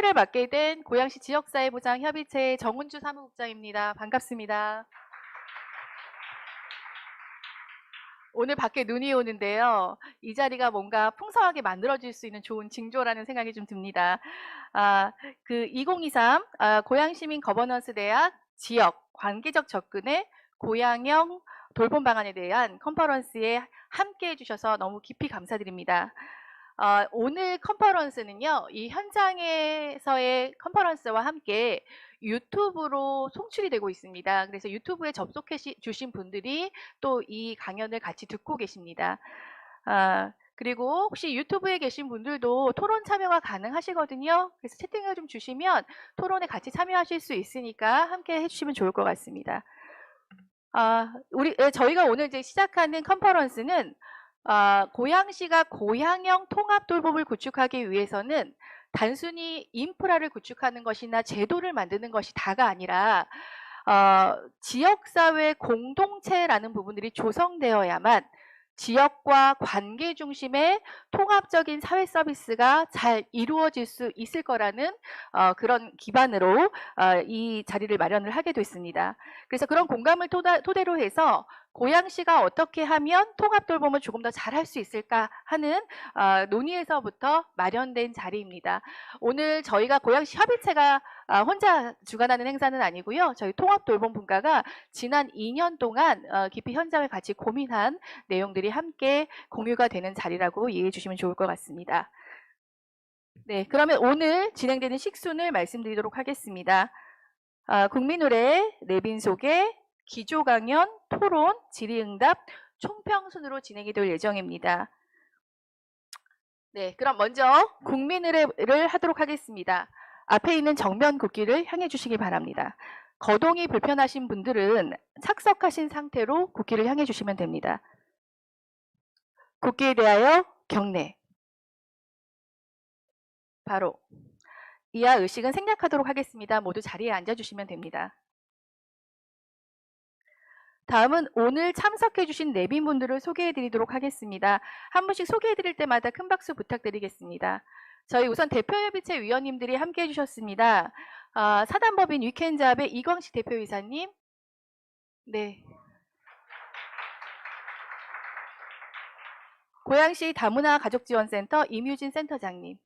총회를 맡게 된 고양시 지역사회보장협의회 정은주 사무국장입니다. 반갑습니다. 오늘 밖에 눈이 오는데요. 이 자리가 뭔가 풍성하게 만들어질 수 있는 좋은 징조라는 생각이 좀 듭니다. 2023 고양시민 거버넌스 대학 지역 관계적 접근의 고양형 돌봄 방안에 대한 컨퍼런스에 함께 해주셔서 너무 깊이 감사드립니다. 오늘 컨퍼런스는요, 이 현장에서의 컨퍼런스와 함께 유튜브로 송출이 되고 있습니다. 그래서 유튜브에 접속해 주신 분들이 또 이 강연을 같이 듣고 계십니다. 그리고 혹시 유튜브에 계신 분들도 토론 참여가 가능하시거든요. 그래서 채팅을 좀 주시면 토론에 같이 참여하실 수 있으니까 함께 해주시면 좋을 것 같습니다. 저희가 오늘 이제 시작하는 컨퍼런스는 고양시가 고양형 통합 돌봄을 구축하기 위해서는 단순히 인프라를 구축하는 것이나 제도를 만드는 것이 다가 아니라 지역사회 공동체라는 부분들이 조성되어야만 지역과 관계 중심의 통합적인 사회 서비스가 잘 이루어질 수 있을 거라는 그런 기반으로 이 자리를 마련을 하게 됐습니다. 그래서 그런 공감을 토대로 해서 고양시가 어떻게 하면 통합 돌봄을 조금 더 잘할 수 있을까 하는 논의에서부터 마련된 자리입니다. 오늘 저희가 고양시 협의체가 혼자 주관하는 행사는 아니고요. 저희 통합 돌봄 분과가 지난 2년 동안 깊이 현장을 같이 고민한 내용들이 함께 공유가 되는 자리라고 이해해 주시면 좋을 것 같습니다. 네, 그러면 오늘 진행되는 식순을 말씀드리도록 하겠습니다. 국민노래, 내빈 소개, 기조 강연, 토론, 질의응답, 총평순으로 진행이 될 예정입니다. 네, 그럼 먼저 국민의례를 하도록 하겠습니다. 앞에 있는 정면 국기를 향해 주시기 바랍니다. 거동이 불편하신 분들은 착석하신 상태로 국기를 향해 주시면 됩니다. 국기에 대하여 경례. 바로 이하 의식은 생략하도록 하겠습니다. 모두 자리에 앉아주시면 됩니다. 다음은 오늘 참석해주신 내빈분들을 소개해드리도록 하겠습니다. 한 분씩 소개해드릴 때마다 큰 박수 부탁드리겠습니다. 저희 우선 대표협의체 위원님들이 함께해 주셨습니다. 사단법인 위켄잡의 이광식 대표이사님. 네. 고양시 다문화 가족지원센터 임유진 센터장님.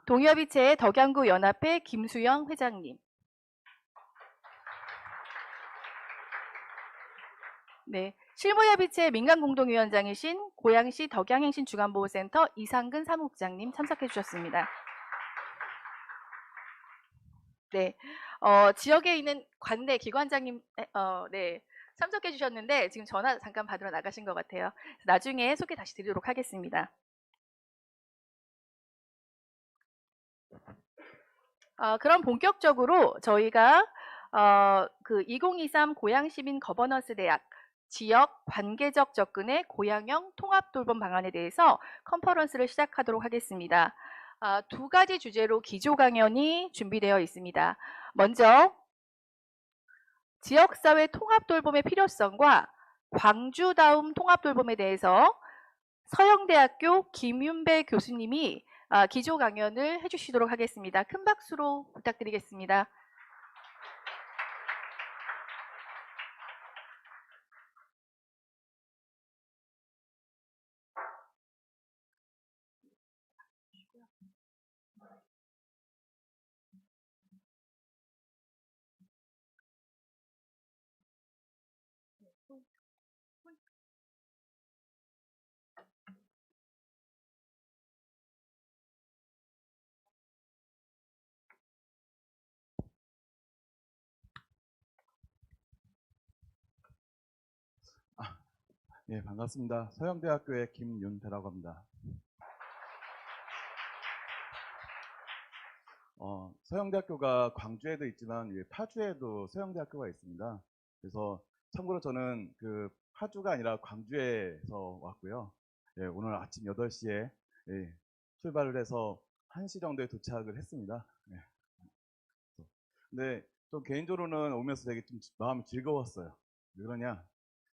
동협의체 덕양구 연합회 김수영 회장님. 네, 실무협의체 민간공동위원장이신 고양시 덕양행신주간보호센터 이상근 사무국장님 참석해 주셨습니다. 네, 지역에 있는 관내 기관장님 네, 참석해 주셨는데 지금 전화 잠깐 받으러 나가신 것 같아요. 나중에 소개 다시 드리도록 하겠습니다. 그럼 본격적으로 저희가 2023 고양시민 거버넌스 대학 지역 관계적 접근의 고양형 통합 돌봄 방안에 대해서 컨퍼런스를 시작하도록 하겠습니다. 두 가지 주제로 기조 강연이 준비되어 있습니다. 먼저 지역사회 통합 돌봄의 필요성과 광주다움 통합 돌봄에 대해서 서영대학교 김윤배 교수님이 기조 강연을 해주시도록 하겠습니다. 큰 박수로 부탁드리겠습니다. 예, 반갑습니다. 서영대학교의 김윤태라고 합니다. 서영대학교가 광주에도 있지만 파주에도 서영대학교가 있습니다. 그래서 참고로 저는 그 파주가 아니라 광주에서 왔고요. 예, 오늘 아침 8시에 출발을 해서 1시 정도에 도착을 했습니다. 예. 근데 좀 개인적으로는 오면서 되게 좀 마음이 즐거웠어요. 왜 그러냐?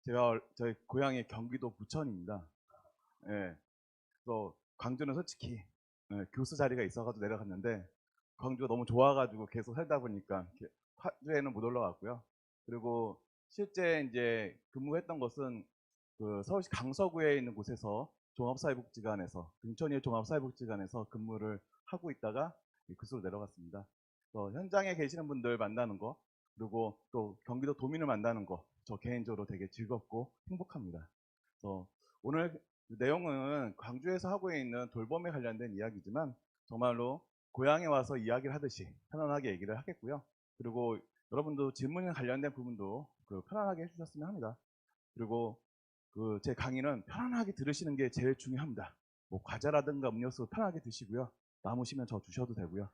제가 저희 고향이 경기도 부천입니다. 예. 그래서 광주는 솔직히 교수 자리가 있어가지고 내려갔는데 광주가 너무 좋아가지고 계속 살다 보니까 파주에는 못 올라갔고요. 그리고 실제 이제 근무했던 것은 그 서울시 강서구에 있는 곳에서 종합사회복지관에서 금천의 종합사회복지관에서 근무를 하고 있다가 그수로 내려갔습니다. 그래서 현장에 계시는 분들 만나는 거 그리고 또 경기도 도민을 만나는 거 저 개인적으로 되게 즐겁고 행복합니다. 그래서 오늘 내용은 광주에서 하고 있는 돌봄에 관련된 이야기지만 정말로 고향에 와서 이야기를 하듯이 편안하게 얘기를 하겠고요. 그리고 여러분도 질문에 관련된 부분도 편안하게 해주셨으면 합니다. 그리고 제 강의는 편안하게 들으시는 게 제일 중요합니다. 뭐 과자라든가 음료수 편하게 드시고요. 남으시면 저 주셔도 되고요.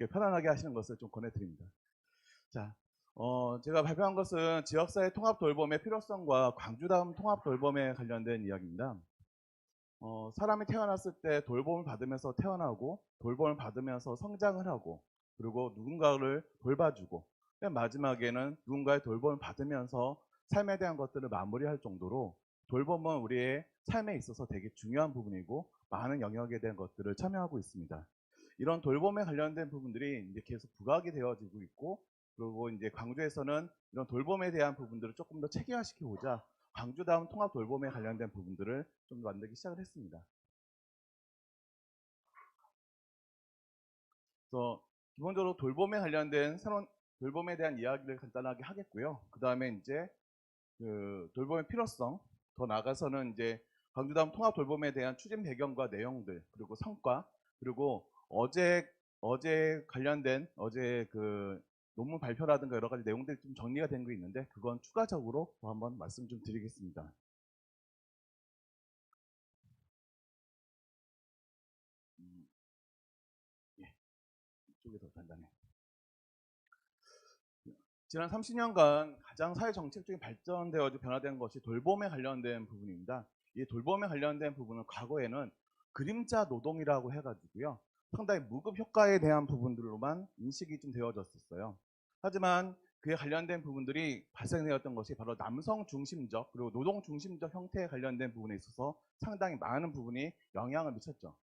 예, 편안하게 하시는 것을 좀 권해드립니다. 자, 제가 발표한 것은 지역사회 통합 돌봄의 필요성과 광주다움 통합 돌봄에 관련된 이야기입니다. 사람이 태어났을 때 돌봄을 받으면서 태어나고 돌봄을 받으면서 성장을 하고 그리고 누군가를 돌봐주고 맨 마지막에는 누군가의 돌봄을 받으면서 삶에 대한 것들을 마무리할 정도로 돌봄은 우리의 삶에 있어서 되게 중요한 부분이고 많은 영역에 대한 것들을 참여하고 있습니다. 이런 돌봄에 관련된 부분들이 이제 계속 부각이 되어지고 있고 그리고 이제 광주에서는 이런 돌봄에 대한 부분들을 조금 더 체계화시키고자 광주다움 통합 돌봄에 관련된 부분들을 좀 만들기 시작을 했습니다. 그래서 기본적으로 돌봄에 관련된 새로운 돌봄에 대한 이야기를 간단하게 하겠고요. 그 다음에 이제 돌봄의 필요성, 더 나아가서는 이제 광주다움 통합 돌봄에 대한 추진 배경과 내용들, 그리고 성과, 그리고 어제 관련된 어제 논문 발표라든가 여러 가지 내용들이 좀 정리가 된 거 있는데 그건 추가적으로 또 한번 말씀 좀 드리겠습니다. 예, 이쪽이 더 간단해. 지난 30년간 가장 사회 정책적인 발전되어지고 변화된 것이 돌봄에 관련된 부분입니다. 이 돌봄에 관련된 부분은 과거에는 그림자 노동이라고 해가지고요. 상당히 무급 효과에 대한 부분들로만 인식이 좀 되어졌었어요. 하지만 그에 관련된 부분들이 발생되었던 것이 바로 남성 중심적 그리고 노동 중심적 형태에 관련된 부분에 있어서 상당히 많은 부분이 영향을 미쳤죠.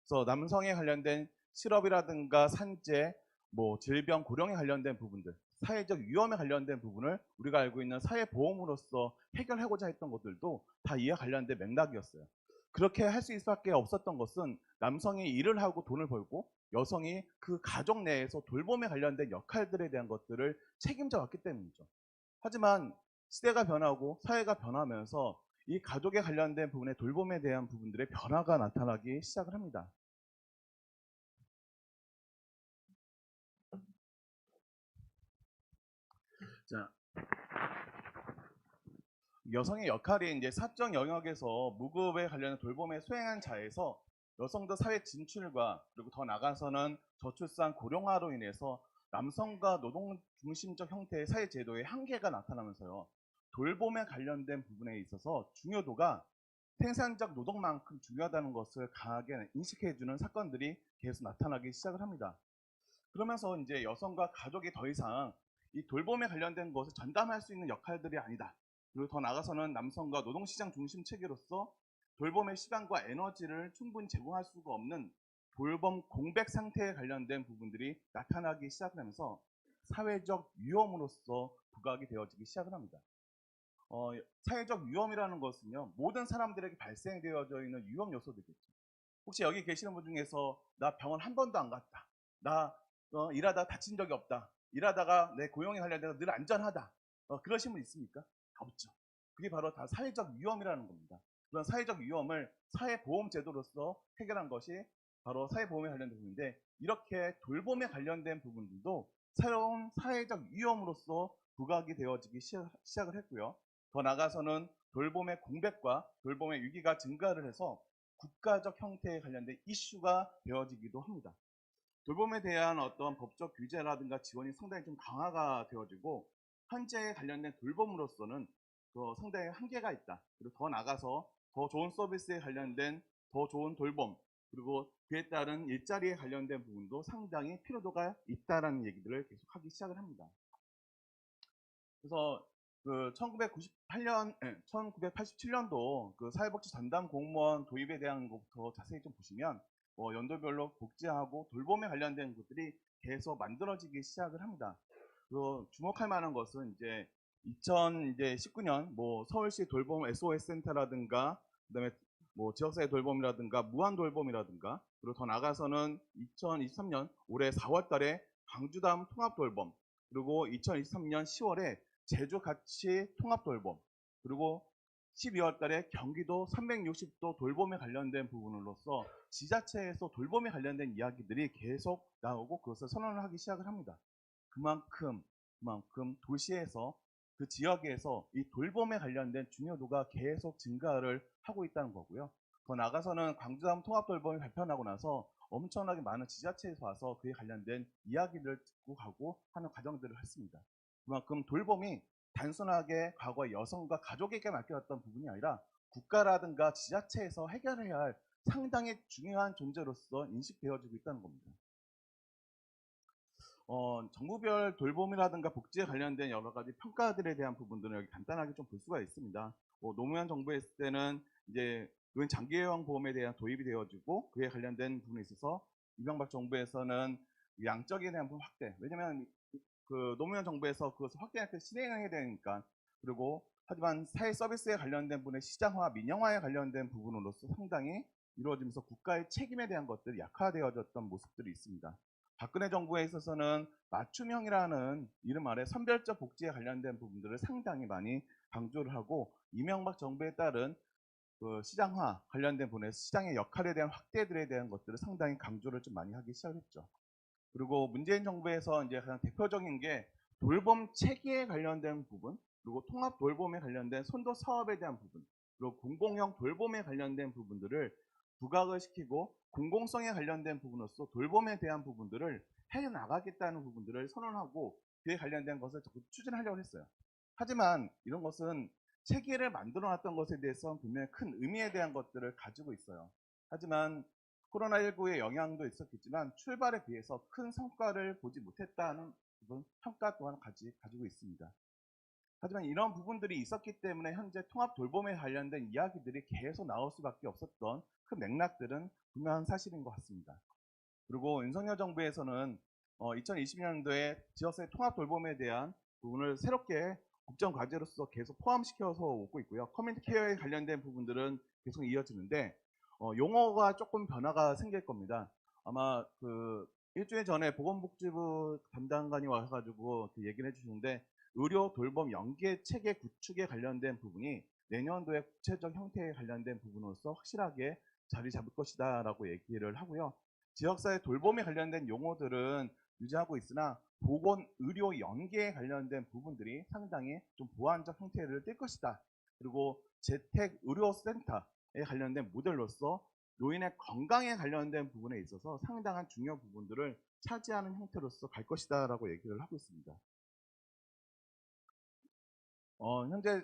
그래서 남성에 관련된 실업이라든가 산재, 뭐 질병, 고령에 관련된 부분들, 사회적 위험에 관련된 부분을 우리가 알고 있는 사회보험으로서 해결하고자 했던 것들도 다 이와 관련된 맥락이었어요. 그렇게 할 수 있을 수밖에 없었던 것은 남성이 일을 하고 돈을 벌고 여성이 그 가족 내에서 돌봄에 관련된 역할들에 대한 것들을 책임져 왔기 때문이죠. 하지만 시대가 변하고 사회가 변하면서 이 가족에 관련된 부분의 돌봄에 대한 부분들의 변화가 나타나기 시작을 합니다. 자, 여성의 역할이 이제 사적 영역에서 무급에 관련된 돌봄에 수행한 자에서 여성도 사회 진출과 그리고 더 나가서는 저출산 고령화로 인해서 남성과 노동 중심적 형태의 사회 제도의 한계가 나타나면서요. 돌봄에 관련된 부분에 있어서 중요도가 생산적 노동만큼 중요하다는 것을 강하게 인식해주는 사건들이 계속 나타나기 시작을 합니다. 그러면서 이제 여성과 가족이 더 이상 이 돌봄에 관련된 것을 전담할 수 있는 역할들이 아니다. 그리고 더 나아가서는 남성과 노동시장 중심 체계로서 돌봄의 시간과 에너지를 충분히 제공할 수가 없는 돌봄 공백 상태에 관련된 부분들이 나타나기 시작하면서 사회적 위험으로서 부각이 되어지기 시작을 합니다. 사회적 위험이라는 것은요, 모든 사람들에게 발생되어져 있는 위험 요소들이겠죠. 혹시 여기 계시는 분 중에서 나 병원 한 번도 안 갔다. 나 일하다가 다친 적이 없다. 일하다가 내 고용에 관련돼서 늘 안전하다. 그러신 분 있습니까? 없죠. 그게 바로 다 사회적 위험이라는 겁니다. 그런 사회적 위험을 사회보험제도로서 해결한 것이 바로 사회보험에 관련된 부분인데 이렇게 돌봄에 관련된 부분들도 새로운 사회적 위험으로서 부각이 되어지기 시작을 했고요. 더 나아가서는 돌봄의 공백과 돌봄의 위기가 증가를 해서 국가적 형태에 관련된 이슈가 되어지기도 합니다. 돌봄에 대한 어떤 법적 규제라든가 지원이 상당히 좀 강화가 되어지고 현재에 관련된 돌봄으로서는 상당히 한계가 있다. 그리고 더 나가서 더 좋은 서비스에 관련된 더 좋은 돌봄 그리고 그에 따른 일자리에 관련된 부분도 상당히 필요도가 있다라는 얘기들을 계속 하기 시작을 합니다. 그래서 그 1987년도 그 사회복지 전담 공무원 도입에 대한 것부터 자세히 좀 보시면 연도별로 복지하고 돌봄에 관련된 것들이 계속 만들어지기 시작을 합니다. 주목할 만한 것은 이제 2019년 서울시 돌봄 SOS 센터라든가 그다음에 지역사회 돌봄이라든가 무한 돌봄이라든가 그리고 더 나아가서는 2023년 올해 4월 달에 광주담 통합 돌봄 그리고 2023년 10월에 제주 같이 통합 돌봄 그리고 12월 달에 경기도 360도 돌봄에 관련된 부분으로서 지자체에서 돌봄에 관련된 이야기들이 계속 나오고 그것을 선언을 하기 시작을 합니다. 그만큼 도시에서 그 지역에서 이 돌봄에 관련된 중요도가 계속 증가를 하고 있다는 거고요. 더 나아가서는 광주담 통합 돌봄이 발표나고 나서 엄청나게 많은 지자체에서 와서 그에 관련된 이야기를 듣고 가고 하는 과정들을 했습니다. 그만큼 돌봄이 단순하게 과거 여성과 가족에게 맡겨졌던 부분이 아니라 국가라든가 지자체에서 해결해야 할 상당히 중요한 존재로서 인식되어지고 있다는 겁니다. 정부별 돌봄이라든가 복지에 관련된 여러 가지 평가들에 대한 부분들은 여기 간단하게 좀 볼 수가 있습니다. 노무현 정부에 있을 때는 이제 노인 장기요양 보험에 대한 도입이 되어지고 그에 관련된 부분에 있어서 이명박 정부에서는 양적에 대한 부분 확대. 왜냐면 그 노무현 정부에서 그것을 확대할 때 실행해야 되니까. 그리고 하지만 사회 서비스에 관련된 부분의 시장화, 민영화에 관련된 부분으로서 상당히 이루어지면서 국가의 책임에 대한 것들이 약화되어졌던 모습들이 있습니다. 박근혜 정부에 있어서는 맞춤형이라는 이름 아래 선별적 복지에 관련된 부분들을 상당히 많이 강조를 하고 이명박 정부에 따른 그 시장화 관련된 부분에서 시장의 역할에 대한 확대들에 대한 것들을 상당히 강조를 좀 많이 하기 시작했죠. 그리고 문재인 정부에서 이제 가장 대표적인 게 돌봄 체계에 관련된 부분, 그리고 통합 돌봄에 관련된 선도 사업에 대한 부분, 그리고 공공형 돌봄에 관련된 부분들을 부각을 시키고 공공성에 관련된 부분으로서 돌봄에 대한 부분들을 해 나가겠다는 부분들을 선언하고 그에 관련된 것을 적극 추진하려고 했어요. 하지만 이런 것은 체계를 만들어 놨던 것에 대해서 분명히 큰 의미에 대한 것들을 가지고 있어요. 하지만 코로나19의 영향도 있었겠지만 출발에 비해서 큰 성과를 보지 못했다는 평가 또한 가지고 있습니다. 하지만 이런 부분들이 있었기 때문에 현재 통합 돌봄에 관련된 이야기들이 계속 나올 수밖에 없었던 그 맥락들은 분명한 사실인 것 같습니다. 그리고 윤석열 정부에서는 2020년도에 지역사회 통합 돌봄에 대한 부분을 새롭게 국정 과제로서 계속 포함시켜서 오고 있고요. 커뮤니티 케어에 관련된 부분들은 계속 이어지는데 용어가 조금 변화가 생길 겁니다. 아마 그 일주일 전에 보건복지부 담당관이 와가지고 그 얘기를 해주시는데 의료 돌봄 연계 체계 구축에 관련된 부분이 내년도에 구체적 형태에 관련된 부분으로서 확실하게 자리 잡을 것이다라고 얘기를 하고요. 지역사회 돌봄에 관련된 용어들은 유지하고 있으나 보건 의료 연계에 관련된 부분들이 상당히 좀 보완적 형태를 띨 것이다. 그리고 재택 의료센터에 관련된 모델로서 노인의 건강에 관련된 부분에 있어서 상당한 중요 부분들을 차지하는 형태로서 갈 것이다라고 얘기를 하고 있습니다. 현재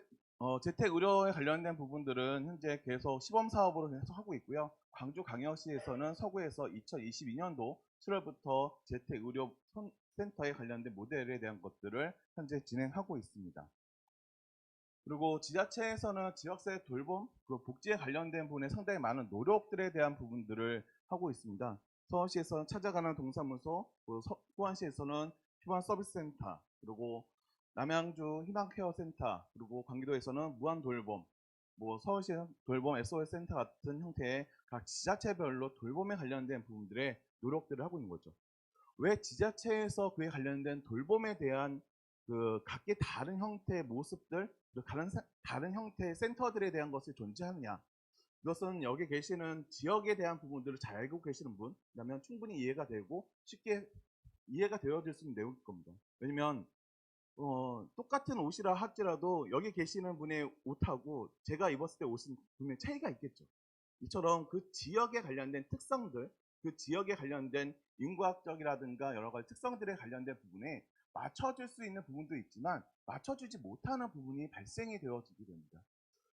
재택 의료에 관련된 부분들은 현재 계속 시범 사업으로 계속 하고 있고요. 광주광역시에서는 서구에서 2022년도 7월부터 재택 의료 센터에 관련된 모델에 대한 것들을 현재 진행하고 있습니다. 그리고 지자체에서는 지역사회 돌봄, 그 복지에 관련된 부분에 상당히 많은 노력들에 대한 부분들을 하고 있습니다. 서울시에서는 찾아가는 동사무소, 포항시에서는 희망서비스센터, 그리고 남양주 희망케어센터, 그리고 광기도에서는 무한돌봄, 서울시에서는 돌봄 SOS 센터 같은 형태의 각 지자체별로 돌봄에 관련된 부분들의 노력들을 하고 있는 거죠. 왜 지자체에서 그에 관련된 돌봄에 대한 그 각기 다른 형태의 모습들, 다른 형태의 센터들에 대한 것이 존재하느냐. 이것은 여기 계시는 지역에 대한 부분들을 잘 알고 계시는 분, 그러면 충분히 이해가 되고 쉽게 이해가 되어질 수 있는 내용일 겁니다. 왜냐면 똑같은 옷이라 할지라도 여기 계시는 분의 옷하고 제가 입었을 때 옷은 분명히 차이가 있겠죠. 이처럼 그 지역에 관련된 특성들, 그 지역에 관련된 인구학적이라든가 여러 가지 특성들에 관련된 부분에 맞춰줄 수 있는 부분도 있지만 맞춰주지 못하는 부분이 발생이 되어지게 됩니다.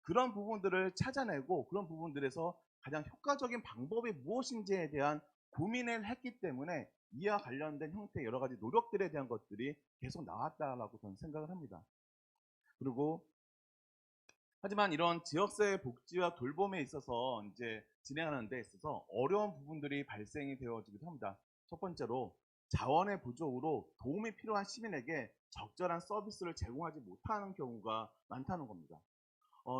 그런 부분들을 찾아내고 그런 부분들에서 가장 효과적인 방법이 무엇인지에 대한 고민을 했기 때문에 이와 관련된 형태의 여러 가지 노력들에 대한 것들이 계속 나왔다라고 저는 생각을 합니다. 그리고 하지만 이런 지역사회 복지와 돌봄에 있어서 이제 진행하는 데 있어서 어려운 부분들이 발생이 되어지기도 합니다. 첫 번째로 자원의 부족으로 도움이 필요한 시민에게 적절한 서비스를 제공하지 못하는 경우가 많다는 겁니다.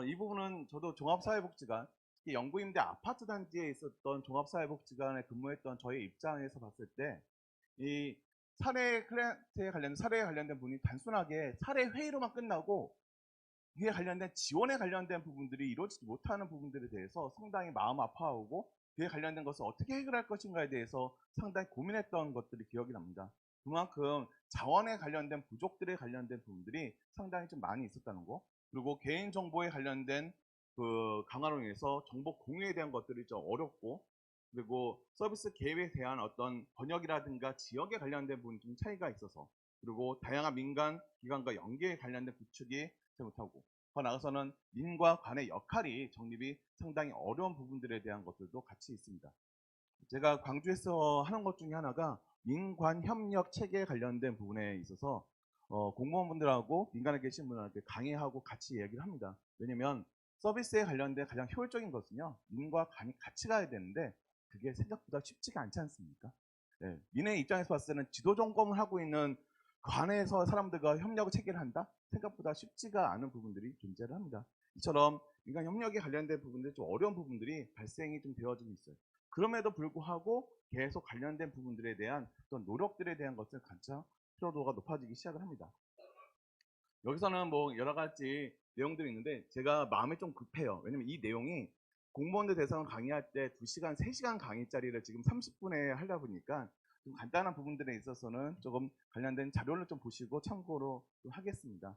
이 부분은 저도 종합사회복지관, 특히 영구임대 아파트 단지에 있었던 종합사회복지관에 근무했던 저의 입장에서 봤을 때, 이 사례 클라이언트에 관련된 사례에 관련된 부분이 단순하게 사례 회의로만 끝나고 이에 관련된 지원에 관련된 부분들이 이루어지지 못하는 부분들에 대해서 상당히 마음 아파하고 그에 관련된 것을 어떻게 해결할 것인가에 대해서 상당히 고민했던 것들이 기억이 납니다. 그만큼 자원에 관련된 부족들에 관련된 부분들이 상당히 좀 많이 있었다는 거. 그리고 개인정보에 관련된 그 강화로 인해서 정보 공유에 대한 것들이 좀 어렵고, 그리고 서비스 계획에 대한 어떤 번역이라든가 지역에 관련된 부분이 좀 차이가 있어서, 그리고 다양한 민간 기관과 연계에 관련된 구축이 하지 못하고, 더 나아가서는 민과 관의 역할이 정립이 상당히 어려운 부분들에 대한 것들도 같이 있습니다. 제가 광주에서 하는 것 중에 하나가 민관 협력 체계에 관련된 부분에 있어서 공무원분들하고 민간에 계신 분들한테 강의하고 같이 얘기를 합니다. 왜냐면 서비스에 관련된 가장 효율적인 것은요, 민과 관이 같이 가야 되는데 그게 생각보다 쉽지가 않지 않습니까? 네, 민의 입장에서 봤을 때는 지도 점검을 하고 있는 관에서 사람들과 협력을 체계를 한다? 생각보다 쉽지가 않은 부분들이 존재를 합니다. 이처럼 민간 협력에 관련된 부분들, 좀 어려운 부분들이 발생이 좀 되어지고 있어요. 그럼에도 불구하고 계속 관련된 부분들에 대한 어떤 노력들에 대한 것을 관찰 필요도가 높아지기 시작을 합니다. 여기서는 뭐 여러 가지 내용들이 있는데 제가 마음이 좀 급해요. 왜냐면 이 내용이 공무원들 대상 강의할 때 2시간, 3시간 강의짜리를 지금 30분에 하려 보니까 좀 간단한 부분들에 있어서는 조금 관련된 자료를 좀 보시고 참고로 좀 하겠습니다.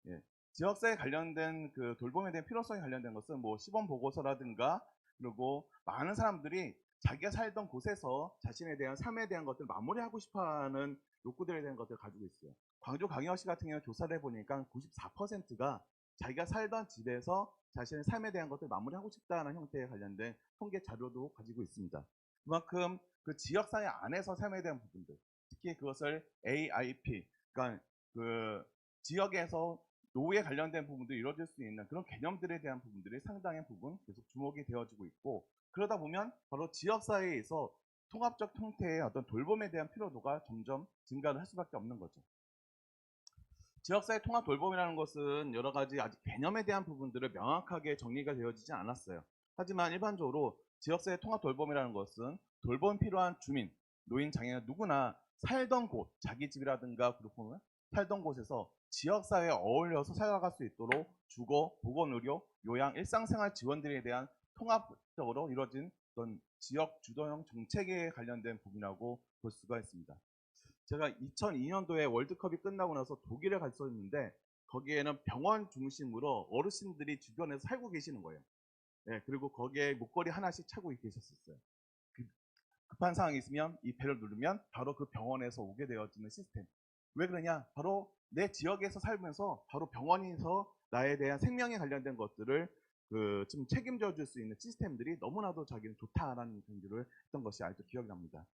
예. 지역사회 관련된 그 돌봄에 대한 필요성에 관련된 것은 뭐 시범 보고서라든가, 그리고 많은 사람들이 자기가 살던 곳에서 자신에 대한 삶에 대한 것들을 마무리하고 싶어하는 욕구들에 대한 것들을 가지고 있어요. 광주광역시 같은 경우 조사를 해보니까 94%가 자기가 살던 집에서 자신의 삶에 대한 것들을 마무리하고 싶다는 형태에 관련된 통계 자료도 가지고 있습니다. 그만큼 그 지역사회 안에서 삶에 대한 부분들, 특히 그것을 AIP, 그러니까 그 지역에서 노후에 관련된 부분도 이루어질 수 있는 그런 개념들에 대한 부분들이 상당한 부분 계속 주목이 되어지고 있고, 그러다 보면 바로 지역사회에서 통합적 형태의 어떤 돌봄에 대한 필요도가 점점 증가를 할 수밖에 없는 거죠. 지역사회 통합 돌봄이라는 것은 여러 가지 아직 개념에 대한 부분들을 명확하게 정리가 되어지지 않았어요. 하지만 일반적으로 지역사회 통합 돌봄이라는 것은 돌봄 필요한 주민, 노인, 장애인 누구나 살던 곳, 자기 집이라든가 그렇고 살던 곳에서 지역사회에 어울려서 살아갈 수 있도록 주거, 보건의료, 요양, 일상생활 지원들에 대한 통합적으로 이루어진 어떤 지역 주도형 정책에 관련된 부분이라고 볼 수가 있습니다. 제가 2002년도에 월드컵이 끝나고 나서 독일에 갔었는데 거기에는 병원 중심으로 어르신들이 주변에서 살고 계시는 거예요. 네, 그리고 거기에 목걸이 하나씩 차고 계셨었어요. 급한 상황이 있으면 이 배를 누르면 바로 그 병원에서 오게 되어지는 시스템. 왜 그러냐? 바로 내 지역에서 살면서 바로 병원에서 나에 대한 생명에 관련된 것들을 좀 책임져 줄 수 있는 시스템들이 너무나도 자기는 좋다라는 경주를 했던 것이 아직도 기억이 납니다.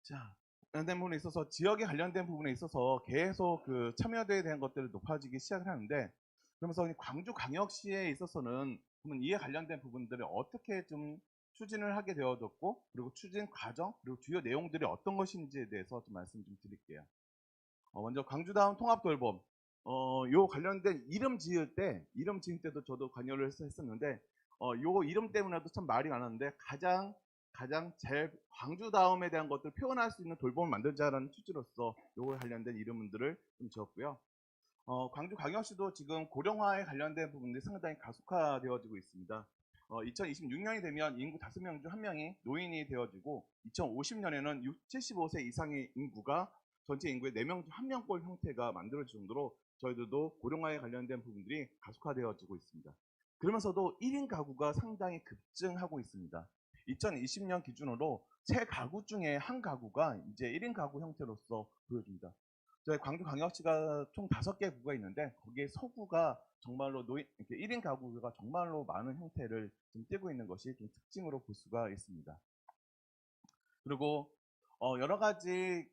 자, 관련된 부분에 있어서 지역에 관련된 부분에 있어서 계속 그 참여도에 대한 것들을 높아지기 시작을 하는데, 그러면서 광주광역시에 있어서는 그러면 이에 관련된 부분들을 어떻게 좀 추진을 하게 되어졌고, 그리고 추진 과정, 그리고 주요 내용들이 어떤 것인지에 대해서 좀 말씀 좀 드릴게요. 먼저 광주다운 통합돌봄, 요 관련된 이름 지을 때도 저도 관여를 했었는데, 요 이름 때문에도 참 말이 많았는데 가장 제일 광주다움에 대한 것들을 표현할 수 있는 돌봄을 만들자라는 취지로서 요거에 관련된 이름들을 좀 지었고요. 광주광역시도 지금 고령화에 관련된 부분들이 상당히 가속화되어지고 있습니다. 2026년이 되면 인구 5명 중 1명이 노인이 되어지고 2050년에는 75세 이상의 인구가 전체 인구의 4명 중 1명꼴 형태가 만들어질 정도로 저희들도 고령화에 관련된 부분들이 가속화되어지고 있습니다. 그러면서도 1인 가구가 상당히 급증하고 있습니다. 2020년 기준으로 세 가구 중에 한 가구가 이제 1인 가구 형태로서 보여집니다. 저희 광주광역시가 총 5개 구가 있는데 거기에 서구가 정말로 이렇게 1인 가구가 정말로 많은 형태를 좀 띠고 있는 것이 좀 특징으로 볼 수가 있습니다. 그리고 여러 가지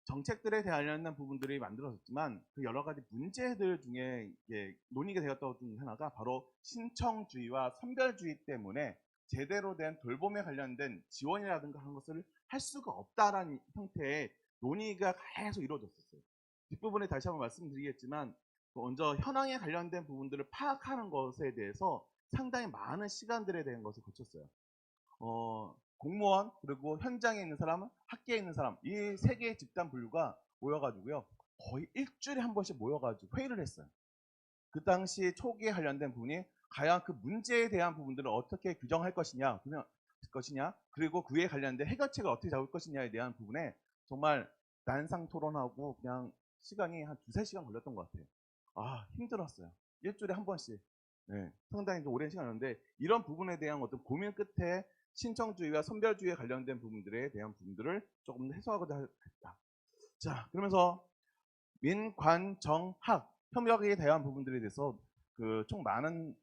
정책들에 관련된 부분들이 만들어졌지만 그 여러 가지 문제들 중에 이게 논의가 되었던 중 하나가 바로 신청주의와 선별주의 때문에 제대로 된 돌봄에 관련된 지원이라든가 하는 것을 할 수가 없다라는 형태의 논의가 계속 이루어졌었어요. 뒷부분에 다시 한번 말씀드리겠지만 먼저 현황에 관련된 부분들을 파악하는 것에 대해서 상당히 많은 시간들에 대한 것을 거쳤어요. 공무원 그리고 현장에 있는 사람, 학계에 있는 사람 이 세 개의 집단 분류가 모여가지고요 거의 일주일에 한 번씩 모여가지고 회의를 했어요. 그 당시 초기에 관련된 부분이 과연 그 문제에 대한 부분들을 어떻게 규정할 것이냐, 그리고 그에 관련된 해결책을 어떻게 잡을 것이냐에 대한 부분에 정말 난상 토론하고 그냥 시간이 한 두세 시간 걸렸던 것 같아요. 아, 힘들었어요. 일주일에 한 번씩. 네, 상당히 좀 오랜 시간이었는데 이런 부분에 대한 어떤 고민 끝에 신청주의와 선별주의에 관련된 부분들에 대한 부분들을 조금 해소하고자 했다. 자, 그러면서 민관정학 협력에 대한 부분들에 대해서 총 많은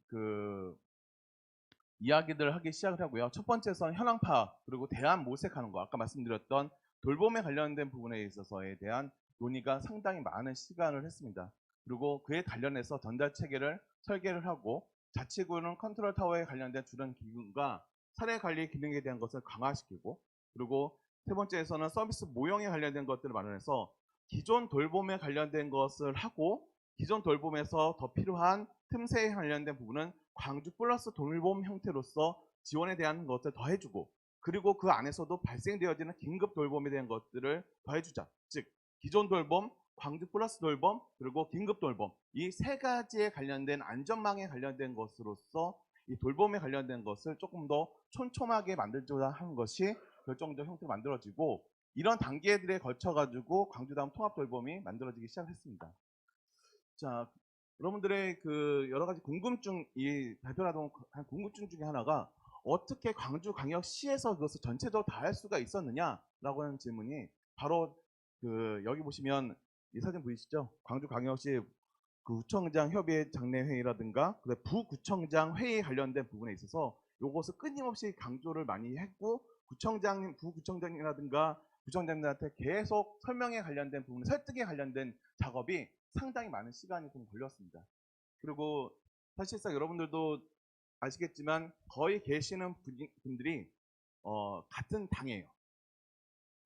이야기들을 하기 시작을 하고요. 첫 번째선 현황 파악 그리고 대안 모색하는 거 아까 말씀드렸던 돌봄에 관련된 부분에 있어서에 대한 논의가 상당히 많은 시간을 했습니다. 그리고 그에 관련해서 전달 체계를 설계를 하고 자치구는 컨트롤 타워에 관련된 주된 기능과 사례 관리 기능에 대한 것을 강화시키고 그리고 세 번째에서는 서비스 모형에 관련된 것들을 마련해서 기존 돌봄에 관련된 것을 하고 기존 돌봄에서 더 필요한 틈새에 관련된 부분은 광주 플러스 돌봄 형태로서 지원에 대한 것을 더해주고 그리고 그 안에서도 발생되어지는 긴급 돌봄에 대한 것들을 더해주자. 즉 기존 돌봄, 광주 플러스 돌봄, 그리고 긴급 돌봄 이 세 가지에 관련된 안전망에 관련된 것으로서 이 돌봄에 관련된 것을 조금 더 촘촘하게 만들고자 하는 것이 결정적 형태로 만들어지고 이런 단계들에 걸쳐 가지고 광주다음 통합 돌봄이 만들어지기 시작했습니다. 자, 여러분들의 여러 가지 궁금증, 이 발표라던 한 궁금증 중에 하나가 어떻게 광주광역시에서 그것을 전체적으로 다 할 수가 있었느냐라고 하는 질문이 바로 여기 보시면 이 사진 보이시죠? 광주광역시 구청장 협의회 장례 회의라든가 부구청장 회의에 관련된 부분에 있어서 이것을 끊임없이 강조를 많이 했고 구청장, 부구청장이라든가 구청장들한테 계속 설명에 관련된 부분, 설득에 관련된 작업이 상당히 많은 시간이 좀 걸렸습니다. 그리고 사실상 여러분들도 아시겠지만 거의 계시는 분들이 같은 당이에요.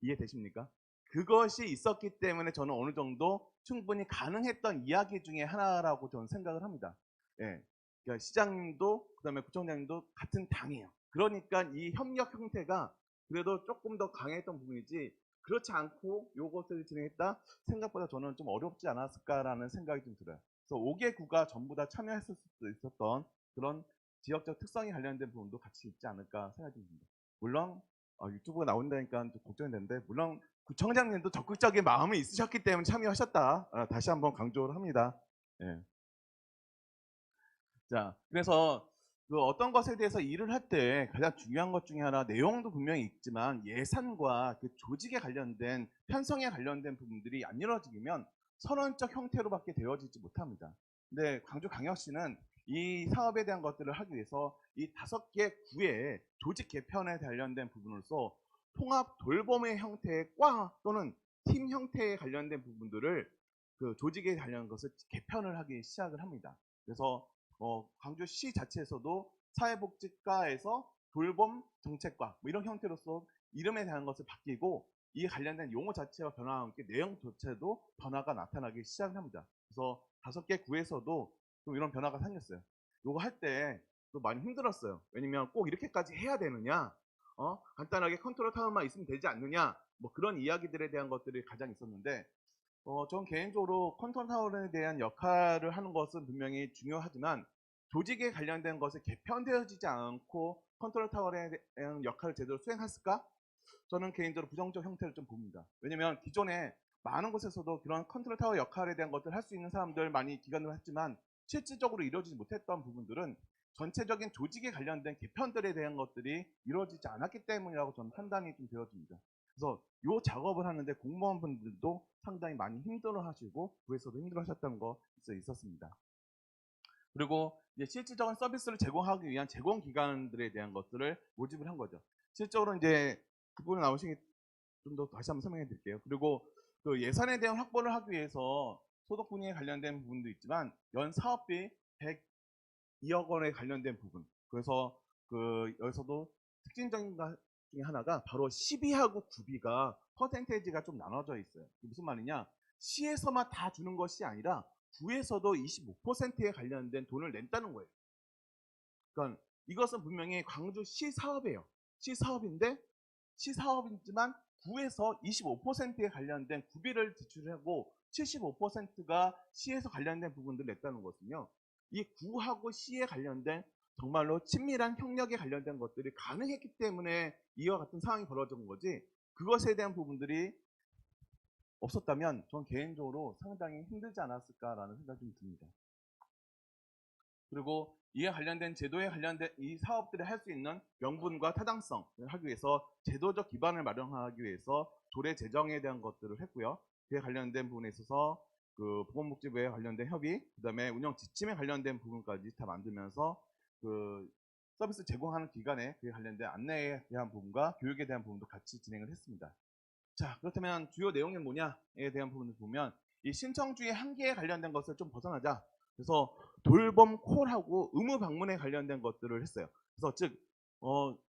이해되십니까? 그것이 있었기 때문에 저는 어느 정도 충분히 가능했던 이야기 중에 하나라고 저는 생각을 합니다. 예. 그러니까 시장님도 그다음에 구청장님도 같은 당이에요. 그러니까 이 협력 형태가 그래도 조금 더 강했던 부분이지 그렇지 않고 요것을 진행했다 생각보다 저는 좀 어렵지 않았을까라는 생각이 좀 들어요. 그래서 5개 구가 전부 다 참여했을 수도 있었던 그런 지역적 특성이 관련된 부분도 같이 있지 않을까 생각이 듭니다. 물론 유튜브가 나온다니까 좀 걱정이 되는데 물론 구청장님도 적극적인 마음이 있으셨기 때문에 참여하셨다. 다시 한번 강조를 합니다. 예. 자, 그래서 어떤 것에 대해서 일을 할 때 가장 중요한 것 중에 하나 내용도 분명히 있지만 예산과 조직에 관련된 편성에 관련된 부분들이 안 이루어지면 선언적 형태로밖에 되어지지 못합니다. 근데 광주광역시는 이 사업에 대한 것들을 하기 위해서 이 5개 구의 조직 개편에 관련된 부분으로서 통합 돌봄의 형태의 과 또는 팀 형태에 관련된 부분들을 조직에 관련한 것을 개편을 하기 시작을 합니다. 그래서 광주시 자체에서도 사회복지과에서 돌봄 정책과 뭐 이런 형태로서 이름에 대한 것을 바뀌고 이 관련된 용어 자체와 변화와 함께 내용 자체도 변화가 나타나기 시작을 합니다. 그래서 5개 구에서도 좀 이런 변화가 생겼어요. 요거 할 때 또 많이 힘들었어요. 왜냐면 꼭 이렇게까지 해야 되느냐, 간단하게 컨트롤 타워만 있으면 되지 않느냐, 뭐 그런 이야기들에 대한 것들이 가장 있었는데, 전 개인적으로 컨트롤 타워에 대한 역할을 하는 것은 분명히 중요하지만 조직에 관련된 것이 개편되어지지 않고 컨트롤 타워에 대한 역할을 제대로 수행했을까? 저는 개인적으로 부정적 형태를 좀 봅니다. 왜냐면 기존에 많은 곳에서도 그런 컨트롤 타워 역할에 대한 것들을 할 수 있는 사람들 많이 기관을 했지만 실질적으로 이루어지지 못했던 부분들은 전체적인 조직에 관련된 개편들에 대한 것들이 이루어지지 않았기 때문이라고 저는 판단이 좀 되어집니다. 그래서 이 작업을 하는데 공무원분들도 상당히 많이 힘들어하시고 구에서도 힘들어하셨던 거 있었습니다. 그리고 이제 실질적인 서비스를 제공하기 위한 제공 기관들에 대한 것들을 모집을 한 거죠. 실적으로 이제 그 부분에 나오신 게 좀 더 다시 한번 설명해 드릴게요. 그리고 그 예산에 대한 확보를 하기 위해서 소득 분야에 관련된 부분도 있지만 연 사업비 102억 원에 관련된 부분. 그래서 그 여기서도 특징적인 것 중에 하나가 바로 12하고 9비가 퍼센테이지가 좀 나눠져 있어요. 무슨 말이냐? 시에서만 다 주는 것이 아니라 구에서도 25%에 관련된 돈을 낸다는 거예요. 그러니까 이것은 분명히 광주시 사업이에요. 시 사업인데 시 사업이지만 구에서 25%에 관련된 구비를 지출하고 75%가 시에서 관련된 부분들을 냈다는 것은요. 이 구하고 시에 관련된 정말로 친밀한 협력에 관련된 것들이 가능했기 때문에 이와 같은 상황이 벌어진 거지, 그것에 대한 부분들이 없었다면 전 개인적으로 상당히 힘들지 않았을까라는 생각이 좀 듭니다. 그리고 이에 관련된 제도에 관련된 이 사업들이 할 수 있는 명분과 타당성을 하기 위해서 제도적 기반을 마련하기 위해서 조례 제정에 대한 것들을 했고요. 그에 관련된 부분에 있어서 그 보건복지부에 관련된 협의, 그다음에 운영 지침에 관련된 부분까지 다 만들면서 그 서비스 제공하는 기관에 그에 관련된 안내에 대한 부분과 교육에 대한 부분도 같이 진행을 했습니다. 자, 그렇다면 주요 내용이 뭐냐에 대한 부분을 보면 이 신청주의 한계에 관련된 것을 좀 벗어나자. 그래서 돌봄 콜하고 의무 방문에 관련된 것들을 했어요. 그래서 즉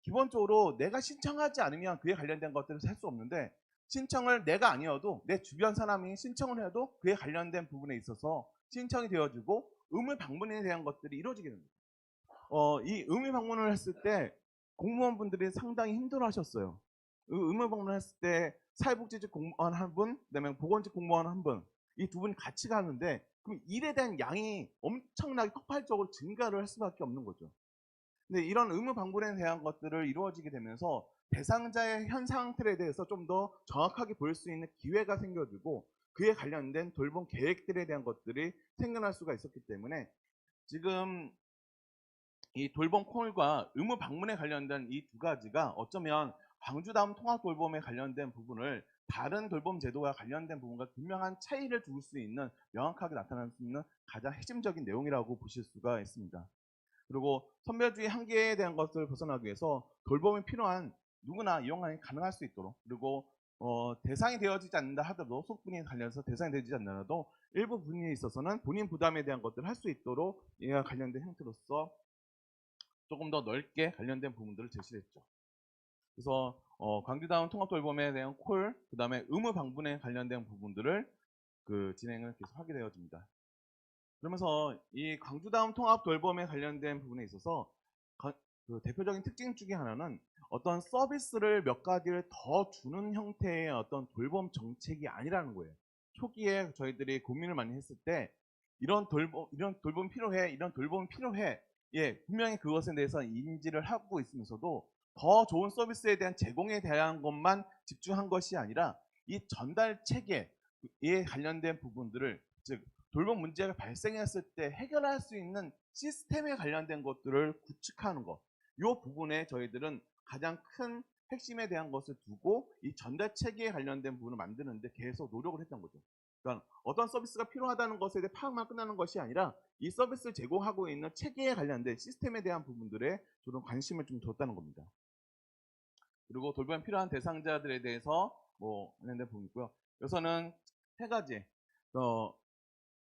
기본적으로 내가 신청하지 않으면 그에 관련된 것들을 할 수 없는데, 신청을 내가 아니어도 내 주변 사람이 신청을 해도 그에 관련된 부분에 있어서 신청이 되어지고 의무 방문에 대한 것들이 이루어지게 됩니다. 이 의무 방문을 했을 때 공무원분들이 상당히 힘들어하셨어요. 의무 방문을 했을 때 사회복지직 공무원 한 분, 그다음에 보건직 공무원 한 분, 이 두 분이 같이 가는데 그럼 일에 대한 양이 엄청나게 폭발적으로 증가를 할 수밖에 없는 거죠. 근데 이런 의무 방문에 대한 것들을 이루어지게 되면서 대상자의 현 상태에 대해서 좀 더 정확하게 볼 수 있는 기회가 생겨지고 그에 관련된 돌봄 계획들에 대한 것들이 생겨날 수가 있었기 때문에 지금 이 돌봄 콜과 의무 방문에 관련된 이 두 가지가 어쩌면 광주다음 통합 돌봄에 관련된 부분을 다른 돌봄 제도와 관련된 부분과 분명한 차이를 둘 수 있는, 명확하게 나타날 수 있는 가장 핵심적인 내용이라고 보실 수가 있습니다. 그리고 선별주의 한계에 대한 것을 벗어나기 위해서 돌봄이 필요한 누구나 이용이 가능할 수 있도록, 그리고 대상이 되어지지 않는다 하더라도 소득분야에 관련해서 대상이 되지 않더라도 일부 분야에 있어서는 본인 부담에 대한 것들을 할 수 있도록 이와 관련된 형태로서 조금 더 넓게 관련된 부분들을 제시했죠. 그래서 광주다운 통합돌봄에 대한 콜, 그 다음에 의무 방문에 관련된 부분들을 진행을 계속 하게 되어집니다. 그러면서 이 광주다운 통합돌봄에 관련된 부분에 있어서 대표적인 특징 중에 하나는 어떤 서비스를 몇 가지를 더 주는 형태의 어떤 돌봄 정책이 아니라는 거예요. 초기에 저희들이 고민을 많이 했을 때 이런 돌봄 필요해, 이런 돌봄 필요해. 예, 분명히 그것에 대해서 인지를 하고 있으면서도 더 좋은 서비스에 대한 제공에 대한 것만 집중한 것이 아니라 이 전달 체계에 관련된 부분들을, 즉 돌봄 문제가 발생했을 때 해결할 수 있는 시스템에 관련된 것들을 구축하는 것, 이 부분에 저희들은 가장 큰 핵심에 대한 것을 두고 이 전달 체계에 관련된 부분을 만드는데 계속 노력을 했던 거죠. 그러니까 어떤 서비스가 필요하다는 것에 대해 파악만 끝나는 것이 아니라 이 서비스를 제공하고 있는 체계에 관련된 시스템에 대한 부분들에 저는 관심을 좀 뒀다는 겁니다. 그리고 돌봄에 필요한 대상자들에 대해서 관련된 부분이 있고요. 여기서는 세 가지,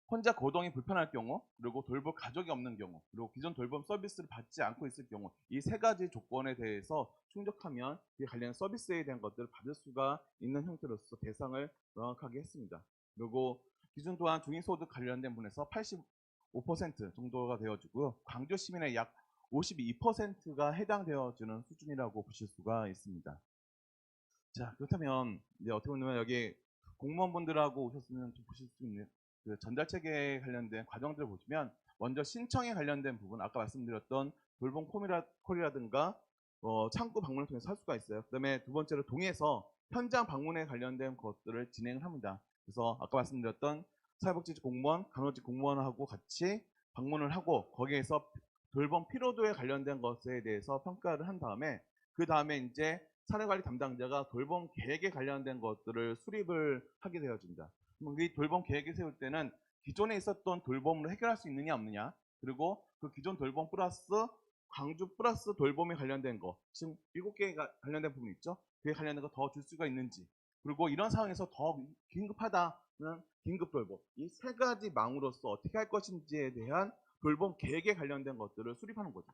혼자 거동이 불편할 경우, 그리고 돌볼 가족이 없는 경우, 그리고 기존 돌봄 서비스를 받지 않고 있을 경우, 이 세 가지 조건에 대해서 충족하면 이 관련 서비스에 대한 것들을 받을 수가 있는 형태로서 대상을 명확하게 했습니다. 그리고 기준 또한 중위소득 관련된 부분에서 85% 정도가 되어지고요. 광주 시민의 약 52%가 해당되어지는 수준이라고 보실 수가 있습니다. 자, 그렇다면 이제 어떻게 보면 여기 공무원분들하고 오셨으면 좀 보실 수 있는 전달 체계에 관련된 과정들을 보시면, 먼저 신청에 관련된 부분, 아까 말씀드렸던 돌봄 콜이라든가 창구 방문을 통해서 할 수가 있어요. 그다음에 두 번째로 동에서 현장 방문에 관련된 것들을 진행을 합니다. 그래서 아까 말씀드렸던 사회복지직 공무원, 간호직 공무원하고 같이 방문을 하고 거기에서 돌봄 피로도에 관련된 것에 대해서 평가를 한 다음에 그 다음에 이제 사례관리 담당자가 돌봄 계획에 관련된 것들을 수립을 하게 되어집니다. 그럼 이 돌봄 계획을 세울 때는 기존에 있었던 돌봄으로 해결할 수 있느냐 없느냐, 그리고 그 기존 돌봄 플러스 광주 플러스 돌봄에 관련된 거, 지금 7개가 관련된 부분이 있죠. 그에 관련된 거 더 줄 수가 있는지, 그리고 이런 상황에서 더 긴급하다는 긴급 돌봄. 이 세 가지 망으로서 어떻게 할 것인지에 대한 돌봄 계획에 관련된 것들을 수립하는 거죠.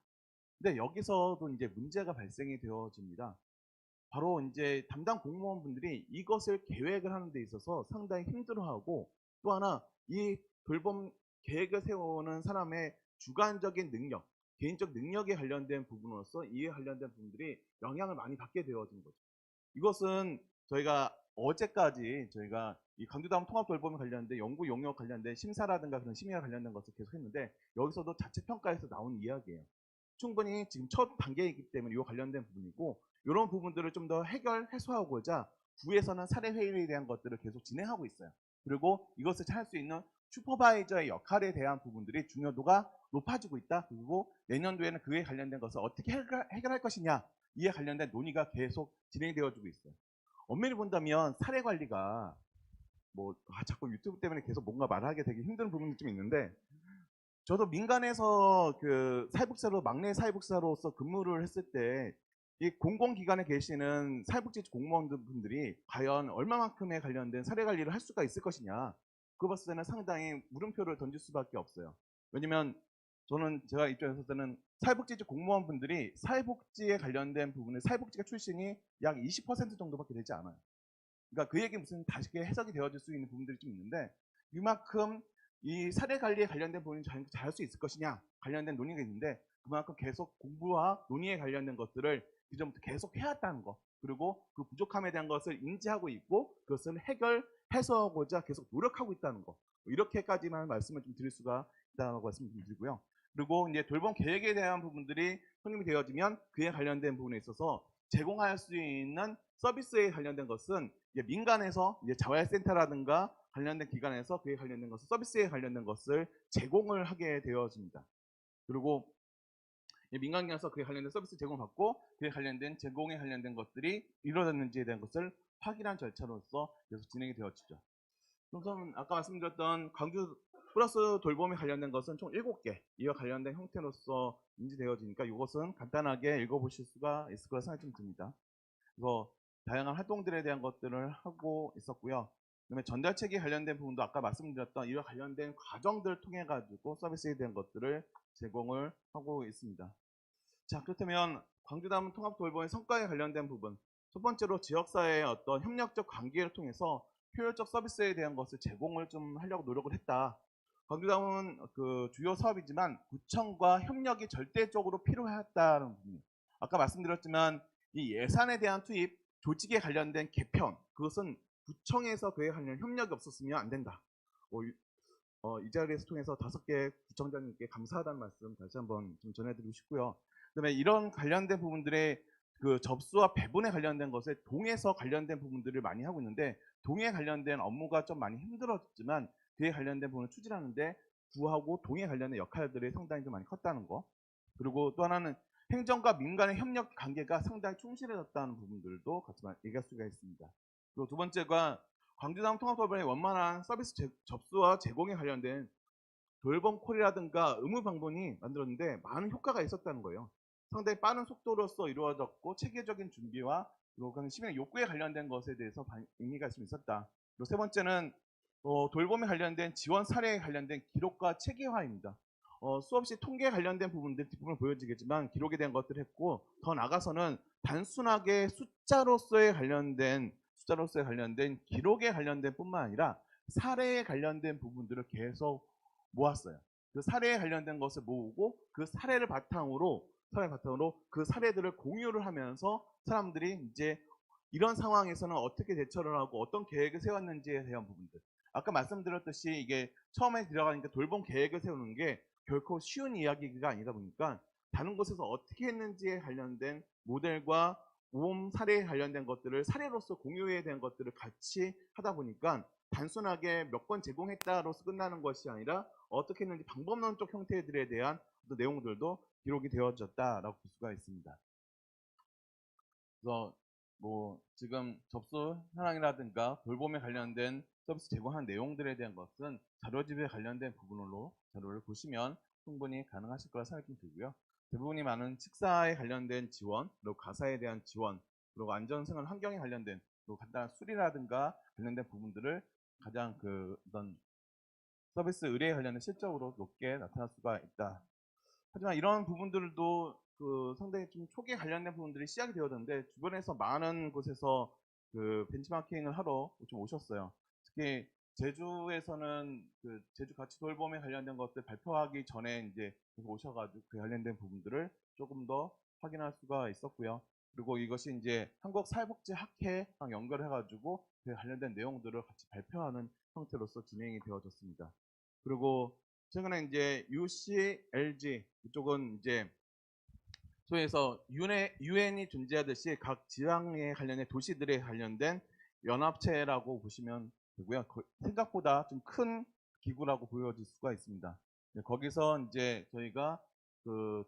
근데 여기서도 이제 문제가 발생이 되어집니다. 바로 이제 담당 공무원분들이 이것을 계획을 하는 데 있어서 상당히 힘들어하고, 또 하나 이 돌봄 계획을 세우는 사람의 주관적인 능력, 개인적 능력에 관련된 부분으로서 이에 관련된 부분들이 영향을 많이 받게 되어진 거죠. 이것은 저희가 어제까지 저희가 이 강주다음 통합 돌봄에 관련된 연구 용역 관련된 심사라든가 그런 심의와 관련된 것을 계속 했는데, 여기서도 자체 평가에서 나온 이야기예요. 충분히 지금 첫 단계이기 때문에 이와 관련된 부분이고, 이런 부분들을 좀 더 해소하고자 구에서는 사례 회의에 대한 것들을 계속 진행하고 있어요. 그리고 이것을 할 수 있는 슈퍼바이저의 역할에 대한 부분들이 중요도가 높아지고 있다. 그리고 내년도에는 그에 관련된 것을 어떻게 해결할 것이냐, 이에 관련된 논의가 계속 진행되어지고 있어요. 엄밀히 본다면 사례 관리가 자꾸 유튜브 때문에 계속 뭔가 말하게 되기 힘든 부분이 좀 있는데, 저도 민간에서 그 사회복지사로 막내 사회복지사로서 근무를 했을 때 이 공공기관에 계시는 사회복지 공무원분들이 과연 얼마만큼에 관련된 사례 관리를 할 수가 있을 것이냐, 그거 봤을 때는 상당히 물음표를 던질 수밖에 없어요. 왜냐면 제가 입장에서는 사회복지 공무원분들이 사회복지에 관련된 부분에 사회복지가 출신이 약 20% 정도밖에 되지 않아요. 그러니까 그 얘기 무슨 다시 해석이 되어질 수 있는 부분들이 좀 있는데, 이만큼 이 사례 관리에 관련된 부분이 잘할 수 있을 것이냐 관련된 논의가 있는데, 그만큼 계속 공부와 논의에 관련된 것들을 이전부터 계속 해왔다는 거, 그리고 그 부족함에 대한 것을 인지하고 있고 그것을 해소하고자 계속 노력하고 있다는 거, 이렇게까지만 말씀을 좀 드릴 수가 있다고 말씀 좀 드리고요. 그리고 이제 돌봄 계획에 대한 부분들이 성립이 되어지면 그에 관련된 부분에 있어서 제공할 수 있는 서비스에 관련된 것은 이제 민간에서 이제 자활센터라든가 관련된 기관에서 그에 관련된 것을 서비스에 관련된 것을 제공을 하게 되어집니다. 그리고 민간기관에서 그에 관련된 서비스 제공을 받고 그에 관련된 제공에 관련된 것들이 이루어졌는지에 대한 것을 확인한 절차로서 계속 진행이 되어지죠. 우선 아까 말씀드렸던 광주 플러스 돌봄에 관련된 것은 총 7개, 이와 관련된 형태로서 인지되어지니까 이것은 간단하게 읽어보실 수가 있을 거라 생각이 좀 듭니다. 그래서 다양한 활동들에 대한 것들을 하고 있었고요. 그다음에 전달체계에 관련된 부분도 아까 말씀드렸던 이와 관련된 과정들을 통해 가지고 서비스에 대한 것들을 제공을 하고 있습니다. 자, 그렇다면 광주담 통합 돌봄의 성과에 관련된 부분, 첫 번째로 지역사회의 어떤 협력적 관계를 통해서 효율적 서비스에 대한 것을 제공을 좀 하려고 노력을 했다. 광주담은 그 주요 사업이지만 구청과 협력이 절대적으로 필요했다는 부분. 아까 말씀드렸지만 이 예산에 대한 투입, 조직에 관련된 개편, 그것은 구청에서 그에 관련 협력이 없었으면 안 된다. 이 자리에서 통해서 5개 구청장님께 감사하다는 말씀 다시 한번 좀 전해드리고 싶고요. 그다음에 이런 관련된 부분들의 그 접수와 배분에 관련된 것에 동에서 관련된 부분들을 많이 하고 있는데, 동에 관련된 업무가 좀 많이 힘들었지만 그에 관련된 부분을 추진하는데 구하고 동에 관련된 역할들이 상당히 좀 많이 컸다는 거. 그리고 또 하나는 행정과 민간의 협력 관계가 상당히 충실해졌다는 부분들도 같이 얘기할 수가 있습니다. 그리고 두 번째가 광주다음 통합돌봄의 원만한 서비스 접수와 제공에 관련된 돌봄콜이라든가 의무 방문이 만들었는데 많은 효과가 있었다는 거예요. 상당히 빠른 속도로서 이루어졌고 체계적인 준비와 그리고 시민의 욕구에 관련된 것에 대해서 의미가 좀 있었다. 그리고 세 번째는 돌봄에 관련된 지원 사례에 관련된 기록과 체계화입니다. 수없이 통계에 관련된 부분들 뒷부분 보여지겠지만 기록에 대한 것들을 했고, 더 나가서는 단순하게 숫자로서의 관련된 기록에 관련된 뿐만 아니라 사례에 관련된 부분들을 계속 모았어요. 그 사례에 관련된 것을 모으고 그 사례를 바탕으로 그 사례들을 공유를 하면서 사람들이 이제 이런 상황에서는 어떻게 대처를 하고 어떤 계획을 세웠는지에 대한 부분들. 아까 말씀드렸듯이 이게 처음에 들어가니까 돌봄 계획을 세우는 게 결코 쉬운 이야기가 아니다 보니까 다른 곳에서 어떻게 했는지에 관련된 모델과 모험 사례에 관련된 것들을 사례로서 공유에 대한 것들을 같이 하다 보니까 단순하게 몇 건 제공했다로서 끝나는 것이 아니라 어떻게 했는지 방법론적 형태들에 대한 내용들도 기록이 되어졌다라고 볼 수가 있습니다. 그래서 지금 접수 현황이라든가 돌봄에 관련된 서비스 제공한 내용들에 대한 것은 자료집에 관련된 부분으로 자료를 보시면 충분히 가능하실 거라 생각이 들고요. 대부분이 많은 식사에 관련된 지원, 그리고 가사에 대한 지원, 그리고 안전생활 환경에 관련된 또 간단한 수리라든가 관련된 부분들을 가장 어떤 서비스 의뢰에 관련된 실적으로 높게 나타날 수가 있다. 하지만 이런 부분들도 상당히 좀 초기에 관련된 부분들이 시작이 되었는데 주변에서 많은 곳에서 벤치마킹을 하러 좀 오셨어요. 특히 제주에서는 제주 가치 돌봄에 관련된 것들 발표하기 전에 이제 오셔가지고 그 관련된 부분들을 조금 더 확인할 수가 있었고요. 그리고 이것이 이제 한국사회복지학회랑 연결해가지고 그 관련된 내용들을 같이 발표하는 형태로서 진행이 되어졌습니다. 그리고 최근에 이제 UC, LG 이쪽은 이제 소위해서 유엔이 존재하듯이 각 지방에 관련된 도시들에 관련된 연합체라고 보시면 되고요. 생각보다 좀 큰 기구라고 보여질 수가 있습니다. 네, 거기서 이제 저희가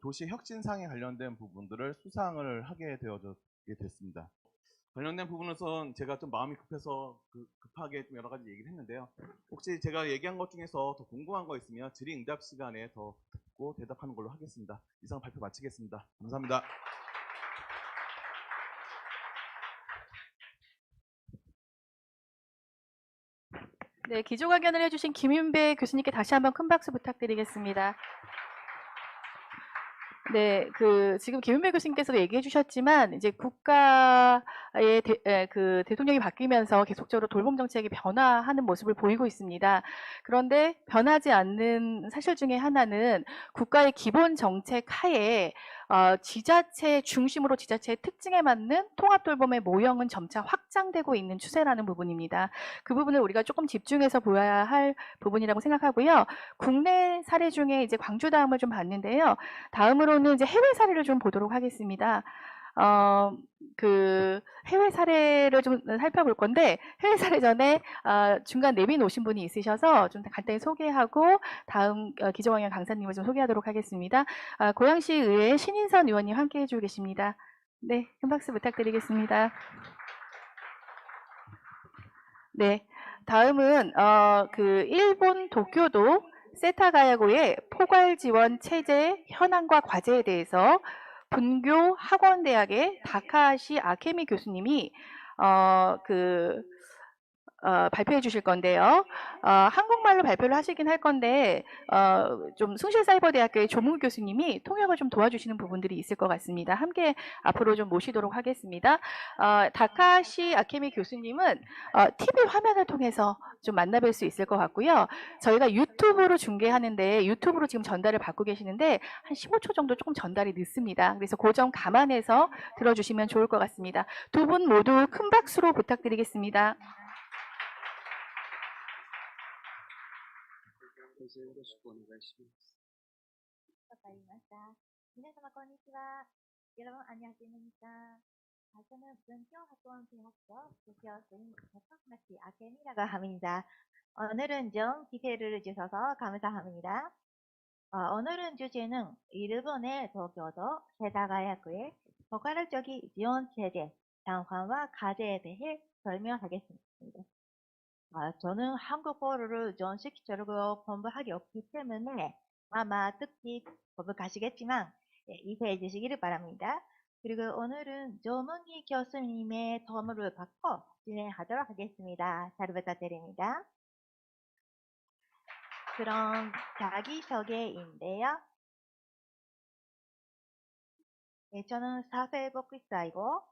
도시 혁신상에 관련된 부분들을 수상을 하게 되어졌게 됐습니다. 관련된 부분에선 제가 좀 마음이 급해서 급하게 좀 여러 가지 얘기를 했는데요. 혹시 제가 얘기한 것 중에서 더 궁금한 거 있으면 질의응답 시간에 더 듣고 대답하는 걸로 하겠습니다. 이상 발표 마치겠습니다. 감사합니다. 네, 기조강연을 해주신 김윤배 교수님께 다시 한번 큰 박수 부탁드리겠습니다. 네, 지금 김윤배 교수님께서도 얘기해 주셨지만, 이제 국가의 대통령이 바뀌면서 계속적으로 돌봄 정책이 변화하는 모습을 보이고 있습니다. 그런데 변하지 않는 사실 중에 하나는 국가의 기본 정책 하에 지자체 중심으로 지자체의 특징에 맞는 통합돌봄의 모형은 점차 확장되고 있는 추세라는 부분입니다. 그 부분을 우리가 조금 집중해서 보아야 할 부분이라고 생각하고요. 국내 사례 중에 이제 광주 다음을 좀 봤는데요. 다음으로는 이제 해외 사례를 좀 보도록 하겠습니다. 해외 사례를 좀 살펴볼 건데, 해외 사례 전에 중간 내빈 오신 분이 있으셔서 좀 간단히 소개하고 다음 기조강연 강사님을 좀 소개하도록 하겠습니다. 고양시 의회 신인선 의원님 함께 해주고 계십니다. 네, 큰 박수 부탁드리겠습니다. 네, 다음은 일본 도쿄도 세타가야고의 포괄 지원 체제 현황과 과제에 대해서 분교 학원대학의 다카하시 아케미 교수님이 발표해 주실 건데요. 한국말로 발표를 하시긴 할 건데 좀 숭실사이버대학교의 조문 교수님이 통역을 좀 도와주시는 부분들이 있을 것 같습니다. 함께 앞으로 좀 모시도록 하겠습니다. 다카시 아케미 교수님은 TV 화면을 통해서 좀 만나뵐 수 있을 것 같고요. 저희가 유튜브로 중계하는데 유튜브로 지금 전달을 받고 계시는데 한 15초 정도 조금 전달이 늦습니다. 그래서 그 점 감안해서 들어주시면 좋을 것 같습니다. 두 분 모두 큰 박수로 부탁드리겠습니다. よろしくお願いします。わかりました。皆様こんにちは。여러분 안녕하십니까? 저는 문교학원대학교 교수인 다카하시 아케미라고 합니다. 오늘은 좀 기회를 주셔서 감사합니다. 오늘은 주제는 일본의 도쿄도 세다가야구의 포괄적인 지원 체제 상황과 과제에 대해 설명하겠습니다. 저는 한국어를 전식적으로 공부하기 없기 때문에 아마 뜻이 거북하시겠지만 이해해 주시기를 바랍니다. 그리고 오늘은 조문희 교수님의 도움을 받고 진행하도록 하겠습니다. 잘 부탁드립니다. 그럼 자기소개인데요. 저는 사회복지사이고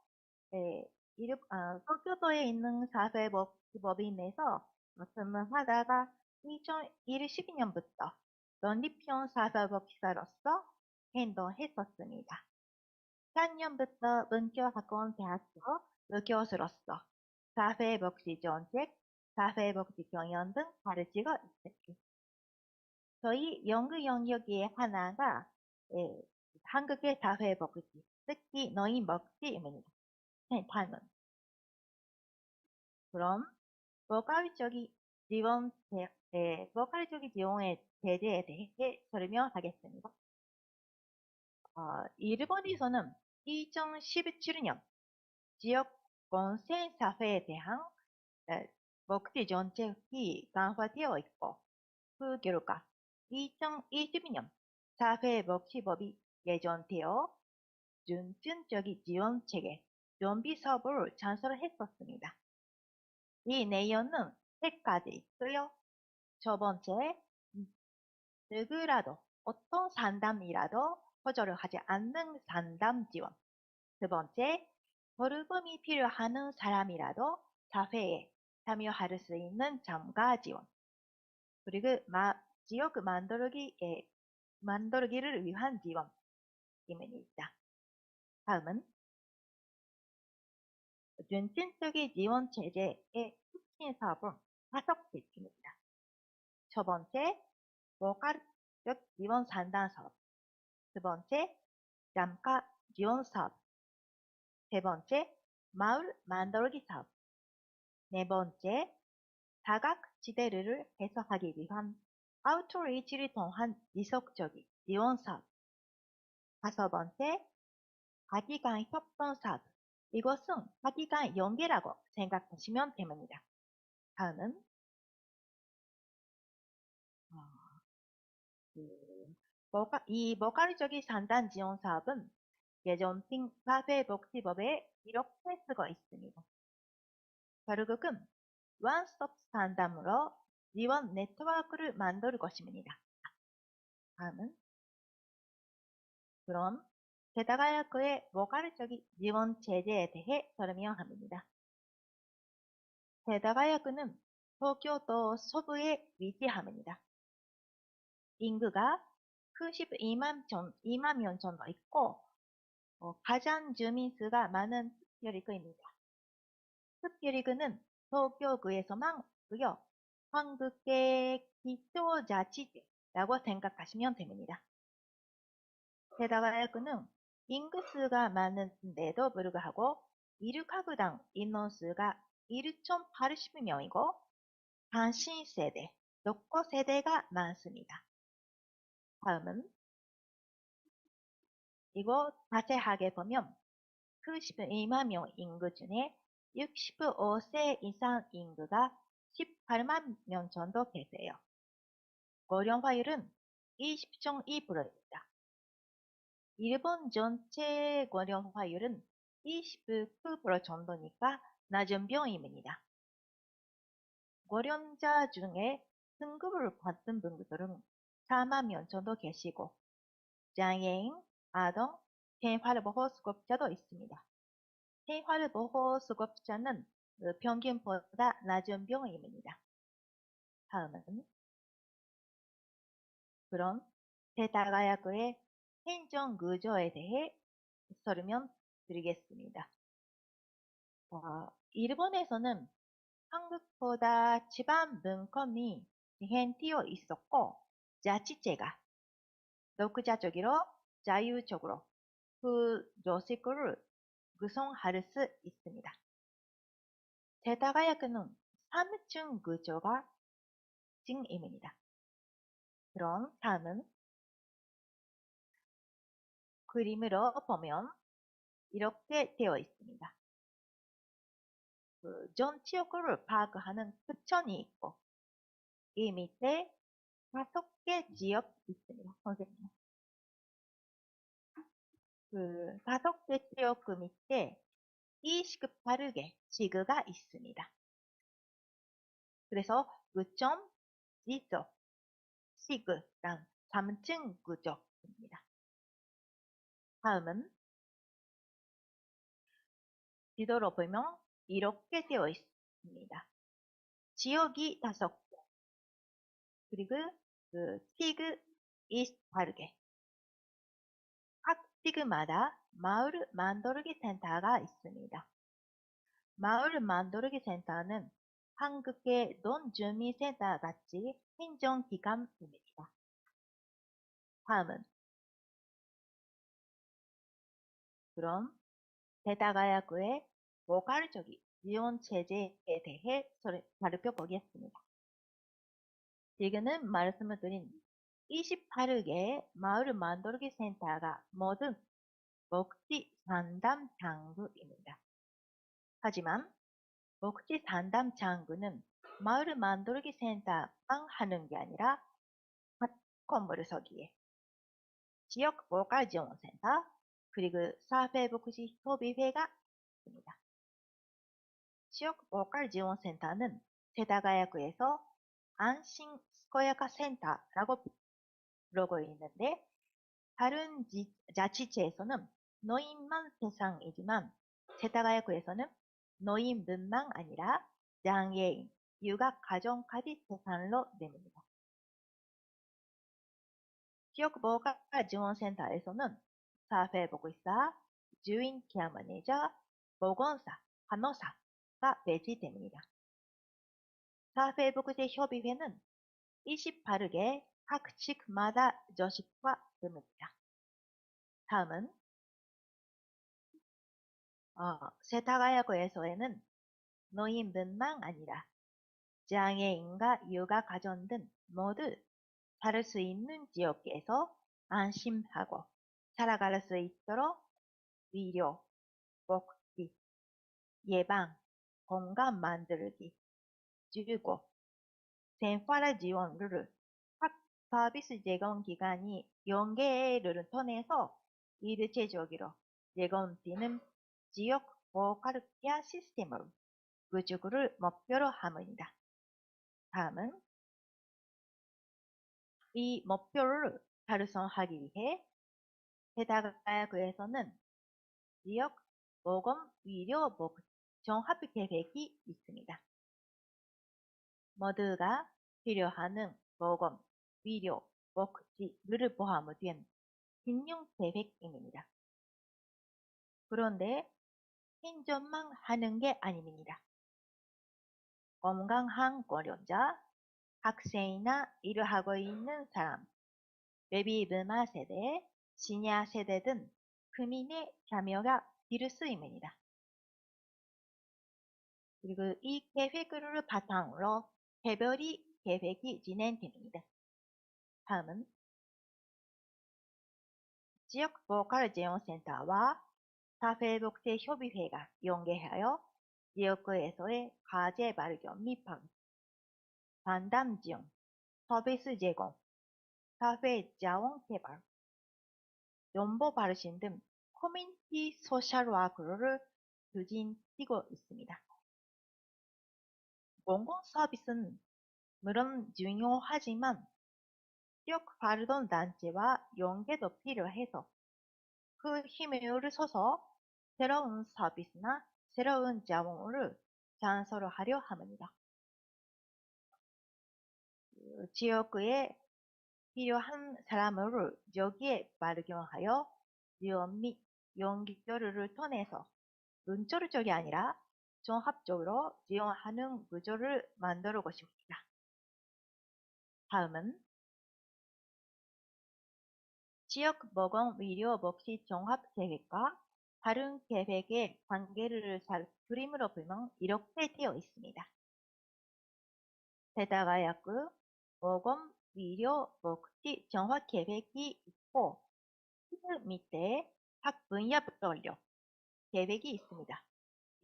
도쿄도에 있는 사회복지법인에서 근무하다가 2012년부터 연립형 사회복지사로서 행동했었습니다. 4년부터 문교학원대학교 교수로서 사회복지정책, 사회복지경영 등 가르치고 있습니다. 저희 연구 영역의 하나가 한국의 사회복지, 특히 노인복지입니다. 다음은 그럼 포괄적인 지원의 제재에 대해 설명하겠습니다. 일본에서는 2017년 지역 건센 사회에 대한 복지 정책이 강화되어 있고 그 결과 2022년 사회복지법이 개정되어 중증적인 지원 체계 좀비 사업을 창설했었습니다. 이 내용은 세 가지 있고요. 첫 번째, 누구라도 어떤 상담이라도 거절을 하지 않는 상담 지원. 두 번째, 돌봄이 필요한 사람이라도 사회에 참여할 수 있는 참가 지원. 그리고 지역 만들기를 위한 지원입니다. 다음은 중증적인 지원 체제의 혁신 사업은 5개 있습니다. 첫 번째, 포괄적 지원 상담 사업. 두 번째, 잠깐 지원 사업. 세 번째, 마을 만들기 사업. 네 번째, 사각지대를 해소하기 위한 아우트리치를 통한 지속적인 지원 사업. 다섯 번째, 가기관 협동 사업. 이것은 가기관 연계라고 생각하시면 됩니다. 다음은 이 포괄적인 상담 지원 사업은 예전팅 사회복지법에 이렇게 쓰고 있습니다. 결국은 원스톱 상담으로 지원 네트워크를 만들 것입니다. 다음은 그럼 대다가야구의 포괄적인 지원 체제에 대해 설명합니다. 대다가야구는 도쿄도 서부에 위치합니다. 인구가 92만 명 정도 있고 가장 주민 수가 많은 특별구입니다. 특별구는 도쿄구에서만 있고요. 한국의 기초자치제라고 생각하시면 됩니다. 대다가야구는 인구수가 많은데도 불구하고 이륙하구당 인원수가 1,080명이고 단신 세대, 독거 세대가 많습니다. 다음은 이거 자세하게 보면 92만 명 인구 중에 65세 이상 인구가 18만 명 정도 계세요. 고령화율은 20.2%입니다. 일본 전체 고령화율은 29% 정도니까 낮은 편입니다. 고령자 중에 등급을 받은 분들은 4만 명 정도 계시고 장애인, 아동, 생활보호수급자도 있습니다. 생활보호수급자는 평균보다 낮은 병입니다. 다음은 그럼 대다가야구의 행정구조에 대해 설명드리겠습니다. 일본에서는 한국보다 지방 분권이 진행되어 있었고 자치제가 독자적으로 자유적으로 그 조직을 구성할 수 있습니다. 대다가야구는 3층 구조가 특징입니다. 그럼 다음은 그림으로 보면 이렇게 되어 있습니다. 전 지역을 파악하는 특징이 있고 이 밑에 5개 지역 있습니다. 선생님. 5개 지역 그 밑에 28개 지구가 있습니다. 그래서 구점, 지적, 시그랑 3층 구조입니다. 다음은 지도로 보면 이렇게 되어 있습니다. 지역이 5개, 그리고 시그 28개. 각 시그마다 마을 만들기 센터가 있습니다. 마을 만들기 센터는 한국의 논주민센터 같이 행정기관입니다. 다음은 그럼 대다가야구의 포괄적인 지원 체제에 대해 살펴보겠습니다. 지금은 말씀을 드린 28개 마을 만들기 센터가 모두 복지 상담 장구입니다. 하지만 복지 상담 장구는 마을 만들기 센터만 하는 게 아니라 건물을 서기에 지역 포괄지원센터 그리고 사회복지협의회가 있습니다. 지역 보컬 지원 센터는 세다가야구에서 안심 스코야카 센터라고 부르고 있는데 다른 자치체에서는 노인만 대상이지만 세다가야구에서는 노인뿐만 아니라 장애인, 육아 가정까지 대상으로 됩니다. 지역 보컬 지원 센터에서는 사회복지사, 주인 케어 매니저, 보건사, 간호사가 배치됩니다. 사회복지협의회는 28개 각 지역마다 조직과 됩니다. 다음은 세타가야구에서는 노인뿐만 아니라 장애인과 육아 가정 등 모두 살 수 있는 지역에서 안심하고 살아갈 수 있도록 위료, 복지, 예방, 공간 만들기, 주거, 생활 지원을 각 서비스 제공 기관이 연계를 통해서 일체적으로 제공되는 지역 보컬 케어 시스템을 구축을 목표로 합니다. 다음은 이 목표를 달성하기 위해 세다가야구에서는 지역 보건 의료 복지 종합 계획이 있습니다. 모두가 필요한 보건, 의료, 복지를 포함된 긴용 계획입니다. 그런데 행정만 하는 게 아닙니다. 건강한 고령자, 학생이나 일을 하고 있는 사람, 베이비부마 세대, 시니어 세대 등 국민의 참여가 필수입니다. 그리고 이 계획을 바탕으로 개별이 계획이 진행됩니다. 다음은 지역 보컬 지원센터와 사회복지협의회가 연계하여 지역에서의 과제 발견 및 상담 지원, 서비스 제공, 사회 자원 개발, 정보 발신 등 커뮤니티 소셜 와크를 추진하고 있습니다. 공공 서비스는 물론 중요하지만 지역 활동 단체와 연계도 필요해서 그 힘을 써서 새로운 서비스나 새로운 자원을 창설하려 합니다. 지역에 필요한 사람을 여기에 발견하여 지원 및 연결을 통해서 문자적이 아니라 종합적으로 지원하는 구조를 만들고 싶습니다. 다음은 지역 보건 의료 복지 종합 계획과 다른 계획의 관계를 잘 그림으로 보면 이렇게 되어 있습니다. 세다가야구 보건 의료 복지 종합 계획이 있고 그 밑에 각 분야별로 계획이 있습니다.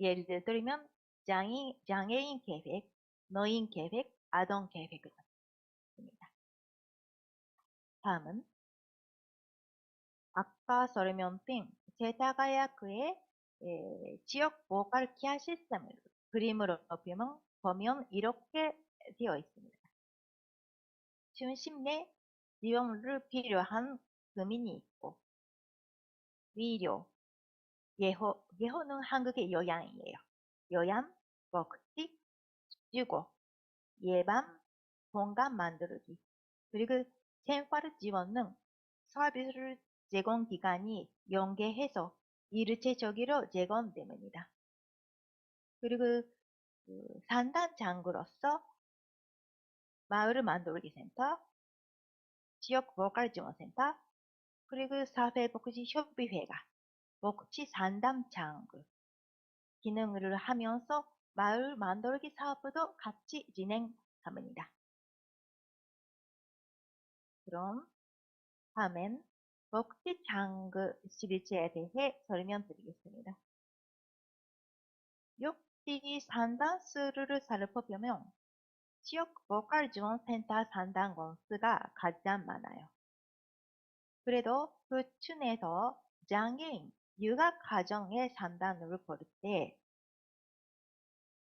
예를 들면 장애인 계획, 노인 계획, 아동 계획 있습니다. 다음은 아까 설명드린 세다가야구의 지역 보컬 케어 시스템을 그림으로 보면 이렇게 되어 있습니다. 중심 내 지원을 필요한 국민이 있고 의료, 예호는 한국의 요양이에요. 요양, 복지, 주거, 예방, 공간 만들기, 그리고 생활 지원은 서비스를 제공기관이 연계해서 일체적으로 제공됩니다. 그리고 산단장으로서 마을 만들기 센터, 지역 보컬 지원센터, 그리고 사회복지협의회가 복지 상담장 기능을 하면서 마을 만들기 사업도 같이 진행합니다. 그럼 다음엔 복지장 실체에 대해 설명드리겠습니다. 역시 상담수를 살펴보면 지역 보컬 지원센터 상담 건수가 가장 많아요. 그래도 그 중에서 장애인, 육아 가정의 상담을 볼 때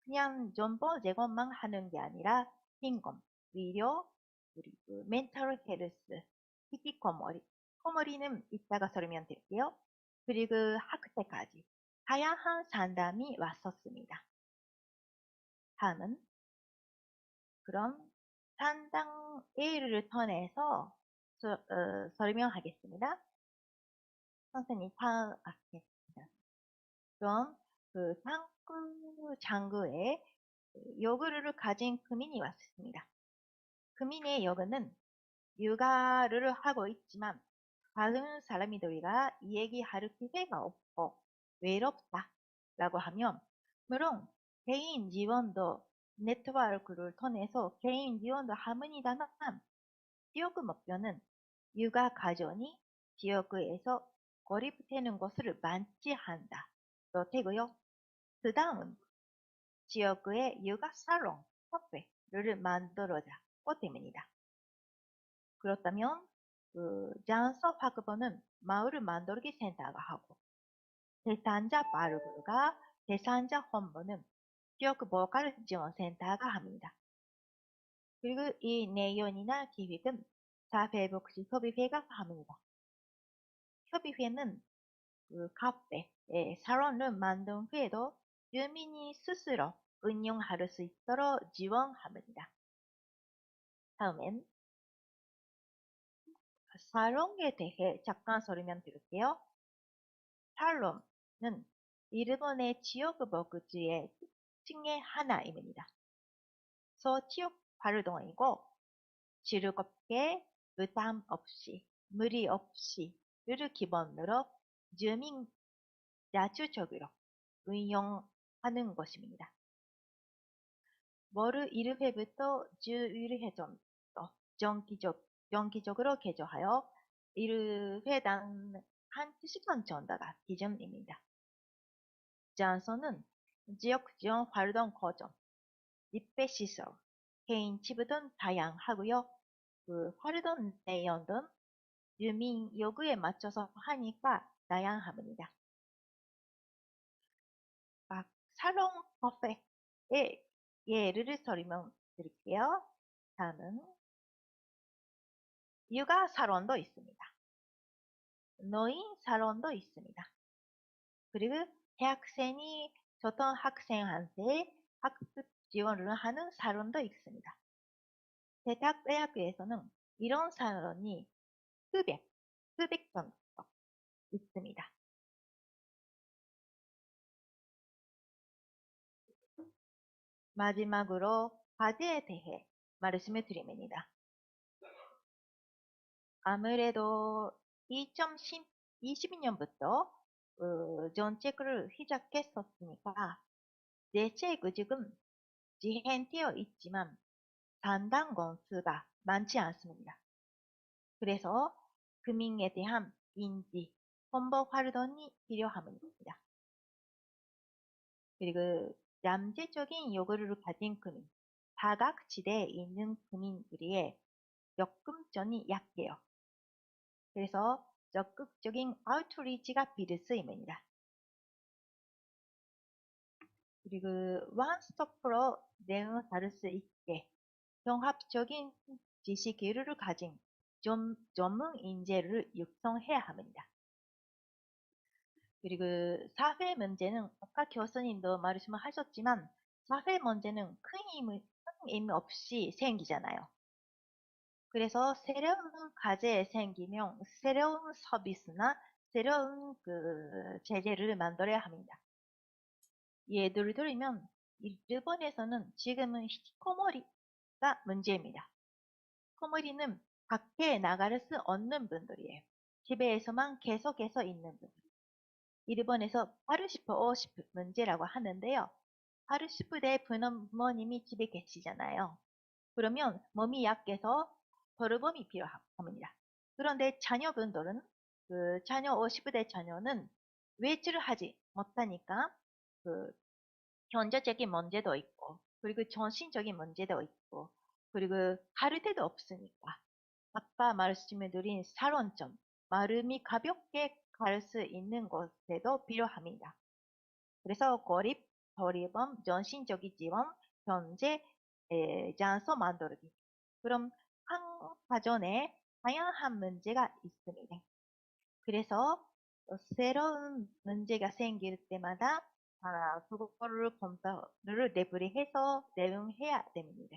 그냥 정보 제공만 하는 게 아니라 인권, 의료, 그리고 멘탈 헬스, 히키코모리. 코모리는 이따가 설명드릴게요. 그리고 학대까지 다양한 상담이 왔었습니다. 다음은 그럼 상담 A를 통해서 설명하겠습니다. 선생님 다음 하겠습니다. 그럼 그 장구에 요구를 가진 금인이 왔습니다. 금인의 요구는 육아를 하고 있지만 다른 사람들과 얘기할 기회가 없고 외롭다 라고 하면 물론 개인 지원도 네트워크를 통해서 개인 지원도 합니다만 지역 목표는 육아 가정이 지역에서 고립되는 것을 방지한다. 로 되고요. 그 다음 지역의 육아 살롱, 카페를 만들어자고 됩니다. 그렇다면 장소 확보는 마을 만들기 센터가 하고 대상자 발굴과 대상자 홍보는 지역 보컬 지원 센터가 합니다. 그리고 이 내용이나 기획은 사회복지협의회가 합니다. 협의회는 카페, 사론을 만든 후에도 주민이 스스로 운영할 수 있도록 지원합니다. 다음엔 사론에 대해 잠깐 설명드릴게요. 사론은 일본의 지역 복지의 특징의 하나입니다. 소지역 활동이고 즐겁게 부담 없이 무리 없이를 기본으로 주민 자주적으로 운영하는 것입니다. 월 1회부터 주 1회 정도 정기적으로 개조하여 1회당 1시간 정도가 기준입니다. 장소는 지역 지원 활동 거점, 입회 시설, 개인 집 등 다양하고요. 활동 내용은 주민 요구에 맞춰서 하니까 다양합니다. 살롱 카페의 예를 설명드릴게요. 다음은 육아 사론도 있습니다. 노인 사론도 있습니다. 그리고 대학생이 초등학생한테 학습 지원을 하는 사론도 있습니다. 대학에서는 이런 사론이 수백 정도 있습니다. 마지막으로 과제에 대해 말씀을 드립니다. 아무래도 2022년부터 정책을 시작했었으니까 대책 지금 지행되어 있지만 상담 건수가 많지 않습니다. 그래서 금융에 대한 인지, 홍보 활동이 필요합니다. 그리고 잠재적인 요구를 가진 금융, 사각지대에 있는 금융들의 접근성이 약해요. 그래서 적극적인 아우트리치가 필수입니다. 그리고 원스톱으로 대응할 수 있게 종합적인 지식 기술을 가진 전문 인재를 육성해야 합니다. 그리고 사회 문제는 아까 교수님도 말씀하셨지만 사회 문제는 큰 힘 없이 생기잖아요. 그래서 새로운 과제 생기면 새로운 서비스나 새로운 제재를 만들어야 합니다. 예를 들면 일본에서는 지금은 히키코모리가 문제입니다. 코모리는 밖에 나갈 수 없는 분들이에요. 집에서만 계속해서 있는 분들. 일본에서 80, 50 문제라고 하는데요. 80대 부모님이 집에 계시잖아요. 그러면 몸이 약해서 돌봄이 필요합니다. 그런데 자녀분들은 자녀 50대 자녀는 외출을 하지 못하니까 경제적인 문제도 있고 그리고 정신적인 문제도 있고 그리고 갈 데도 없으니까 아까 말씀드린 사론점 마음이 가볍게 갈 수 있는 곳에도 필요합니다. 그래서 고립, 돌봄, 정신적인 지원, 현재 장소 만들기. 그럼 한 가정에 다양한 문제가 있습니다. 그래서 새로운 문제가 생길 때마다 그거를 컴퓨터를 내부리해서 대응해야 됩니다.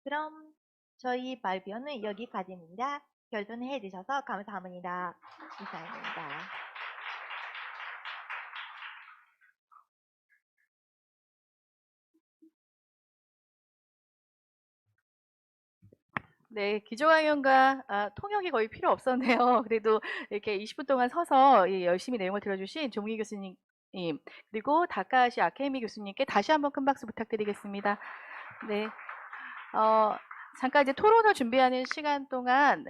그럼 저희 발표는 여기까지입니다. 결정해 주셔서 감사합니다. 이상입니다. 네, 기조강연과 통역이 거의 필요 없었네요. 그래도 이렇게 20분 동안 서서 열심히 내용을 들어주신 조무기 교수님, 그리고 다카하시 아케미 교수님께 다시 한번 큰 박수 부탁드리겠습니다. 네. 잠깐 이제 토론을 준비하는 시간 동안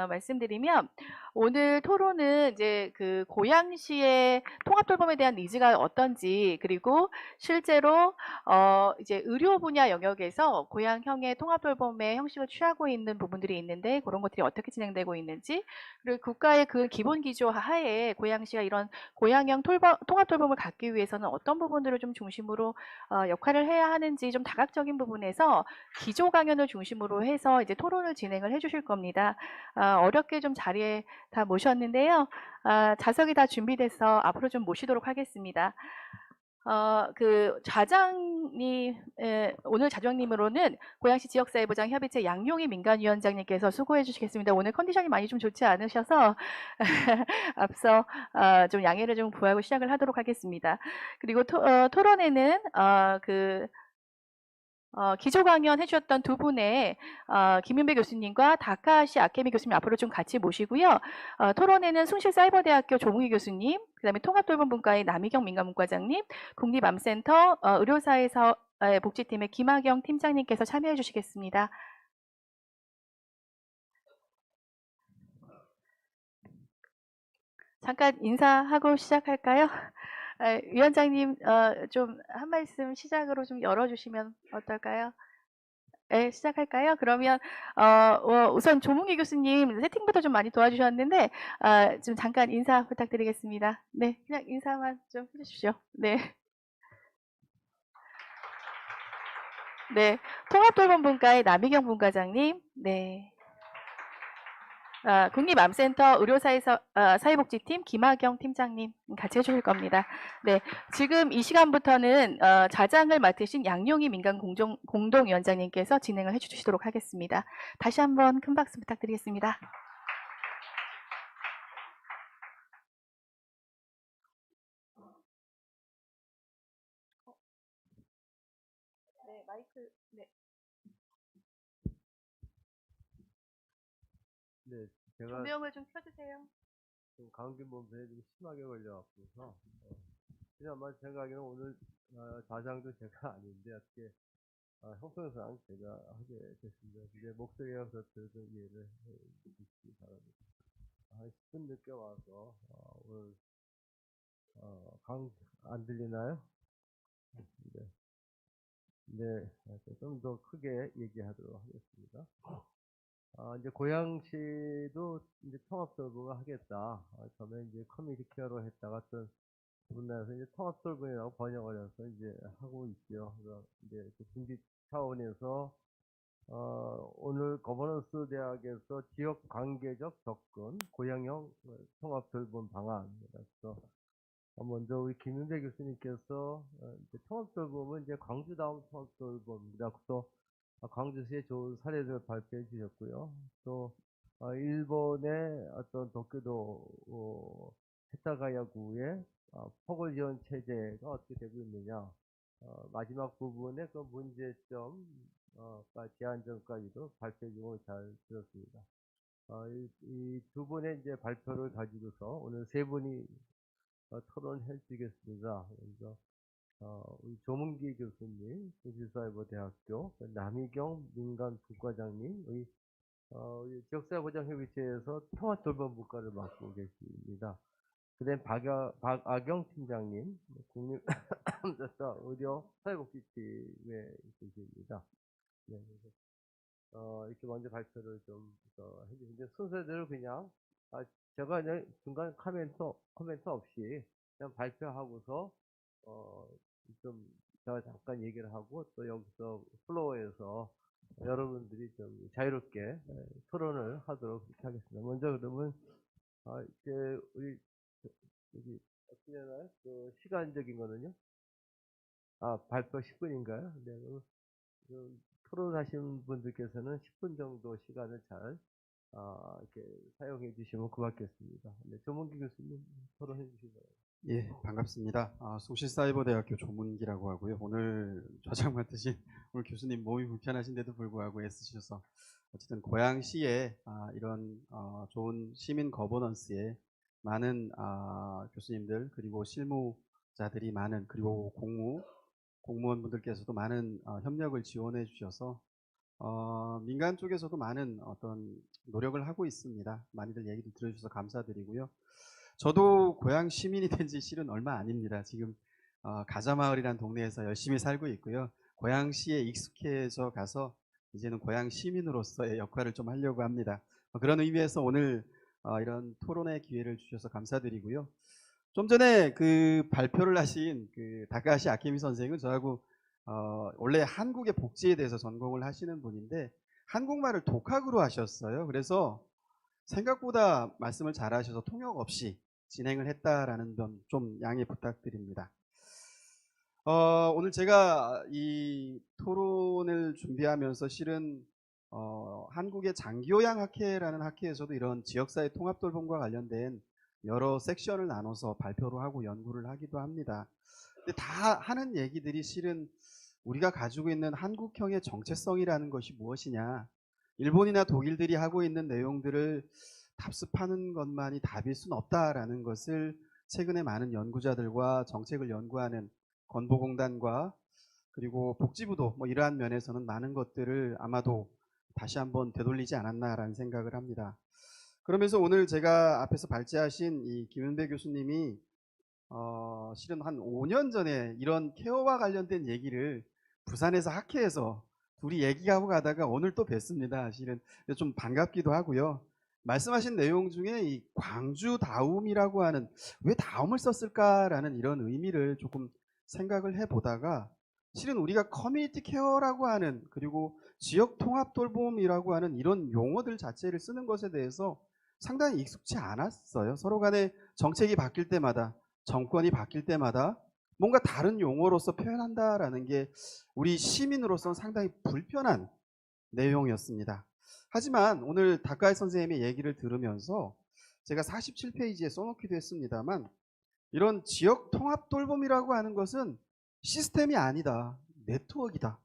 말씀드리면 오늘 토론은 이제 그 고양시의 통합돌봄에 대한 니즈가 어떤지 그리고 실제로 이제 의료 분야 영역에서 고양형의 통합돌봄의 형식을 취하고 있는 부분들이 있는데 그런 것들이 어떻게 진행되고 있는지 그리고 국가의 그 기본 기조 하에 고양시가 이런 고양형 통합돌봄을 갖기 위해서는 어떤 부분들을 좀 중심으로 역할을 해야 하는지 좀 다각적인 부분에서 기조 강연을 중심으로 해서 이제 토론을 진행을 해주실 겁니다. 어렵게 좀 자리에 다 모셨는데요. 좌석이 다 준비돼서 앞으로 좀 모시도록 하겠습니다. 그 좌장님, 오늘 좌장님으로는 고양시 지역사회보장 협의체 양용희 민간위원장님께서 수고해 주시겠습니다. 오늘 컨디션이 많이 좀 좋지 않으셔서 앞서 좀 양해를 좀 구하고 시작을 하도록 하겠습니다. 그리고 토론에는 기조 강연 해주셨던 두 분의 김윤배 교수님과 다카하시 아케미 교수님 앞으로 좀 같이 모시고요. 토론에는 숭실사이버대학교 조무기 교수님, 그다음에 통합돌봄분과의 남희경 민간문과장님, 국립암센터 의료사회사 복지팀의 김하경 팀장님께서 참여해 주시겠습니다. 잠깐 인사하고 시작할까요? 위원장님 좀 한 말씀 시작으로 좀 열어주시면 어떨까요? 네, 시작할까요? 그러면 우선 조문기 교수님 세팅부터 좀 많이 도와주셨는데 좀 잠깐 인사 부탁드리겠습니다. 네, 그냥 인사만 좀 해주십시오. 네. 네, 통합돌봄분과의 남희경 분과장님, 네. 국립암센터 사회복지팀 김하경 팀장님 같이 해주실 겁니다. 네, 지금 이 시간부터는 좌장을 맡으신 양용희 민간공동위원장님께서 진행을 해주시도록 하겠습니다. 다시 한번 큰 박수 부탁드리겠습니다. 네, 마이크, 네. 네, 제가 조명을 좀 켜주세요. 좀 감기 몸살에 좀 심하게 걸려갖고서 그냥 아마 생각에는 오늘 좌장도 제가 아닌데 어떻게 형평상 제가 하게 됐습니다. 이제 목소리가 그렇더라도 이해를 해주시기 바랍니다. 한 10분 늦게 와서 오늘 안 들리나요? 네, 네, 좀 더 크게 얘기하도록 하겠습니다. 이제 고양시도 이제 통합돌봄을 하겠다. 처음에 이제 커뮤니티 케어로 했다가 또 우리나라에서 이제 통합돌봄이라고 번역을 해서 이제 하고 있죠. 그래서 이제 그 중지 차원에서 오늘 거버넌스 대학에서 지역 관계적 접근, 고양형 통합돌봄 방안. 그래서 먼저 우리 김윤배 교수님께서 이제 통합돌봄은 이제 광주다운 통합돌봄이라고 광주시의 좋은 사례를 발표해 주셨고요. 또 일본의 어떤 도쿄도 해타가야구의 포괄 지원 체제가 어떻게 되고 있느냐. 마지막 부분에 그 문제점, 제한점까지도 발표 중을 잘 들었습니다. 이 두 분의 이제 발표를 가지고서 오늘 세 분이 토론해 주겠습니다. 먼저 우리 조문기 교수님, 숭실사이버대학교, 남희경 민간국과장님, 우리 지역사회보장협의체에서 통합돌봄국가를 맡고 계십니다. 그 다음에 박아경 팀장님, 국립의료사회복지팀에 계십니다. 네, 그래서 이렇게 먼저 발표를 좀 해주시는데 순서대로 그냥 제가 그냥 중간 코멘트 없이 그냥 발표하고서 좀 제가 잠깐 얘기를 하고 또 여기서 플로어에서 여러분들이 좀 자유롭게 토론을 하도록 하겠습니다. 먼저 그러면 이제 우리 여기 어떻게 되나요? 그 시간적인 거는요? 발표 10분인가요? 네, 토론하신 분들께서는 10분 정도 시간을 잘 이렇게 사용해 주시면 고맙겠습니다. 네, 조문기 교수님 토론해 주시고요. 예, 반갑습니다. 송실사이버대학교 조문기라고 하고요. 오늘 좌장 맡으신 오늘 교수님 몸이 불편하신데도 불구하고 애쓰셔서 어쨌든 고양시에 이런 좋은 시민 거버넌스에 많은 교수님들 그리고 실무자들이 많은 그리고 공무원분들께서도 많은 협력을 지원해 주셔서 민간 쪽에서도 많은 어떤 노력을 하고 있습니다. 많이들 얘기도 들어주셔서 감사드리고요. 저도 고양 시민이 된 지 실은 얼마 아닙니다. 지금 가자마을이라는 동네에서 열심히 살고 있고요. 고양시에 익숙해져 가서 이제는 고양 시민으로서의 역할을 좀 하려고 합니다. 그런 의미에서 오늘 이런 토론의 기회를 주셔서 감사드리고요. 좀 전에 그 발표를 하신 그 다카하시 아케미 선생은 저하고 원래 한국의 복지에 대해서 전공을 하시는 분인데 한국말을 독학으로 하셨어요. 그래서 생각보다 말씀을 잘 하셔서 통역 없이 진행을 했다라는 점 좀 양해 부탁드립니다. 오늘 제가 이 토론을 준비하면서 실은 한국의 장기요양학회라는 학회에서도 이런 지역사회 통합돌봄과 관련된 여러 섹션을 나눠서 발표를 하고 연구를 하기도 합니다. 근데 다 하는 얘기들이 실은 우리가 가지고 있는 한국형의 정체성이라는 것이 무엇이냐, 일본이나 독일들이 하고 있는 내용들을 답습하는 것만이 답일 수는 없다라는 것을 최근에 많은 연구자들과 정책을 연구하는 건보공단과 그리고 복지부도 이러한 면에서는 많은 것들을 아마도 다시 한번 되돌리지 않았나라는 생각을 합니다. 그러면서 오늘 제가 앞에서 발제하신 이 김은배 교수님이 실은 한 5년 전에 이런 케어와 관련된 얘기를 부산에서 학회에서 둘이 얘기하고 가다가 오늘 또 뵀습니다. 실은 좀 반갑기도 하고요. 말씀하신 내용 중에 이 광주 다움이라고 하는, 왜 다움을 썼을까라는 이런 의미를 조금 생각을 해보다가 실은 우리가 커뮤니티 케어라고 하는 그리고 지역 통합 돌봄이라고 하는 이런 용어들 자체를 쓰는 것에 대해서 상당히 익숙치 않았어요. 서로 간에 정책이 바뀔 때마다, 정권이 바뀔 때마다 뭔가 다른 용어로서 표현한다라는 게 우리 시민으로서는 상당히 불편한 내용이었습니다. 하지만 오늘 다카이 선생님의 얘기를 들으면서 제가 47페이지에 써놓기도 했습니다만 이런 지역 통합 돌봄이라고 하는 것은 시스템이 아니다. 네트워크이다.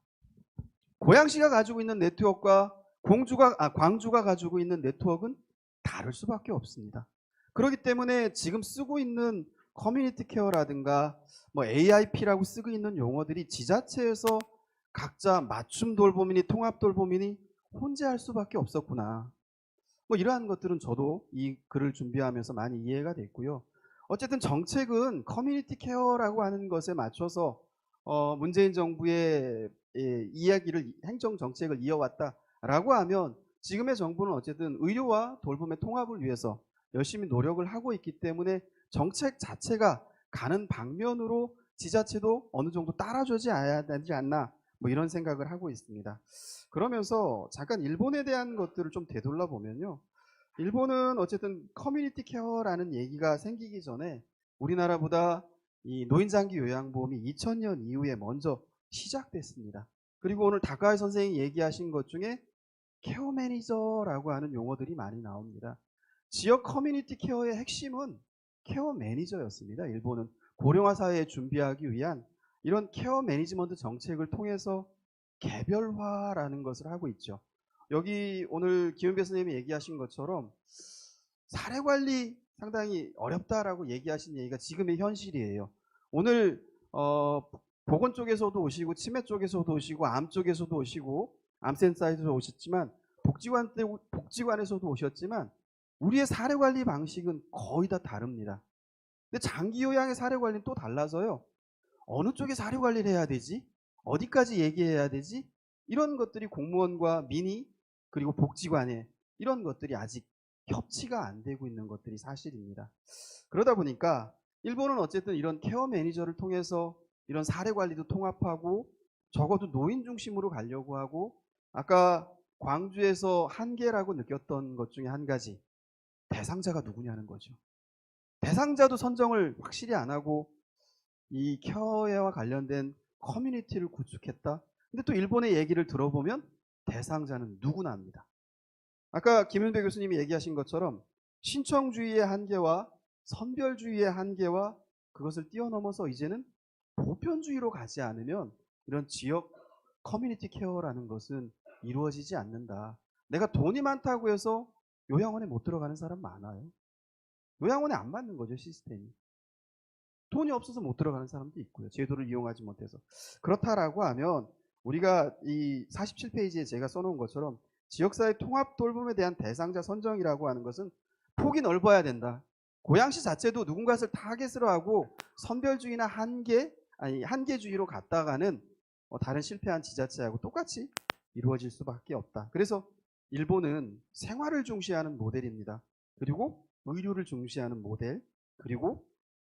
고양시가 가지고 있는 네트워크와 광주가 가지고 있는 네트워크는 다를 수밖에 없습니다. 그렇기 때문에 지금 쓰고 있는 커뮤니티 케어라든가 AIP라고 쓰고 있는 용어들이 지자체에서 각자 맞춤 돌봄이니 통합 돌봄이니 혼재할 수밖에 없었구나. 이러한 것들은 저도 이 글을 준비하면서 많이 이해가 됐고요. 어쨌든 정책은 커뮤니티 케어라고 하는 것에 맞춰서 문재인 정부의 이야기를, 행정 정책을 이어왔다라고 하면 지금의 정부는 어쨌든 의료와 돌봄의 통합을 위해서 열심히 노력을 하고 있기 때문에 정책 자체가 가는 방면으로 지자체도 어느 정도 따라줘야 되지 않나, 이런 생각을 하고 있습니다. 그러면서 잠깐 일본에 대한 것들을 좀 되돌려 보면요. 일본은 어쨌든 커뮤니티 케어라는 얘기가 생기기 전에 우리나라보다 이 노인장기 요양보험이 2000년 이후에 먼저 시작됐습니다. 그리고 오늘 다카이 선생님이 얘기하신 것 중에 케어 매니저라고 하는 용어들이 많이 나옵니다. 지역 커뮤니티 케어의 핵심은 케어 매니저였습니다. 일본은 고령화 사회에 준비하기 위한 이런 케어 매니지먼트 정책을 통해서 개별화라는 것을 하고 있죠. 여기 오늘 김은배 선생님이 얘기하신 것처럼 사례관리 상당히 어렵다라고 얘기하신 얘기가 지금의 현실이에요. 오늘 보건 쪽에서도 오시고 치매 쪽에서도 오시고 암 쪽에서도 오시고 암센터에서도 오셨지만 복지관에서도 오셨지만 우리의 사례관리 방식은 거의 다 다릅니다. 근데 장기요양의 사례관리는 또 달라서요. 어느 쪽에 사례관리를 해야 되지? 어디까지 얘기해야 되지? 이런 것들이 공무원과 민의 그리고 복지관에 이런 것들이 아직 협치가 안 되고 있는 것들이 사실입니다. 그러다 보니까 일본은 어쨌든 이런 케어 매니저를 통해서 이런 사례 관리도 통합하고 적어도 노인 중심으로 가려고 하고, 아까 광주에서 한계라고 느꼈던 것 중에 한 가지, 대상자가 누구냐는 거죠. 대상자도 선정을 확실히 안 하고 이 케어와 관련된 커뮤니티를 구축했다. 근데 또 일본의 얘기를 들어보면 대상자는 누구나 합니다. 아까 김윤배 교수님이 얘기하신 것처럼 신청주의의 한계와 선별주의의 한계와 그것을 뛰어넘어서 이제는 보편주의로 가지 않으면 이런 지역 커뮤니티 케어라는 것은 이루어지지 않는다. 내가 돈이 많다고 해서 요양원에 못 들어가는 사람 많아요. 요양원에 안 맞는 거죠, 시스템이. 돈이 없어서 못 들어가는 사람도 있고요. 제도를 이용하지 못해서. 그렇다라고 하면 우리가 이 47페이지에 제가 써놓은 것처럼 지역사회 통합 돌봄에 대한 대상자 선정이라고 하는 것은 폭이 넓어야 된다. 고양시 자체도 누군가를 타겟으로 하고 선별주의나 한계주의로 갔다가는 다른 실패한 지자체하고 똑같이 이루어질 수밖에 없다. 그래서 일본은 생활을 중시하는 모델입니다. 그리고 의료를 중시하는 모델, 그리고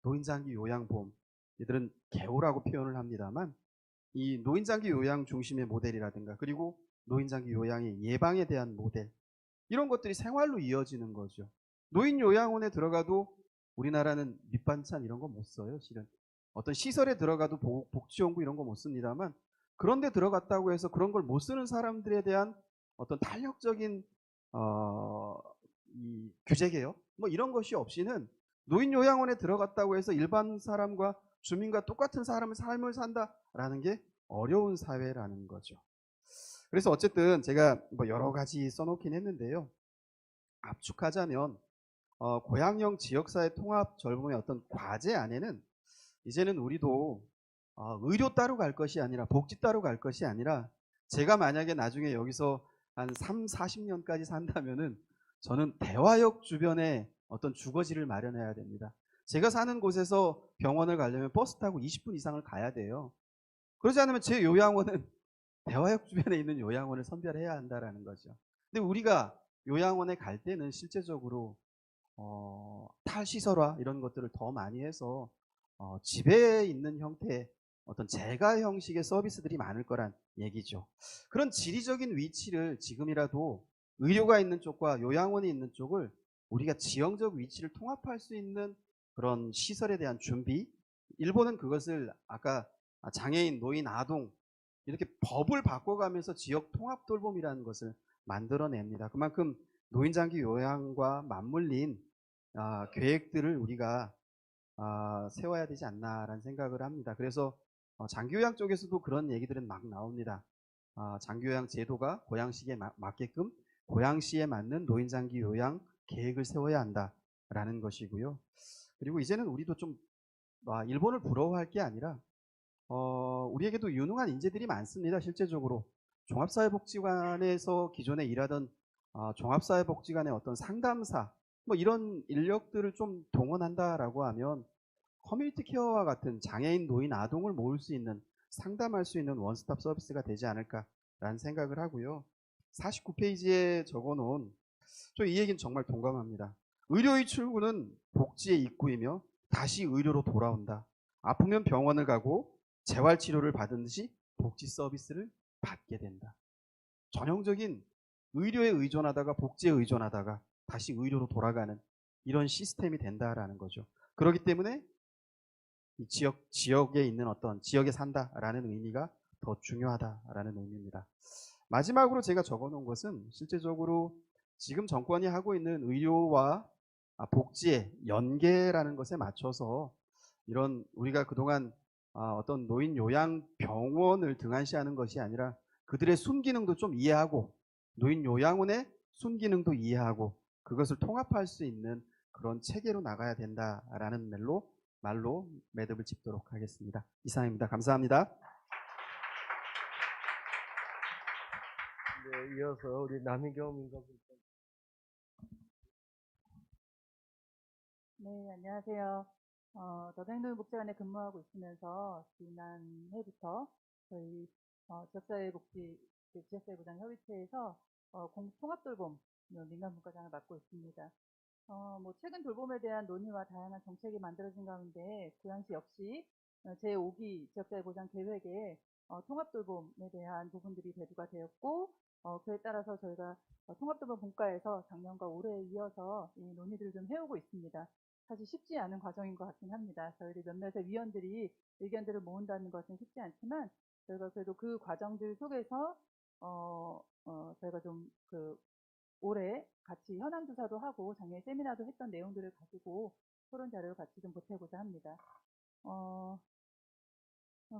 노인장기 요양보험, 이들은 개호라고 표현을 합니다만 이 노인장기 요양 중심의 모델이라든가 그리고 노인장기 요양의 예방에 대한 모델, 이런 것들이 생활로 이어지는 거죠. 노인 요양원에 들어가도 우리나라는 밑반찬 이런 거 못 써요. 실은 어떤 시설에 들어가도 복지연구 이런 거 못 씁니다만, 그런데 들어갔다고 해서 그런 걸 못 쓰는 사람들에 대한 어떤 탄력적인 이 규제 개혁 뭐 이런 것이 없이는 노인 요양원에 들어갔다고 해서 일반 사람과 주민과 똑같은 삶을 산다라는 게 어려운 사회라는 거죠. 그래서 어쨌든 제가 뭐 여러 가지 써놓긴 했는데요. 압축하자면 고향형 지역사회 통합 돌봄의 어떤 과제 안에는 이제는 우리도 의료 따로 갈 것이 아니라 복지 따로 갈 것이 아니라, 제가 만약에 나중에 여기서 한 3, 40년까지 산다면은 저는 대화역 주변에 어떤 주거지를 마련해야 됩니다. 제가 사는 곳에서 병원을 가려면 버스 타고 20분 이상을 가야 돼요. 그러지 않으면 제 요양원은 대화역 주변에 있는 요양원을 선별해야 한다라는 거죠. 근데 우리가 요양원에 갈 때는 실제적으로 탈시설화 이런 것들을 더 많이 해서 집에 있는 형태의 어떤 재가 형식의 서비스들이 많을 거란 얘기죠. 그런 지리적인 위치를 지금이라도 의료가 있는 쪽과 요양원이 있는 쪽을 우리가 지형적 위치를 통합할 수 있는 그런 시설에 대한 준비, 일본은 그것을 아까 장애인, 노인, 아동 이렇게 법을 바꿔가면서 지역 통합 돌봄이라는 것을 만들어냅니다. 그만큼 노인장기 요양과 맞물린 계획들을 우리가 세워야 되지 않나라는 생각을 합니다. 그래서 장기요양 쪽에서도 그런 얘기들은 막 나옵니다. 장기요양 제도가 고양시에 맞게끔 고양시에 맞는 노인장기 요양 계획을 세워야 한다라는 것이고요. 그리고 이제는 우리도 좀 일본을 부러워할 게 아니라 우리에게도 유능한 인재들이 많습니다. 실제적으로 종합사회복지관에서 기존에 일하던 종합사회복지관의 어떤 상담사 뭐 이런 인력들을 좀 동원한다라고 하면 커뮤니티 케어와 같은 장애인, 노인, 아동을 모을 수 있는, 상담할 수 있는 원스톱 서비스가 되지 않을까라는 생각을 하고요. 49페이지에 적어놓은 저 이 얘기는 정말 동감합니다. 의료의 출구는 복지의 입구이며 다시 의료로 돌아온다. 아프면 병원을 가고 재활치료를 받은 듯이 복지 서비스를 받게 된다. 전형적인 의료에 의존하다가 복지에 의존하다가 다시 의료로 돌아가는 이런 시스템이 된다라는 거죠. 그렇기 때문에 이 지역에 있는 어떤 지역에 산다라는 의미가 더 중요하다라는 의미입니다. 마지막으로 제가 적어놓은 것은 실제적으로 지금 정권이 하고 있는 의료와 복지의 연계라는 것에 맞춰서 이런 우리가 그동안 어떤 노인 요양 병원을 등한시하는 것이 아니라 그들의 순기능도 좀 이해하고 노인 요양원의 순기능도 이해하고 그것을 통합할 수 있는 그런 체계로 나가야 된다라는 말로 매듭을 짚도록 하겠습니다. 이상입니다. 감사합니다. 네, 이어서 우리 남희경 민가부. 네, 안녕하세요. 저도 행동복지관에 근무하고 있으면서 지난해부터 저희 지역사회복지, 지역사회보장 협의체에서 통합돌봄 민간분과장을 맡고 있습니다. 최근 돌봄에 대한 논의와 다양한 정책이 만들어진 가운데 고양시 역시 제5기 지역사회 보장 계획에 통합돌봄에 대한 부분들이 대두가 되었고 그에 따라서 저희가 통합돌봄 분과에서 작년과 올해에 이어서 이 논의들을 좀 해오고 있습니다. 사실 쉽지 않은 과정인 것 같긴 합니다. 저희들 몇몇의 위원들이 의견들을 모은다는 것은 쉽지 않지만 저희가 그래도 그 과정들 속에서 저희가 좀 올해 같이 현안 조사도 하고 작년에 세미나도 했던 내용들을 가지고 토론 자료를 같이 좀 보태고자 합니다.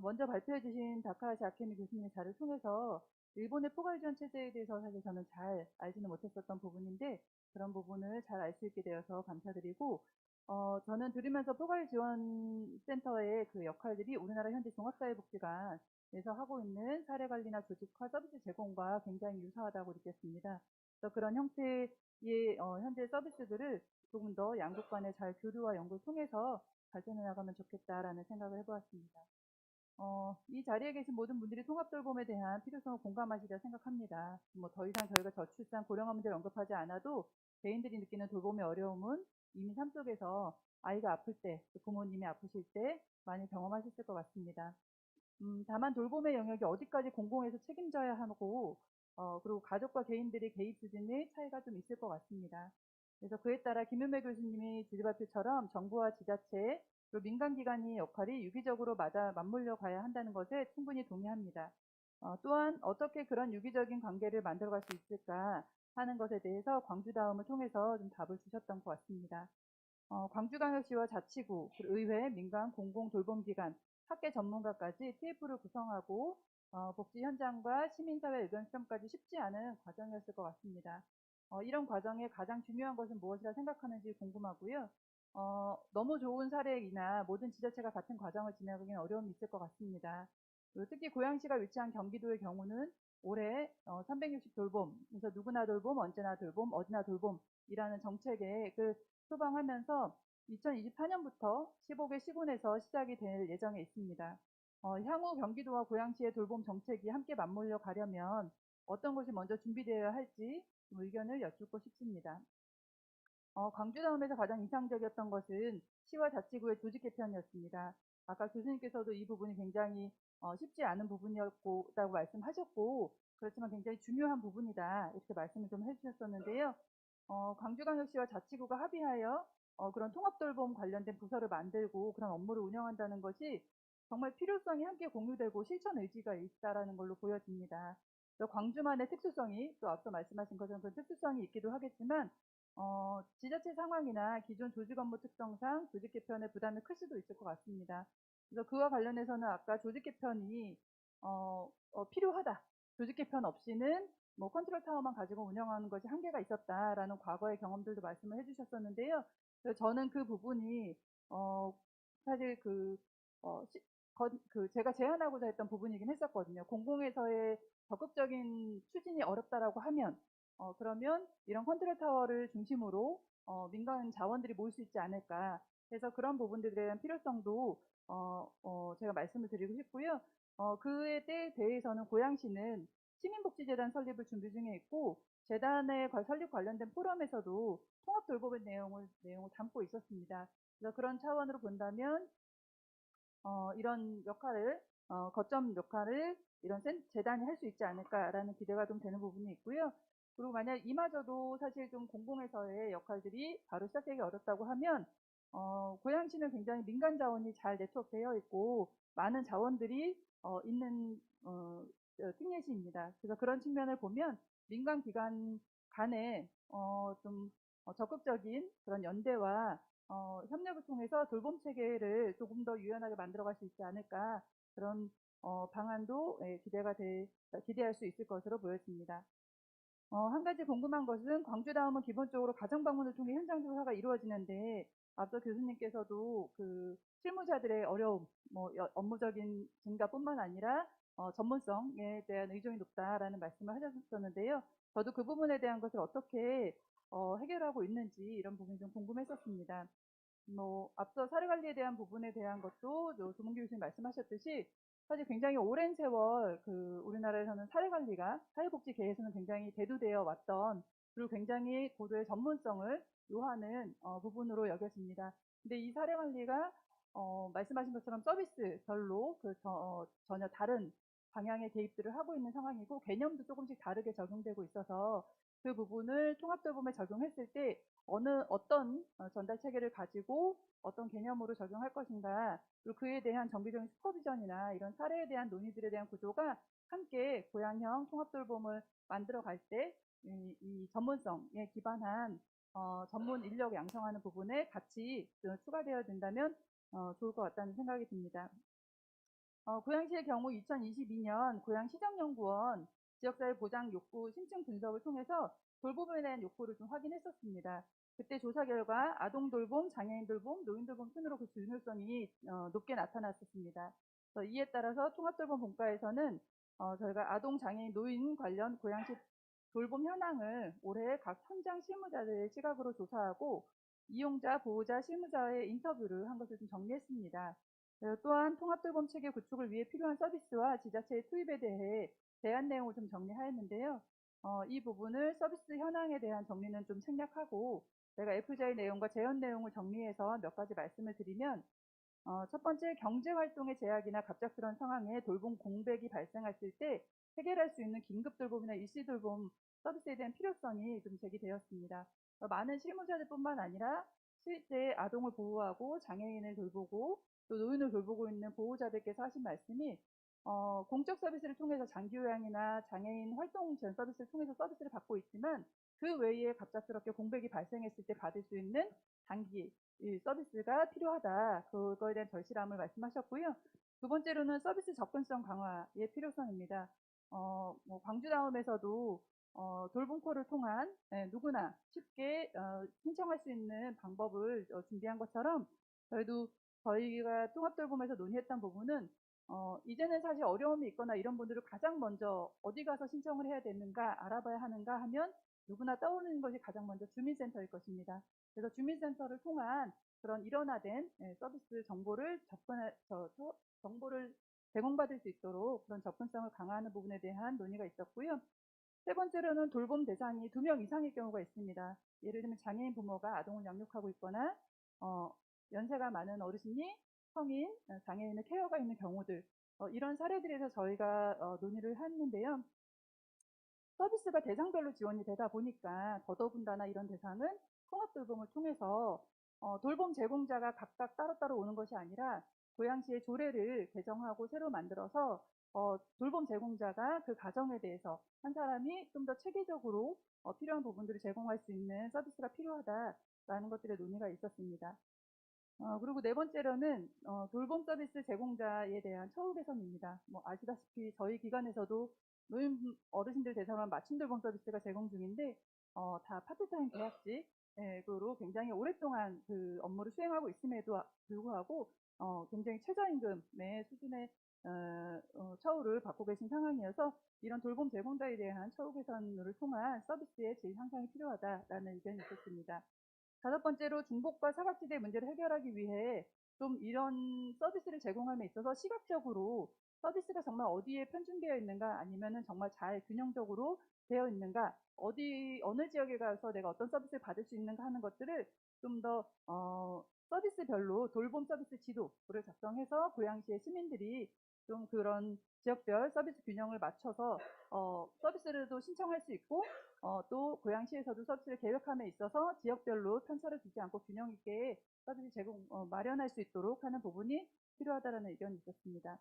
먼저 발표해 주신 다카하시 아케미 교수님의 자료를 통해서 일본의 포괄 지원 체제에 대해서 사실 저는 잘 알지는 못했었던 부분인데 그런 부분을 잘 알 수 있게 되어서 감사드리고 저는 들으면서 포괄 지원 센터의 그 역할들이 우리나라 현재 종합사회복지관에서 하고 있는 사례 관리나 조직화 서비스 제공과 굉장히 유사하다고 느꼈습니다. 그래서 그런 형태의 현재 서비스들을 조금 더 양국 간의 잘 교류와 연구를 통해서 발전해 나가면 좋겠다라는 생각을 해보았습니다. 이 자리에 계신 모든 분들이 통합돌봄에 대한 필요성을 공감하시리라 생각합니다. 더 이상 저희가 저출산, 고령화 문제를 언급하지 않아도 개인들이 느끼는 돌봄의 어려움은 이미 삶 속에서 아이가 아플 때, 부모님이 아프실 때 많이 경험하셨을 것 같습니다. 다만 돌봄의 영역이 어디까지 공공에서 책임져야 하고 그리고 가족과 개인들의 개입 수준의 차이가 좀 있을 것 같습니다. 그래서 그에 따라 김윤배 교수님이 지지발표처럼 정부와 지자체 그리고 민간기관의 역할이 유기적으로 맞물려 가야 한다는 것에 충분히 동의합니다. 또한 어떻게 그런 유기적인 관계를 만들어갈 수 있을까 하는 것에 대해서 광주다움을 통해서 좀 답을 주셨던 것 같습니다. 광주광역시와 자치구, 의회, 민간, 공공 돌봄기관, 학계 전문가까지 TF를 구성하고 복지 현장과 시민사회 의견 수렴까지 쉽지 않은 과정이었을 것 같습니다. 이런 과정에 가장 중요한 것은 무엇이라 생각하는지 궁금하고요. 너무 좋은 사례이나 모든 지자체가 같은 과정을 진행하기는 어려움이 있을 것 같습니다. 특히 고양시가 위치한 경기도의 경우는 올해 360 돌봄, 그래서 누구나 돌봄, 언제나 돌봄, 어디나 돌봄이라는 정책에 표방하면서 2024년부터 15개 시군에서 시작이 될 예정에 있습니다. 향후 경기도와 고양시의 돌봄 정책이 함께 맞물려 가려면 어떤 것이 먼저 준비되어야 할지 의견을 여쭙고 싶습니다. 광주다움에서 가장 인상적이었던 것은 시와 자치구의 조직 개편이었습니다. 아까 교수님께서도 이 부분이 굉장히 쉽지 않은 부분이었다고 말씀하셨고 그렇지만 굉장히 중요한 부분이다 이렇게 말씀을 좀 해주셨었는데요. 광주광역시와 자치구가 합의하여 그런 통합돌봄 관련된 부서를 만들고 그런 업무를 운영한다는 것이 정말 필요성이 함께 공유되고 실천 의지가 있다라는 걸로 보여집니다. 광주만의 특수성이 또 앞서 말씀하신 것처럼 그런 특수성이 있기도 하겠지만 지자체 상황이나 기존 조직 업무 특성상 조직 개편의 부담이 클 수도 있을 것 같습니다. 그래서 그와 관련해서는 아까 조직 개편이 필요하다. 조직 개편 없이는 컨트롤 타워만 가지고 운영하는 것이 한계가 있었다라는 과거의 경험들도 말씀을 해주셨었는데요. 그래서 저는 그 부분이 사실 제가 제안하고자 했던 부분이긴 했었거든요. 공공에서의 적극적인 추진이 어렵다라고 하면 그러면 이런 컨트롤 타워를 중심으로 민간 자원들이 모일 수 있지 않을까 해서 그런 부분들에 대한 필요성도 제가 말씀을 드리고 싶고요. 그에 대해서는 고양시는 시민복지재단 설립을 준비 중에 있고 재단의 설립 관련된 포럼에서도 통합 돌봄의 내용을 담고 있었습니다. 그래서 그런 차원으로 본다면 이런 역할을 거점 역할을 이런 재단이 할 수 있지 않을까라는 기대가 좀 되는 부분이 있고요. 그리고 만약 이마저도 사실 좀 공공에서의 역할들이 바로 시작되기 어렵다고 하면 고양시는 굉장히 민간 자원이 잘 네트워크되어 있고 많은 자원들이 있는 특례시입니다. 그래서 그런 측면을 보면 민간 기관 간에 좀 적극적인 그런 연대와 협력을 통해서 돌봄 체계를 조금 더 유연하게 만들어갈 수 있지 않을까 그런 방안도 기대할 수 있을 것으로 보여집니다. 한 가지 궁금한 것은 광주다움은 기본적으로 가정 방문을 통해 현장 조사가 이루어지는데 앞서 교수님께서도 그 실무자들의 어려움, 업무적인 증가뿐만 아니라 전문성에 대한 의존이 높다라는 말씀을 하셨었는데요. 저도 그 부분에 대한 것을 어떻게 해결하고 있는지 이런 부분이 좀 궁금했었습니다. 앞서 사례 관리에 대한 부분에 대한 것도 조문기 교수님 말씀하셨듯이 사실 굉장히 오랜 세월 우리나라에서는 사회 관리가 사회복지계에서는 굉장히 대두되어 왔던 그리고 굉장히 고도의 전문성을 요하는 부분으로 여겨집니다. 근데 이 사례 관리가 말씀하신 것처럼 서비스별로 전혀 다른 방향의 개입들을 하고 있는 상황이고 개념도 조금씩 다르게 적용되고 있어서 그 부분을 통합돌봄에 적용했을 때 어떤 전달 체계를 가지고 어떤 개념으로 적용할 것인가, 그리고 그에 대한 정기적인 슈퍼비전이나 이런 사례에 대한 논의들에 대한 구조가 함께 고양형 통합돌봄을 만들어 갈 때 이 전문성에 기반한 전문 인력 양성하는 부분에 같이 추가되어야 된다면 좋을 것 같다는 생각이 듭니다. 고양시의 경우 2022년 고양시정연구원 지역사회 보장 욕구 심층 분석을 통해서 돌봄에 대한 욕구를 좀 확인했었습니다. 그때 조사 결과 아동 돌봄, 장애인 돌봄, 노인 돌봄 순으로 그 중요성이 높게 나타났었습니다. 이에 따라서 통합돌봄 본과에서는 저희가 아동, 장애인, 노인 관련 고양시 돌봄 현황을 올해 각 현장 실무자들의 시각으로 조사하고 이용자, 보호자, 실무자의 인터뷰를 한 것을 좀 정리했습니다. 또한 통합돌봄 체계 구축을 위해 필요한 서비스와 지자체의 투입에 대해 대안 내용을 좀 정리하였는데요. 이 부분을 서비스 현황에 대한 정리는 좀 생략하고 제가 FJ 내용과 재현 내용을 정리해서 몇 가지 말씀을 드리면 첫 번째, 경제활동의 제약이나 갑작스러운 상황에 돌봄 공백이 발생했을 때 해결할 수 있는 긴급 돌봄이나 일시 돌봄 서비스에 대한 필요성이 좀 제기되었습니다. 많은 실무자들뿐만 아니라 실제 아동을 보호하고 장애인을 돌보고 또 노인을 돌보고 있는 보호자들께서 하신 말씀이 공적 서비스를 통해서 장기요양이나 장애인 활동 지원 서비스를 통해서 서비스를 받고 있지만 그 외에 갑작스럽게 공백이 발생했을 때 받을 수 있는 장기 서비스가 필요하다. 그거에 대한 절실함을 말씀하셨고요. 두 번째로는 서비스 접근성 강화의 필요성입니다. 광주다움에서도 돌봄콜을 통한 누구나 쉽게 신청할 수 있는 방법을 준비한 것처럼 저희가 통합돌봄에서 논의했던 부분은 이제는 사실 어려움이 있거나 이런 분들을 가장 먼저 어디 가서 신청을 해야 되는가 알아봐야 하는가 하면 누구나 떠오르는 것이 가장 먼저 주민센터일 것입니다. 그래서 주민센터를 통한 그런 일원화된 서비스 정보를 정보를 제공받을 수 있도록 그런 접근성을 강화하는 부분에 대한 논의가 있었고요. 세 번째로는 돌봄 대상이 2명 이상의 경우가 있습니다. 예를 들면 장애인 부모가 아동을 양육하고 있거나 연세가 많은 어르신이 성인, 장애인의 케어가 있는 경우들, 이런 사례들에서 저희가 논의를 했는데요. 서비스가 대상별로 지원이 되다 보니까 더더군다나 이런 대상은 통합돌봄을 통해서 돌봄 제공자가 각각 따로따로 오는 것이 아니라 고양시의 조례를 개정하고 새로 만들어서 돌봄 제공자가 그 가정에 대해서 한 사람이 좀 더 체계적으로 필요한 부분들을 제공할 수 있는 서비스가 필요하다라는 것들의 논의가 있었습니다. 그리고 네 번째로는 돌봄 서비스 제공자에 대한 처우 개선입니다. 아시다시피 저희 기관에서도 노인 어르신들 대상으로 맞춤 돌봄 서비스가 제공 중인데 다 파트타임 계약직으로 굉장히 오랫동안 그 업무를 수행하고 있음에도 불구하고 굉장히 최저임금의 수준의 처우를 받고 계신 상황이어서 이런 돌봄 제공자에 대한 처우 개선을 통한 서비스의 질 향상이 필요하다라는 의견이 있었습니다. 다섯 번째로 중복과 사각지대 문제를 해결하기 위해 좀 이런 서비스를 제공함에 있어서 시각적으로 서비스가 정말 어디에 편중되어 있는가 아니면은 정말 잘 균형적으로 되어 있는가 어느 지역에 가서 내가 어떤 서비스를 받을 수 있는가 하는 것들을 좀 더 서비스별로 돌봄 서비스 지도를 작성해서 고양시의 시민들이 좀 그런 지역별 서비스 균형을 맞춰서 서비스를도 신청할 수 있고 또 고양시에서도 서비스를 계획함에 있어서 지역별로 편차를 두지 않고 균형 있게 서비스 제공 마련할 수 있도록 하는 부분이 필요하다는 의견이 있었습니다.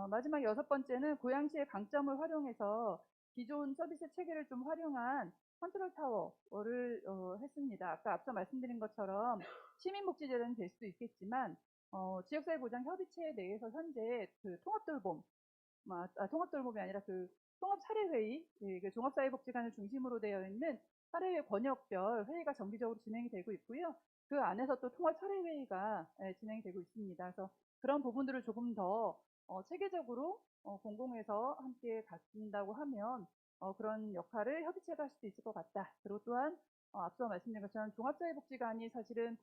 마지막 여섯 번째는 고양시의 강점을 활용해서 기존 서비스 체계를 좀 활용한 컨트롤 타워를 했습니다. 아까 앞서 말씀드린 것처럼 시민복지재단이 될 수도 있겠지만 지역사회보장 협의체 내에서 현재 그 통합돌봄이 아니라 그 통합사례회의, 종합사회복지관을 중심으로 되어 있는 사례회 권역별 회의가 정기적으로 진행이 되고 있고요. 그 안에서 또 통합사례회의가 진행이 되고 있습니다. 그래서 그런 부분들을 조금 더 체계적으로 공공에서 함께 갖춘다고 하면 그런 역할을 협의체가 할 수도 있을 것 같다. 그리고 또한 앞서 말씀드린 것처럼 종합사회복지관이 사실은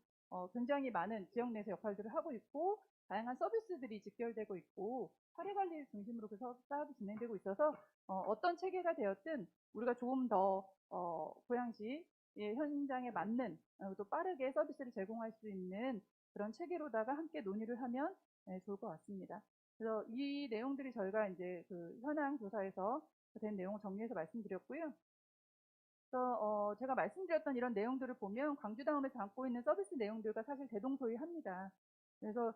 굉장히 많은 지역 내에서 역할들을 하고 있고 다양한 서비스들이 직결되고 있고 사례 관리를 중심으로 그 사업이 진행되고 있어서 어떤 체계가 되었든 우리가 조금 더 고양시의 현장에 맞는 또 빠르게 서비스를 제공할 수 있는 그런 체계로다가 함께 논의를 하면 좋을 것 같습니다. 그래서 이 내용들이 저희가 이제 그 현황 조사에서 된 내용을 정리해서 말씀드렸고요. 그래서 제가 말씀드렸던 이런 내용들을 보면 광주다움에서 담고 있는 서비스 내용들과 사실 대동소이합니다. 그래서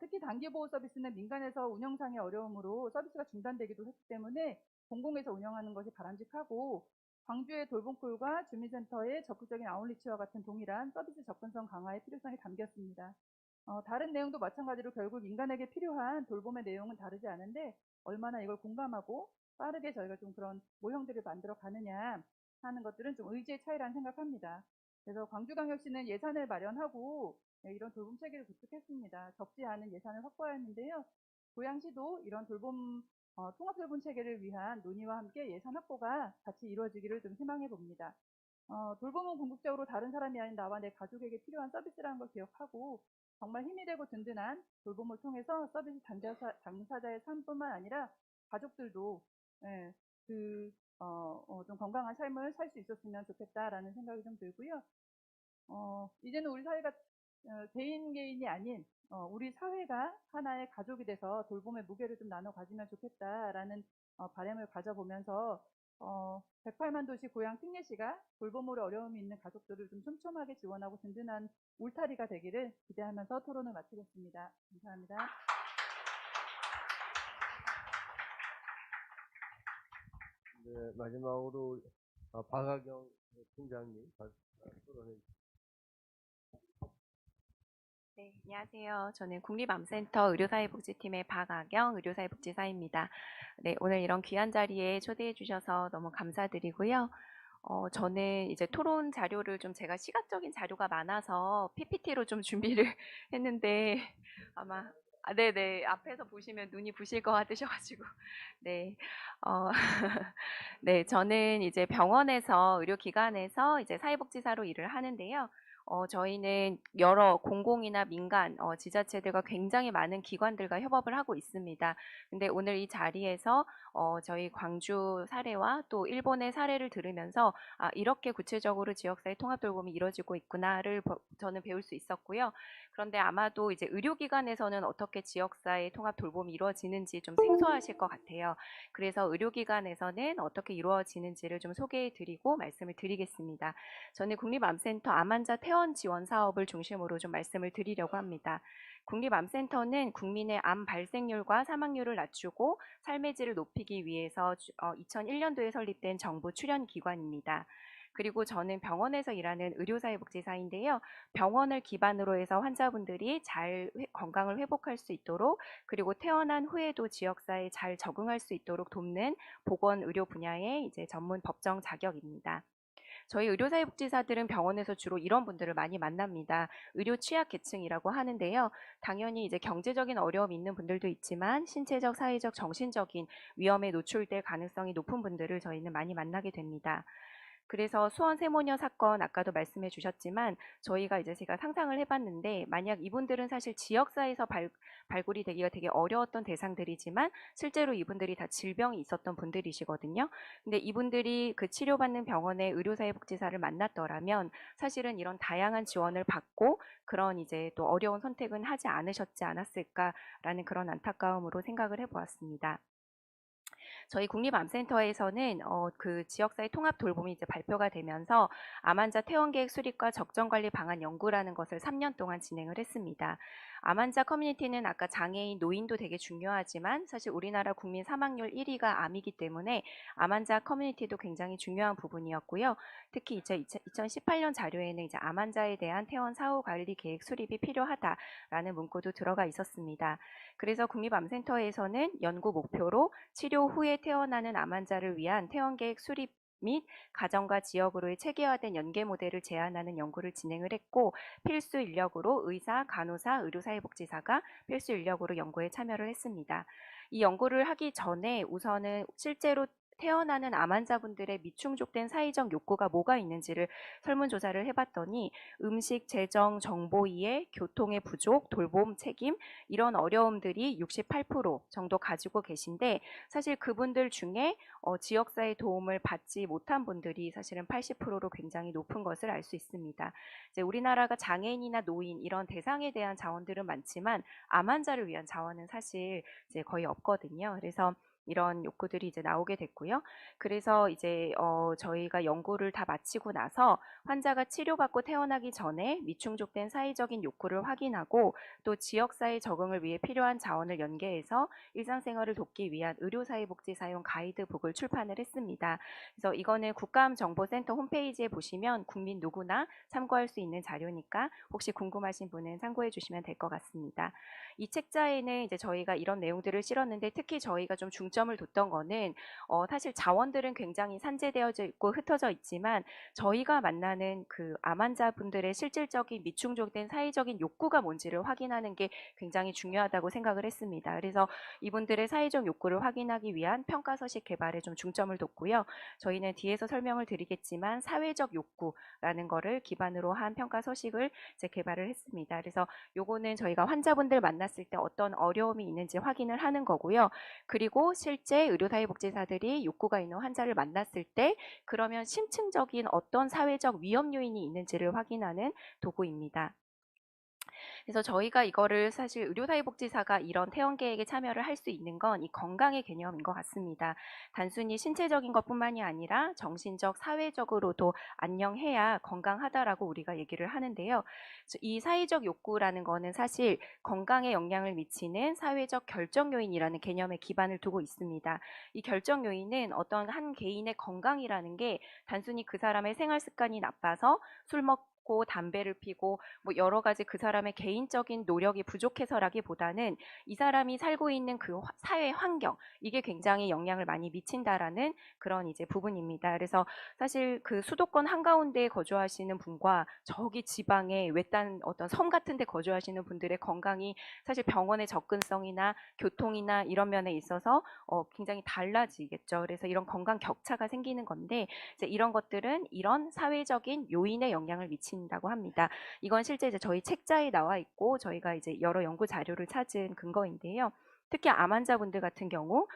특히 단기보호 서비스는 민간에서 운영상의 어려움으로 서비스가 중단되기도 했기 때문에 공공에서 운영하는 것이 바람직하고, 광주의 돌봄콜과 주민센터의 적극적인 아웃리치와 같은 동일한 서비스 접근성 강화의 필요성이 담겼습니다. 다른 내용도 마찬가지로 결국 인간에게 필요한 돌봄의 내용은 다르지 않은데 얼마나 이걸 공감하고 빠르게 저희가 좀 그런 모형들을 만들어 가느냐 하는 것들은 좀 의지의 차이라는 생각합니다. 그래서 광주광역시는 예산을 마련하고 이런 돌봄 체계를 구축했습니다. 적지 않은 예산을 확보하였는데요. 고양시도 이런 돌봄 통합 돌봄 체계를 위한 논의와 함께 예산 확보가 같이 이루어지기를 좀 희망해 봅니다. 돌봄은 궁극적으로 다른 사람이 아닌 나와 내 가족에게 필요한 서비스라는 걸 기억하고 정말 힘이 되고 든든한 돌봄을 통해서 서비스 당사자의 삶뿐만 아니라 가족들도 좀 건강한 삶을 살 수 있었으면 좋겠다라는 생각이 좀 들고요. 이제는 우리 사회가 개인이 아닌 우리 사회가 하나의 가족이 돼서 돌봄의 무게를 좀 나눠 가지면 좋겠다라는 바람을 가져보면서 108만 도시 고향 특례시가 돌봄으로 어려움이 있는 가족들을 좀 촘촘하게 지원하고 든든한 울타리가 되기를 기대하면서 토론을 마치겠습니다. 감사합니다. 네, 마지막으로 박하경 팀장님 토론해 주시죠. 네, 안녕하세요. 저는 국립암센터 의료사회복지팀의 박아경 의료사회복지사입니다. 네, 오늘 이런 귀한 자리에 초대해 주셔서 너무 감사드리고요. 저는 이제 토론 자료를 좀 제가 시각적인 자료가 많아서 PPT로 좀 준비를 했는데 아마 네네, 앞에서 보시면 눈이 부실 것 같으셔가지고 네, 네, 저는 이제 병원에서 의료기관에서 이제 사회복지사로 일을 하는데요. 저희는 여러 공공이나 민간 지자체들과 굉장히 많은 기관들과 협업을 하고 있습니다. 근데 오늘 이 자리에서 저희 광주 사례와 또 일본의 사례를 들으면서 이렇게 구체적으로 지역사회 통합 돌봄이 이루어지고 있구나를 저는 배울 수 있었고요. 그런데 아마도 이제 의료기관에서는 어떻게 지역사회 통합 돌봄이 이루어지는지 좀 생소하실 것 같아요. 그래서 의료기관에서는 어떻게 이루어지는지를 좀 소개해 드리고 말씀을 드리겠습니다. 저는 국립암센터 암환자 퇴원 지원 사업을 중심으로 좀 말씀을 드리려고 합니다. 국립암센터는 국민의 암 발생률과 사망률을 낮추고 삶의 질을 높이기 위해서 2001년도에 설립된 정부 출연 기관입니다. 그리고 저는 병원에서 일하는 의료사회복지사인데요. 병원을 기반으로 해서 환자분들이 잘 건강을 회복할 수 있도록, 그리고 퇴원한 후에도 지역사회에 잘 적응할 수 있도록 돕는 보건의료 분야의 이제 전문 법정 자격입니다. 저희 의료사회복지사들은 병원에서 주로 이런 분들을 많이 만납니다. 의료 취약계층이라고 하는데요. 당연히 이제 경제적인 어려움이 있는 분들도 있지만 신체적, 사회적, 정신적인 위험에 노출될 가능성이 높은 분들을 저희는 많이 만나게 됩니다. 그래서 수원 세모녀 사건 아까도 말씀해 주셨지만 저희가 이제 제가 상상을 해봤는데, 만약 이분들은 사실 지역사회에서 발굴이 되기가 되게 어려웠던 대상들이지만 실제로 이분들이 다 질병이 있었던 분들이시거든요. 근데 이분들이 그 치료받는 병원의 의료사회복지사를 만났더라면 사실은 이런 다양한 지원을 받고 그런 이제 또 어려운 선택은 하지 않으셨지 않았을까라는 그런 안타까움으로 생각을 해보았습니다. 저희 국립암센터에서는 그 지역사회 통합 돌봄이 이제 발표가 되면서 암환자 퇴원 계획 수립과 적정 관리 방안 연구라는 것을 3년 동안 진행을 했습니다. 암환자 커뮤니티는 아까 장애인, 노인도 되게 중요하지만 사실 우리나라 국민 사망률 1위가 암이기 때문에 암환자 커뮤니티도 굉장히 중요한 부분이었고요. 특히 2018년 자료에는 이제 암환자에 대한 퇴원 사후 관리 계획 수립이 필요하다라는 문구도 들어가 있었습니다. 그래서 국립암센터에서는 연구 목표로 치료 후에 퇴원하는 암 환자를 위한 퇴원 계획 수립 및 가정과 지역으로의 체계화된 연계 모델을 제안하는 연구를 진행을 했고, 필수 인력으로 의사, 간호사, 의료사회복지사가 필수 인력으로 연구에 참여를 했습니다. 이 연구를 하기 전에 우선은 실제로 태어나는 암 환자분들의 미충족된 사회적 욕구가 뭐가 있는지를 설문조사를 해봤더니 음식, 재정, 정보 이해, 교통의 부족, 돌봄 책임 이런 어려움들이 68% 정도 가지고 계신데 사실 그분들 중에 지역사회 도움을 받지 못한 분들이 사실은 80%로 굉장히 높은 것을 알 수 있습니다. 이제 우리나라가 장애인이나 노인 이런 대상에 대한 자원들은 많지만 암 환자를 위한 자원은 사실 이제 거의 없거든요. 그래서 이런 욕구들이 이제 나오게 됐고요. 그래서 이제 저희가 연구를 다 마치고 나서 환자가 치료받고 태어나기 전에 미충족된 사회적인 욕구를 확인하고 또 지역사회 적응을 위해 필요한 자원을 연계해서 일상생활을 돕기 위한 의료사회복지사용 가이드북을 출판을 했습니다. 그래서 이거는 국가암정보센터 홈페이지에 보시면 국민 누구나 참고할 수 있는 자료니까 혹시 궁금하신 분은 참고해 주시면 될 것 같습니다. 이 책자에는 이제 저희가 이런 내용들을 실었는데 특히 저희가 좀 중점을 뒀던 거는 사실 자원들은 굉장히 산재되어져 있고 흩어져 있지만 저희가 만나는 그 암 환자분들의 실질적인 미충족된 사회적인 욕구가 뭔지를 확인하는 게 굉장히 중요하다고 생각을 했습니다. 그래서 이분들의 사회적 욕구를 확인하기 위한 평가 서식 개발에 좀 중점을 뒀고요. 저희는 뒤에서 설명을 드리겠지만 사회적 욕구라는 거를 기반으로 한 평가 서식을 이제 개발을 했습니다. 그래서 요거는 저희가 환자분들 만났을 때 어떤 어려움이 있는지 확인을 하는 거고요. 그리고 실제 의료사회복지사들이 욕구가 있는 환자를 만났을 때 그러면 심층적인 어떤 사회적 위험 요인이 있는지를 확인하는 도구입니다. 그래서 저희가 이거를 사실 의료사회복지사가 이런 퇴원 계획에 참여를 할 수 있는 건 이 건강의 개념인 것 같습니다. 단순히 신체적인 것뿐만이 아니라 정신적, 사회적으로도 안녕해야 건강하다라고 우리가 얘기를 하는데요. 이 사회적 욕구라는 거는 사실 건강에 영향을 미치는 사회적 결정 요인이라는 개념에 기반을 두고 있습니다. 이 결정 요인은 어떤 한 개인의 건강이라는 게 단순히 그 사람의 생활 습관이 나빠서 술 먹고 담배를 피고 뭐 여러 가지 그 사람의 개인적인 노력이 부족해서라기보다는 이 사람이 살고 있는 그 사회 환경 이게 굉장히 영향을 많이 미친다라는 그런 이제 부분입니다. 그래서 사실 그 수도권 한가운데에 거주하시는 분과 저기 지방의 외딴 어떤 섬 같은 데 거주하시는 분들의 건강이 사실 병원의 접근성이나 교통이나 이런 면에 있어서 굉장히 달라지겠죠. 그래서 이런 건강 격차가 생기는 건데 이제 이런 것들은 이런 사회적인 요인에 영향을 미친다고 합니다. 이건 실제 이제 저희 책자에 나와 있고 저희가 이제 여러 연구 자료를 찾은 근거인데요. 특히 암 환자분들 같은 경우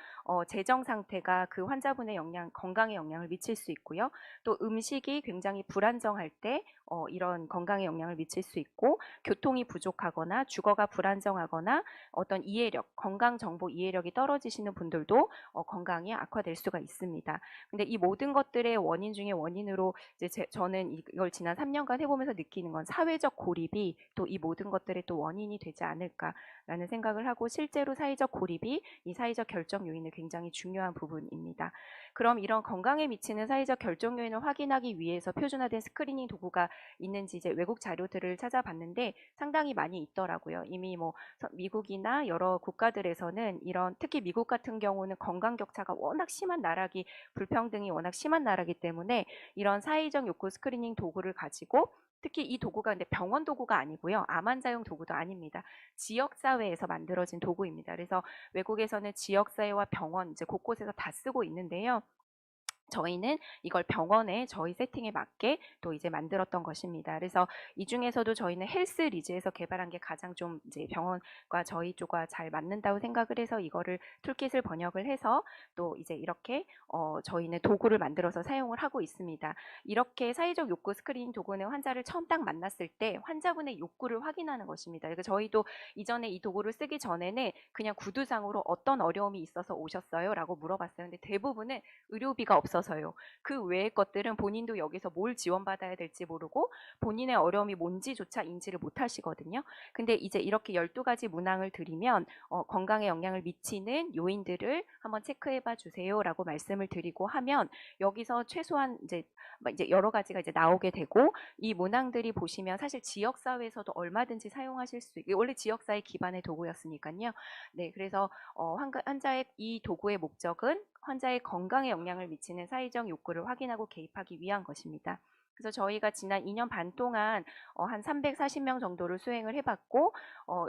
재정 상태가 그 환자분의 건강에 영향을 미칠 수 있고요. 또 음식이 굉장히 불안정할 때 이런 건강에 영향을 미칠 수 있고 교통이 부족하거나 주거가 불안정하거나 어떤 이해력, 건강 정보 이해력이 떨어지시는 분들도 건강이 악화될 수가 있습니다. 근데 이 모든 것들의 원인 중에 원인으로 이제 저는 이걸 지난 3년간 해보면서 느끼는 건 사회적 고립이 또 이 모든 것들의 또 원인이 되지 않을까라는 생각을 하고 실제로 사회적 고립이 이 사회적 결정 요인의 굉장히 중요한 부분입니다. 그럼 이런 건강에 미치는 사회적 결정 요인을 확인하기 위해서 표준화된 스크리닝 도구가 있는지 이제 외국 자료들을 찾아봤는데 상당히 많이 있더라고요. 이미 뭐 미국이나 여러 국가들에서는 이런 특히 미국 같은 경우는 건강 격차가 워낙 심한 나라기 불평등이 워낙 심한 나라기 때문에 이런 사회적 욕구 스크리닝 도구를 가지고 특히 이 도구가 근데 병원 도구가 아니고요. 암 환자용 도구도 아닙니다. 지역사회에서 만들어진 도구입니다. 그래서 외국에서는 지역사회와 병원 이제 곳곳에서 다 쓰고 있는데요. 저희는 이걸 병원에 저희 세팅에 맞게 또 이제 만들었던 것입니다. 그래서 이 중에서도 저희는 헬스 리즈에서 개발한 게 가장 좀 이제 병원과 저희 쪽과 잘 맞는다고 생각을 해서 이거를 툴킷을 번역을 해서 또 이제 이렇게 저희는 도구를 만들어서 사용을 하고 있습니다. 이렇게 사회적 욕구 스크리닝 도구는 환자를 처음 딱 만났을 때 환자분의 욕구를 확인하는 것입니다. 그래서 저희도 이전에 이 도구를 쓰기 전에는 그냥 구두상으로 어떤 어려움이 있어서 오셨어요? 라고 물어봤어요. 근데 대부분은 의료비가 없어서요. 그 외의 것들은 본인도 여기서 뭘 지원받아야 될지 모르고 본인의 어려움이 뭔지조차 인지를 못하시거든요. 근데 이제 이렇게 12가지 문항을 드리면 건강에 영향을 미치는 요인들을 한번 체크해봐 주세요라고 말씀을 드리고 하면 여기서 최소한 이제 여러 가지가 이제 나오게 되고 이 문항들이 보시면 사실 지역사회에서도 얼마든지 사용하실 수 있고 원래 지역사회 기반의 도구였으니까요. 네, 그래서 환자의 이 도구의 목적은 환자의 건강에 영향을 미치는 사회적 욕구를 확인하고 개입하기 위한 것입니다. 그래서 저희가 지난 2년 반 동안 한 340명 정도를 수행을 해봤고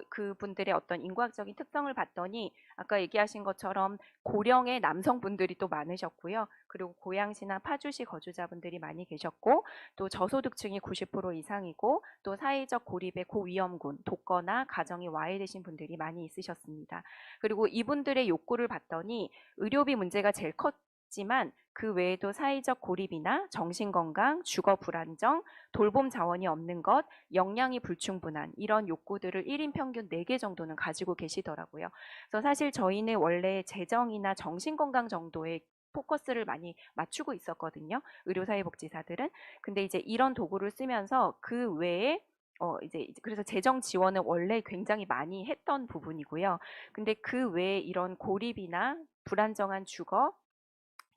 그분들의 어떤 인과학적인 특성을 봤더니 아까 얘기하신 것처럼 고령의 남성분들이 또 많으셨고요. 그리고 고양시나 파주시 거주자분들이 많이 계셨고 또 저소득층이 90% 이상이고 또 사회적 고립의 고위험군, 독거나 가정이 와해되신 분들이 많이 있으셨습니다. 그리고 이분들의 욕구를 봤더니 의료비 문제가 제일 컸지만 그 외에도 사회적 고립이나 정신건강, 주거 불안정, 돌봄 자원이 없는 것, 역량이 불충분한 이런 욕구들을 1인 평균 4개 정도는 가지고 계시더라고요. 그래서 사실 저희는 원래 재정이나 정신건강 정도의 포커스를 많이 맞추고 있었거든요. 의료사회복지사들은. 근데 이제 이런 도구를 쓰면서 그 외에 이제 그래서 재정 지원은 원래 굉장히 많이 했던 부분이고요. 근데 그 외에 이런 고립이나 불안정한 주거,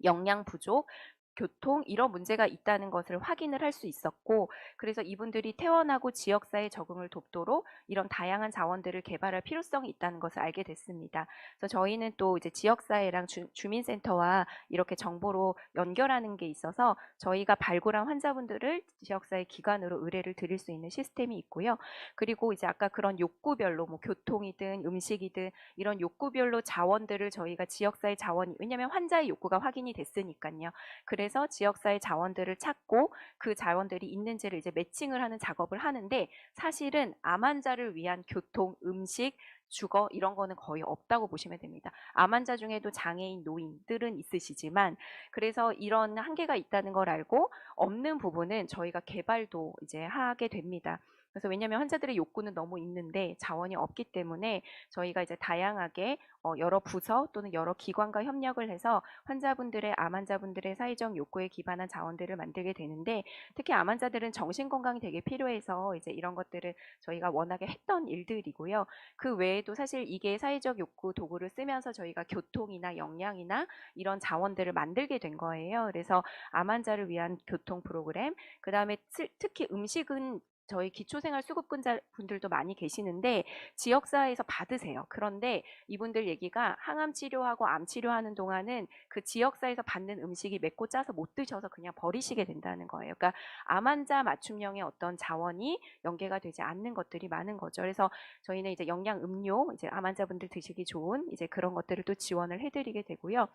역량 부족, 교통 이런 문제가 있다는 것을 확인을 할 수 있었고 그래서 이분들이 퇴원하고 지역사회 적응을 돕도록 이런 다양한 자원들을 개발할 필요성이 있다는 것을 알게 됐습니다. 그래서 저희는 또 이제 지역사회랑 주민센터와 이렇게 정보로 연결하는 게 있어서 저희가 발굴한 환자분들을 지역사회 기관으로 의뢰를 드릴 수 있는 시스템이 있고요. 그리고 이제 아까 그런 욕구별로 뭐 교통이든 음식이든 이런 욕구별로 자원들을 저희가 지역사회 자원이 왜냐하면 환자의 욕구가 확인이 됐으니까요. 그래서 지역사회 자원들을 찾고 그 자원들이 있는지를 이제 매칭을 하는 작업을 하는데 사실은 암 환자를 위한 교통, 음식, 주거 이런 거는 거의 없다고 보시면 됩니다. 암 환자 중에도 장애인, 노인들은 있으시지만 그래서 이런 한계가 있다는 걸 알고 없는 부분은 저희가 개발도 이제 하게 됩니다. 그래서 왜냐하면 환자들의 욕구는 너무 있는데 자원이 없기 때문에 저희가 이제 다양하게 여러 부서 또는 여러 기관과 협력을 해서 환자분들의 암 환자분들의 사회적 욕구에 기반한 자원들을 만들게 되는데 특히 암 환자들은 정신 건강이 되게 필요해서 이제 이런 것들을 저희가 워낙에 했던 일들이고요. 그 외에도 사실 이게 사회적 욕구 도구를 쓰면서 저희가 교통이나 역량이나 이런 자원들을 만들게 된 거예요. 그래서 암 환자를 위한 교통 프로그램, 그 다음에 특히 음식은 저희 기초생활수급자 분들도 많이 계시는데 지역사회에서 받으세요. 그런데 이분들 얘기가 항암 치료하고 암 치료하는 동안은 그 지역사회에서 받는 음식이 맵고 짜서 못 드셔서 그냥 버리시게 된다는 거예요. 그러니까 암 환자 맞춤형의 어떤 자원이 연계가 되지 않는 것들이 많은 거죠. 그래서 저희는 이제 영양 음료, 이제 암 환자분들 드시기 좋은 이제 그런 것들을 또 지원을 해드리게 되고요.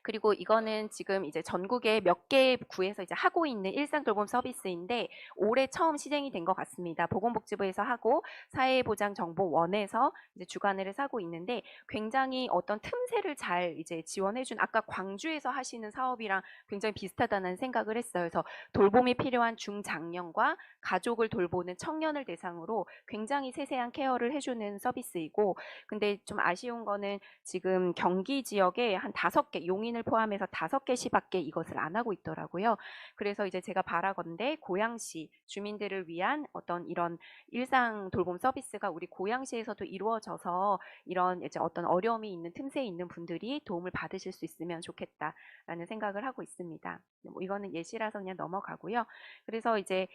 그리고 이거는 지금 이제 전국에 몇 개 구에서 이제 하고 있는 일상 돌봄 서비스인데 올해 처음 시행이 된 것 같습니다. 보건복지부에서 하고 사회보장정보원에서 이제 주관을 해서 하고 있는데 굉장히 어떤 틈새를 잘 이제 지원해준 아까 광주에서 하시는 사업이랑 굉장히 비슷하다는 생각을 했어요. 그래서 돌봄이 필요한 중장년과 가족을 돌보는 청년을 대상으로 굉장히 세세한 케어를 해주는 서비스이고 근데 좀 아쉬운 거는 지금 경기 지역에 한 5개 용인을 포함해서 5개 시밖에 이것을 안 하고 있더라고요. 그래서 이제 제가 바라건대 고양시 주민들을 위한 어떤 이런 일상 돌봄 서비스가 우리 고양시에서도 이루어져서 이런 이제 어떤 어려움이 있는 틈새에 있는 분들이 도움을 받으실 수 있으면 좋겠다라는 생각을 하고 있습니다. 뭐 이거는 예시라서 그냥 넘어가고요. 그래서 이제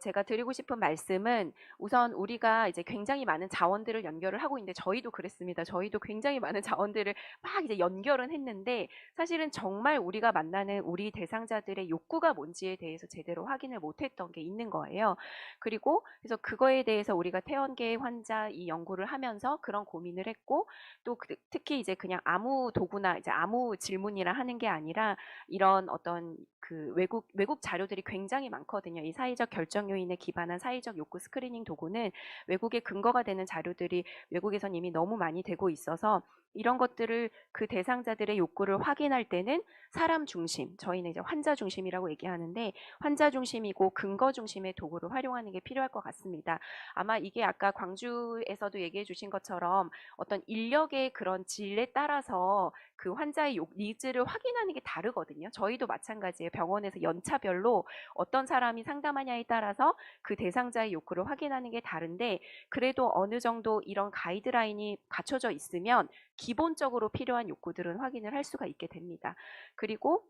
제가 드리고 싶은 말씀은 우선 우리가 이제 굉장히 많은 자원들을 연결을 하고 있는데 저희도 그랬습니다. 저희도 굉장히 많은 자원들을 막 이제 연결은 했는데 사실은 정말 우리가 만나는 우리 대상자들의 욕구가 뭔지에 대해서 제대로 확인을 못했던 게 있는 거예요. 그리고 그래서 그거에 대해서 우리가 퇴원계 환자 이 연구를 하면서 그런 고민을 했고 또 특히 이제 그냥 아무 도구나 이제 아무 질문이라 하는 게 아니라 이런 어떤 그 외국 자료들이 굉장히 많거든요. 이 사회적 결정 요인에 기반한 사회적 욕구 스크리닝 도구는 외국의 근거가 되는 자료들이 외국에선 이미 너무 많이 되고 있어서 이런 것들을 그 대상자들의 욕구를 확인할 때는 사람 중심, 저희는 이제 환자 중심이라고 얘기하는데 환자 중심이고 근거 중심의 도구를 활용하는 게 필요할 것 같습니다. 아마 이게 아까 광주에서도 얘기해 주신 것처럼 어떤 인력의 그런 질에 따라서 그 환자의 니즈를 확인하는 게 다르거든요. 저희도 마찬가지예요. 병원에서 연차별로 어떤 사람이 상담하냐에 따라서 그 대상자의 욕구를 확인하는 게 다른데 그래도 어느 정도 이런 가이드라인이 갖춰져 있으면 기본적으로 필요한 욕구들은 확인을 할 수가 있게 됩니다. 그리고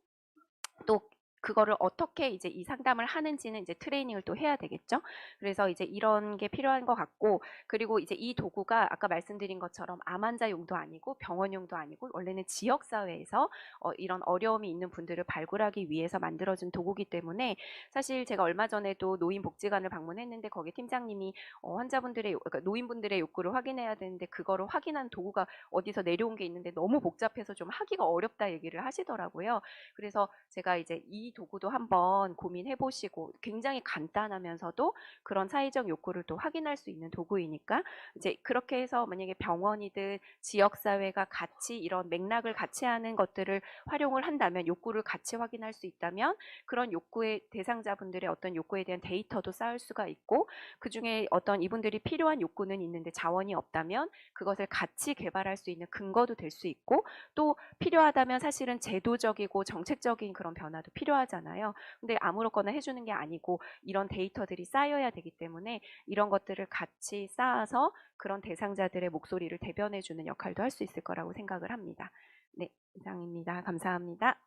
또 그거를 어떻게 이제 이 상담을 하는지는 이제 트레이닝을 또 해야 되겠죠. 그래서 이제 이런 게 필요한 것 같고, 그리고 이제 이 도구가 아까 말씀드린 것처럼 암 환자용도 아니고 병원용도 아니고 원래는 지역사회에서 이런 어려움이 있는 분들을 발굴하기 위해서 만들어진 도구기 때문에 사실 제가 얼마 전에도 노인복지관을 방문했는데 거기 팀장님이 환자분들의 그러니까 노인분들의 욕구를 확인해야 되는데 그거를 확인한 도구가 어디서 내려온 게 있는데 너무 복잡해서 좀 하기가 어렵다 얘기를 하시더라고요. 그래서 제가 이제 이 도구도 한번 고민해 보시고 굉장히 간단하면서도 그런 사회적 욕구를 또 확인할 수 있는 도구이니까 이제 그렇게 해서 만약에 병원이든 지역사회가 같이 이런 맥락을 같이 하는 것들을 활용을 한다면 욕구를 같이 확인할 수 있다면 그런 욕구의 대상자분들의 어떤 욕구에 대한 데이터도 쌓을 수가 있고 그중에 어떤 이분들이 필요한 욕구는 있는데 자원이 없다면 그것을 같이 개발할 수 있는 근거도 될 수 있고 또 필요하다면 사실은 제도적이고 정책적인 그런 변화도 필요하잖아요. 근데 아무렇거나 해주는 게 아니고 이런 데이터들이 쌓여야 되기 때문에 이런 것들을 같이 쌓아서 그런 대상자들의 목소리를 대변해주는 역할도 할 수 있을 거라고 생각을 합니다. 네, 이상입니다. 감사합니다.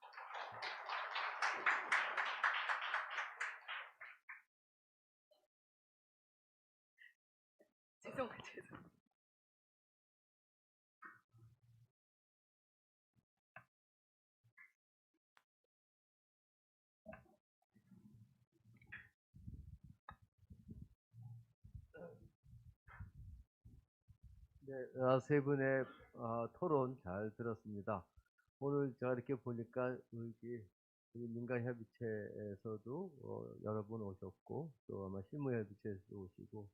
죄송. 네, 세 분의 토론 잘 들었습니다. 오늘 제가 이렇게 보니까 우리 민간협의체에서도 여러 분 오셨고 또 아마 실무협의체에서도 오시고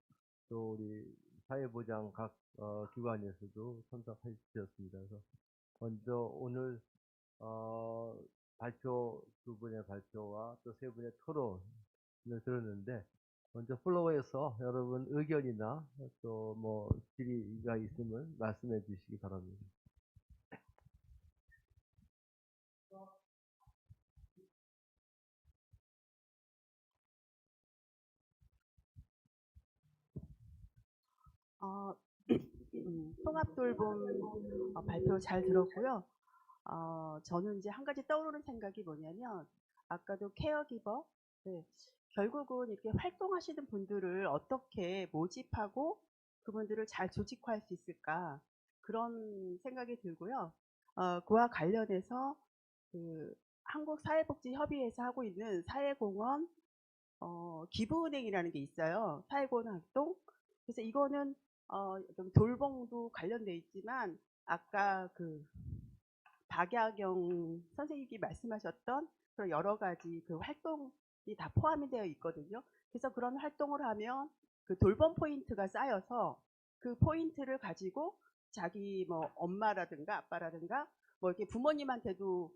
또 우리 사회보장 각 기관에서도 참석하셨습니다. 그래서 먼저 오늘 두 분의 발표와 또 세 분의 토론을 들었는데 먼저 플로어에서 여러분 의견이나 또 뭐 질의가 있으면 말씀해 주시기 바랍니다. 어, 통합돌봄 발표 잘 들었고요. 저는 이제 한 가지 떠오르는 생각이 뭐냐면 아까도 케어기버, 네, 결국은 이렇게 활동하시는 분들을 어떻게 모집하고 그분들을 잘 조직화할 수 있을까 그런 생각이 들고요. 그와 관련해서 그 한국사회복지협의회에서 하고 있는 사회공헌 기부은행이라는 게 있어요. 사회공헌 활동. 그래서 이거는 좀 돌봄도 관련돼 있지만 아까 그 박야경 선생님이 말씀하셨던 그런 여러 가지 그 활동이 다 포함이 되어 있거든요. 그래서 그런 활동을 하면 그 돌봄 포인트가 쌓여서 그 포인트를 가지고 자기 뭐 엄마라든가 아빠라든가 뭐 이렇게 부모님한테도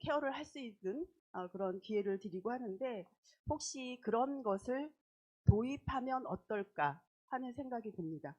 케어를 할 수 있는 그런 기회를 드리고 하는데 혹시 그런 것을 도입하면 어떨까 하는 생각이 듭니다.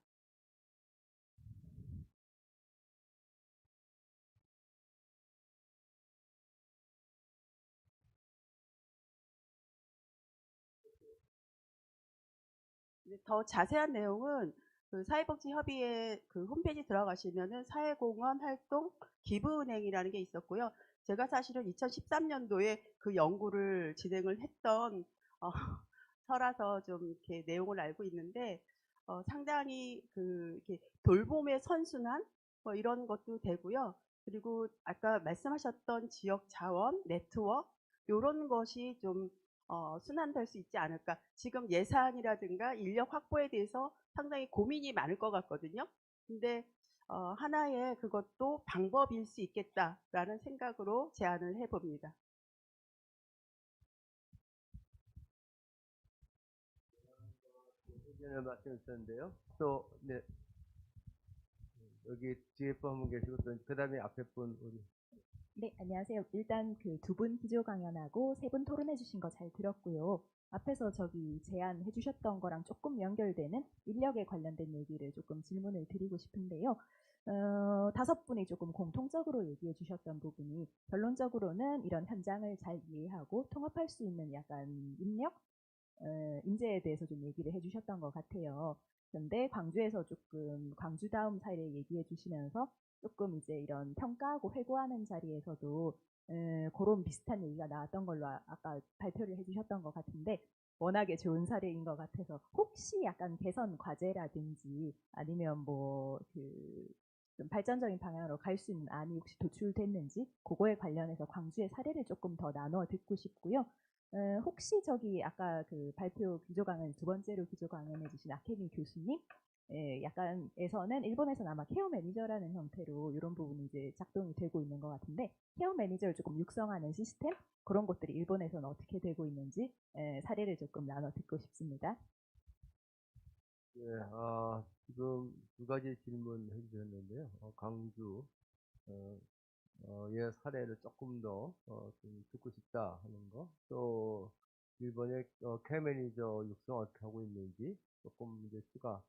더 자세한 내용은 그 사회복지협의회 그 홈페이지 들어가시면은 사회공헌 활동 기부은행이라는 게 있었고요. 제가 사실은 2013년도에 그 연구를 진행을 했던 터라서 좀 이렇게 내용을 알고 있는데 상당히 그 이렇게 돌봄의 선순환 뭐 이런 것도 되고요. 그리고 아까 말씀하셨던 지역 자원 네트워크 이런 것이 좀 순환될 수 있지 않을까. 지금 예산이라든가 인력 확보에 대해서 상당히 고민이 많을 것 같거든요. 근데 하나의 그것도 방법일 수 있겠다라는 생각으로 제안을 해봅니다. 의견을 말씀해 주셨는데요. 또 네, 여기 뒤에 분 한 분 계시고 그 다음에 앞에 분 우리 네, 안녕하세요. 일단 그 두 분 기조 강연하고 세 분 토론해 주신 거 잘 들었고요. 앞에서 저기 제안해 주셨던 거랑 조금 연결되는 인력에 관련된 얘기를 조금 질문을 드리고 싶은데요. 다섯 분이 조금 공통적으로 얘기해 주셨던 부분이 결론적으로는 이런 현장을 잘 이해하고 통합할 수 있는 약간 인력, 인재에 대해서 좀 얘기를 해 주셨던 것 같아요. 그런데 광주에서 조금 광주다움 사례를 얘기해 주시면서 조금 이제 이런 평가하고 회고하는 자리에서도 그런 비슷한 얘기가 나왔던 걸로 아까 발표를 해주셨던 것 같은데 워낙에 좋은 사례인 것 같아서 혹시 약간 개선 과제라든지 아니면 좀 발전적인 방향으로 갈 수 있는 안이 혹시 도출됐는지 그거에 관련해서 광주의 사례를 조금 더 나눠 듣고 싶고요. 혹시 저기 아까 그 발표 기조 강연 두 번째로 기조 강연해 주신 아케미 교수님 약간에서는 일본에서는 아마 케어 매니저라는 형태로 이런 부분이 이제 작동이 되고 있는 것 같은데 케어 매니저를 조금 육성하는 시스템 그런 것들이 일본에서는 어떻게 되고 있는지 사례를 조금 나눠 듣고 싶습니다. 예, 지금 두 가지 질문 해주셨는데요. 광주, 의 사례를 조금 더, 좀 듣고 싶다 하는 거. 또, 일본의, 케어 매니저 육성 어떻게 하고 있는지 조금 이제 추가,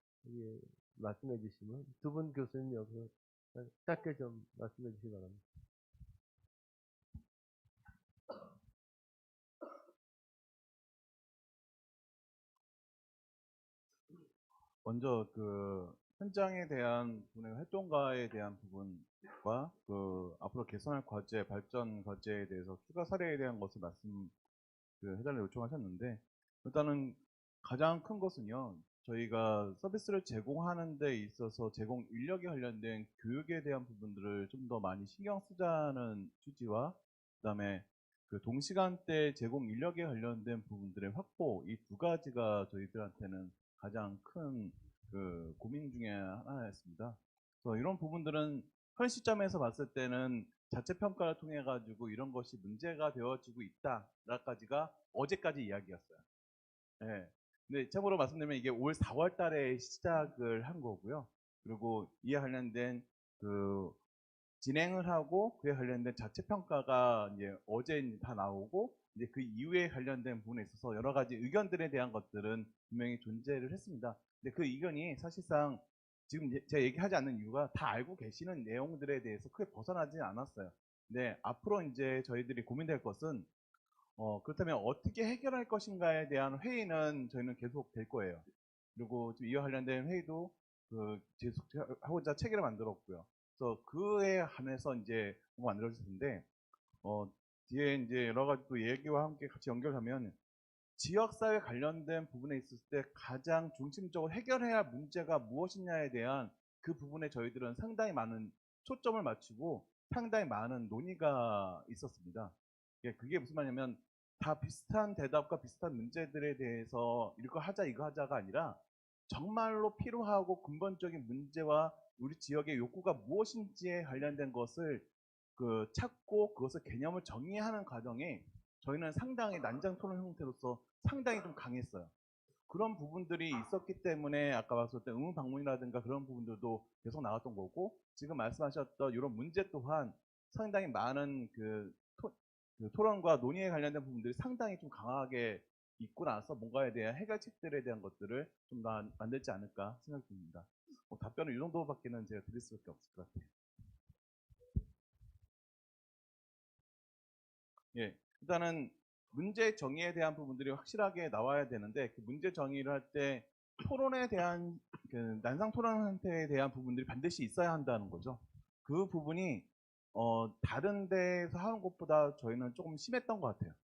말씀해 주시면, 두 분 교수님 여기서 짧게 좀 말씀해 주시기 바랍니다. 먼저 그 현장에 대한 분의 활동가에 대한 부분과 그 앞으로 개선할 과제, 발전 과제에 대해서 추가 사례에 대한 것을 해달라고 요청하셨는데 일단은 가장 큰 것은요. 저희가 서비스를 제공하는 데 있어서 제공 인력에 관련된 교육에 대한 부분들을 좀 더 많이 신경 쓰자는 취지와 그다음에 그 동시간대 제공 인력에 관련된 부분들의 확보 이 두 가지가 저희들한테는 가장 큰 그 고민 중에 하나였습니다. 그래서 이런 부분들은 현 시점에서 봤을 때는 자체 평가를 통해 가지고 이런 것이 문제가 되어지고 있다라까지가 어제까지 이야기였어요. 예. 근데 참고로 말씀드리면 이게 올 4월 달에 시작을 한 거고요. 그리고 이에 관련된 그 진행을 하고 그에 관련된 자체 평가가 이제 어제 이제 다 나오고 이제 그 이후에 관련된 부분에 있어서 여러 가지 의견들에 대한 것들은 분명히 존재를 했습니다. 근데 그 의견이 사실상 지금 제가 얘기하지 않는 이유가 다 알고 계시는 내용들에 대해서 크게 벗어나지 않았어요. 근데 앞으로 이제 저희들이 고민될 것은 그렇다면 어떻게 해결할 것인가에 대한 회의는 저희는 계속 될 거예요. 그리고 이와 관련된 회의도 계속하고자 체계를 만들었고요. 그래서 그에 한해서 이제 만들어질 텐데, 뒤에 이제 여러 가지 또 얘기와 함께 같이 연결하면 지역사회 관련된 부분에 있을 때 가장 중심적으로 해결해야 할 문제가 무엇이냐에 대한 그 부분에 저희들은 상당히 많은 초점을 맞추고 상당히 많은 논의가 있었습니다. 그게 무슨 말이냐면 다 비슷한 대답과 비슷한 문제들에 대해서 이거 하자 이거 하자가 아니라 정말로 필요하고 근본적인 문제와 우리 지역의 욕구가 무엇인지에 관련된 것을 찾고 그것을 개념을 정의하는 과정에 저희는 상당히 난장 토론 형태로서 상당히 좀 강했어요. 그런 부분들이 있었기 때문에 아까 봤을 때 의문 방문이라든가 그런 부분들도 계속 나왔던 거고 지금 말씀하셨던 이런 문제 또한 상당히 많은 그 토론과 논의에 관련된 부분들이 상당히 좀 강하게 있고 나서 뭔가에 대한 해결책들에 대한 것들을 좀 만들지 않을까 생각이 듭니다. 답변은 이 정도밖에는 제가 드릴 수밖에 없을 것 같아요. 예, 일단은 문제 정의에 대한 부분들이 확실하게 나와야 되는데 그 문제 정의를 할 때 토론에 대한 난상 토론 형태에 대한 부분들이 반드시 있어야 한다는 거죠. 그 부분이 다른 데에서 하는 것보다 저희는 조금 심했던 것 같아요.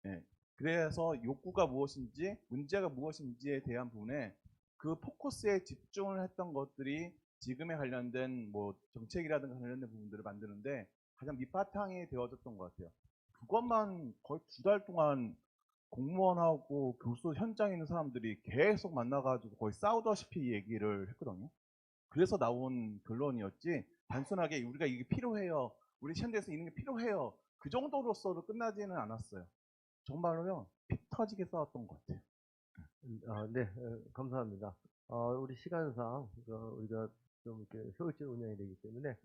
예, 그래서 욕구가 무엇인지 문제가 무엇인지에 대한 부분에 그 포커스에 집중을 했던 것들이 지금에 관련된 뭐 정책이라든가 관련된 부분들을 만드는데 가장 밑바탕이 되어졌던 것 같아요. 그것만 거의 2달 동안 공무원하고 교수 현장에 있는 사람들이 계속 만나가지고 거의 싸우다시피 얘기를 했거든요. 그래서 나온 결론이었지 단순하게 우리가 이게 필요해요. 우리 현대에서 이런 게 필요해요. 그 정도로서도 끝나지는 않았어요. 정말로요. 피 터지게 싸웠던 것 같아요. 네, 감사합니다. 우리 시간상 우리가 좀 이렇게 효율적 운영이 되기 때문에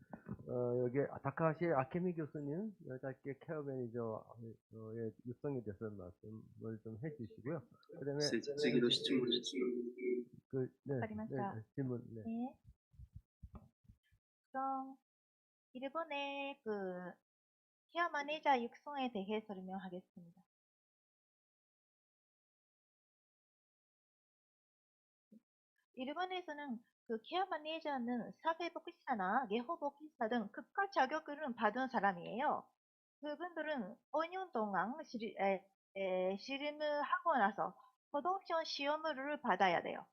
여기 다카하시 아케미 교수님 짧게 케어 매니저의 육성에 대해서 말씀을 좀 해주시고요. 그다음에 질문. 네. 네. 그럼 일본의 케어 매니저 육성에 대해 설명하겠습니다. 일본에서는 그 케어 매니저는 사회복지사나 개호복지사 등 국가 자격을 받은 사람이에요. 그분들은 5년 동안 실무하고 나서 도덕시험 시험을 받아야 돼요.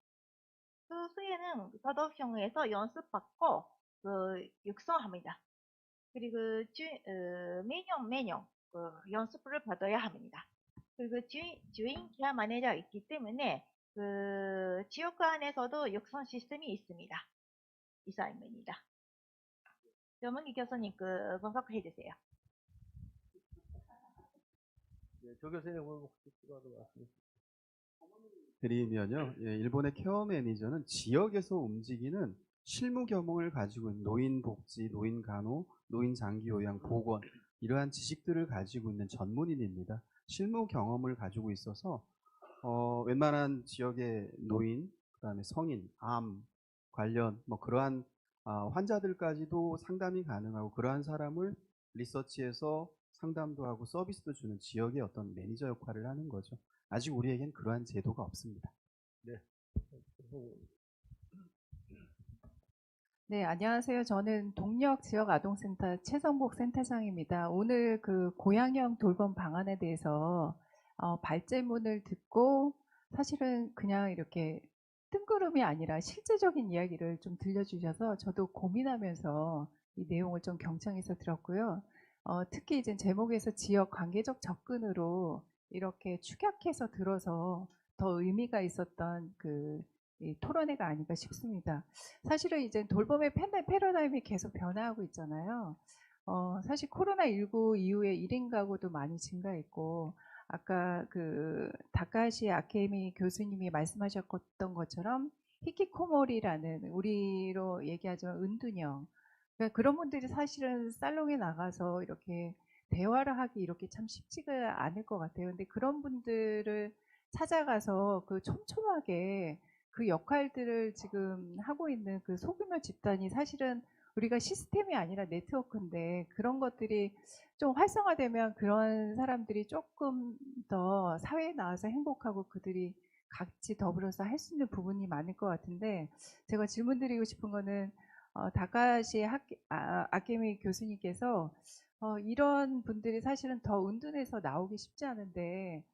그 후에는 도덕시험에서 연습받고 육성합니다. 그리고 매년 연습을 받아야 합니다. 그리고 주인 케어 매니저가 있기 때문에 그 지역 안에서도 육성 시스템이 있습니다. 이상입니다. 조문기 교수님 분석해 주세요. 네, 조 교수님 오늘 혹시 추가로 말씀 드리면요. 예, 일본의 케어 매니저는 지역에서 움직이는 실무 경험을 가지고 있는 노인 복지, 노인 간호, 노인 장기 요양, 보건 이러한 지식들을 가지고 있는 전문인입니다. 실무 경험을 가지고 있어서 웬만한 지역의 노인, 그다음에 성인, 암 관련 뭐 그러한 환자들까지도 상담이 가능하고 그러한 사람을 리서치해서 상담도 하고 서비스도 주는 지역의 어떤 매니저 역할을 하는 거죠. 아직 우리에겐 그러한 제도가 없습니다. 네, 안녕하세요. 저는 동력 지역아동센터 최성복 센터장입니다. 오늘 그 고양형 돌봄 방안에 대해서 발제문을 듣고 사실은 그냥 이렇게 뜬구름이 아니라 실제적인 이야기를 좀 들려주셔서 저도 고민하면서 이 내용을 좀 경청해서 들었고요. 특히 이제 제목에서 지역 관계적 접근으로 이렇게 축약해서 들어서 더 의미가 있었던 이 토론회가 아닌가 싶습니다. 사실은 이제 돌봄의 패러다임이 계속 변화하고 있잖아요. 사실 코로나19 이후에 1인 가구도 많이 증가했고, 아까 다카시 아케미 교수님이 말씀하셨던 것처럼 히키코모리라는 우리로 얘기하자면 은둔형. 그러니까 그런 분들이 사실은 살롱에 나가서 이렇게 대화를 하기 이렇게 참 쉽지가 않을 것 같아요. 근데 그런 분들을 찾아가서 촘촘하게 그 역할들을 지금 하고 있는 그 소규모 집단이 사실은 우리가 시스템이 아니라 네트워크인데 그런 것들이 좀 활성화되면 그런 사람들이 조금 더 사회에 나와서 행복하고 그들이 같이 더불어서 할 수 있는 부분이 많을 것 같은데 제가 질문 드리고 싶은 거는 다카시 아케미 교수님께서 이런 분들이 사실은 더 은둔해서 나오기 쉽지 않은데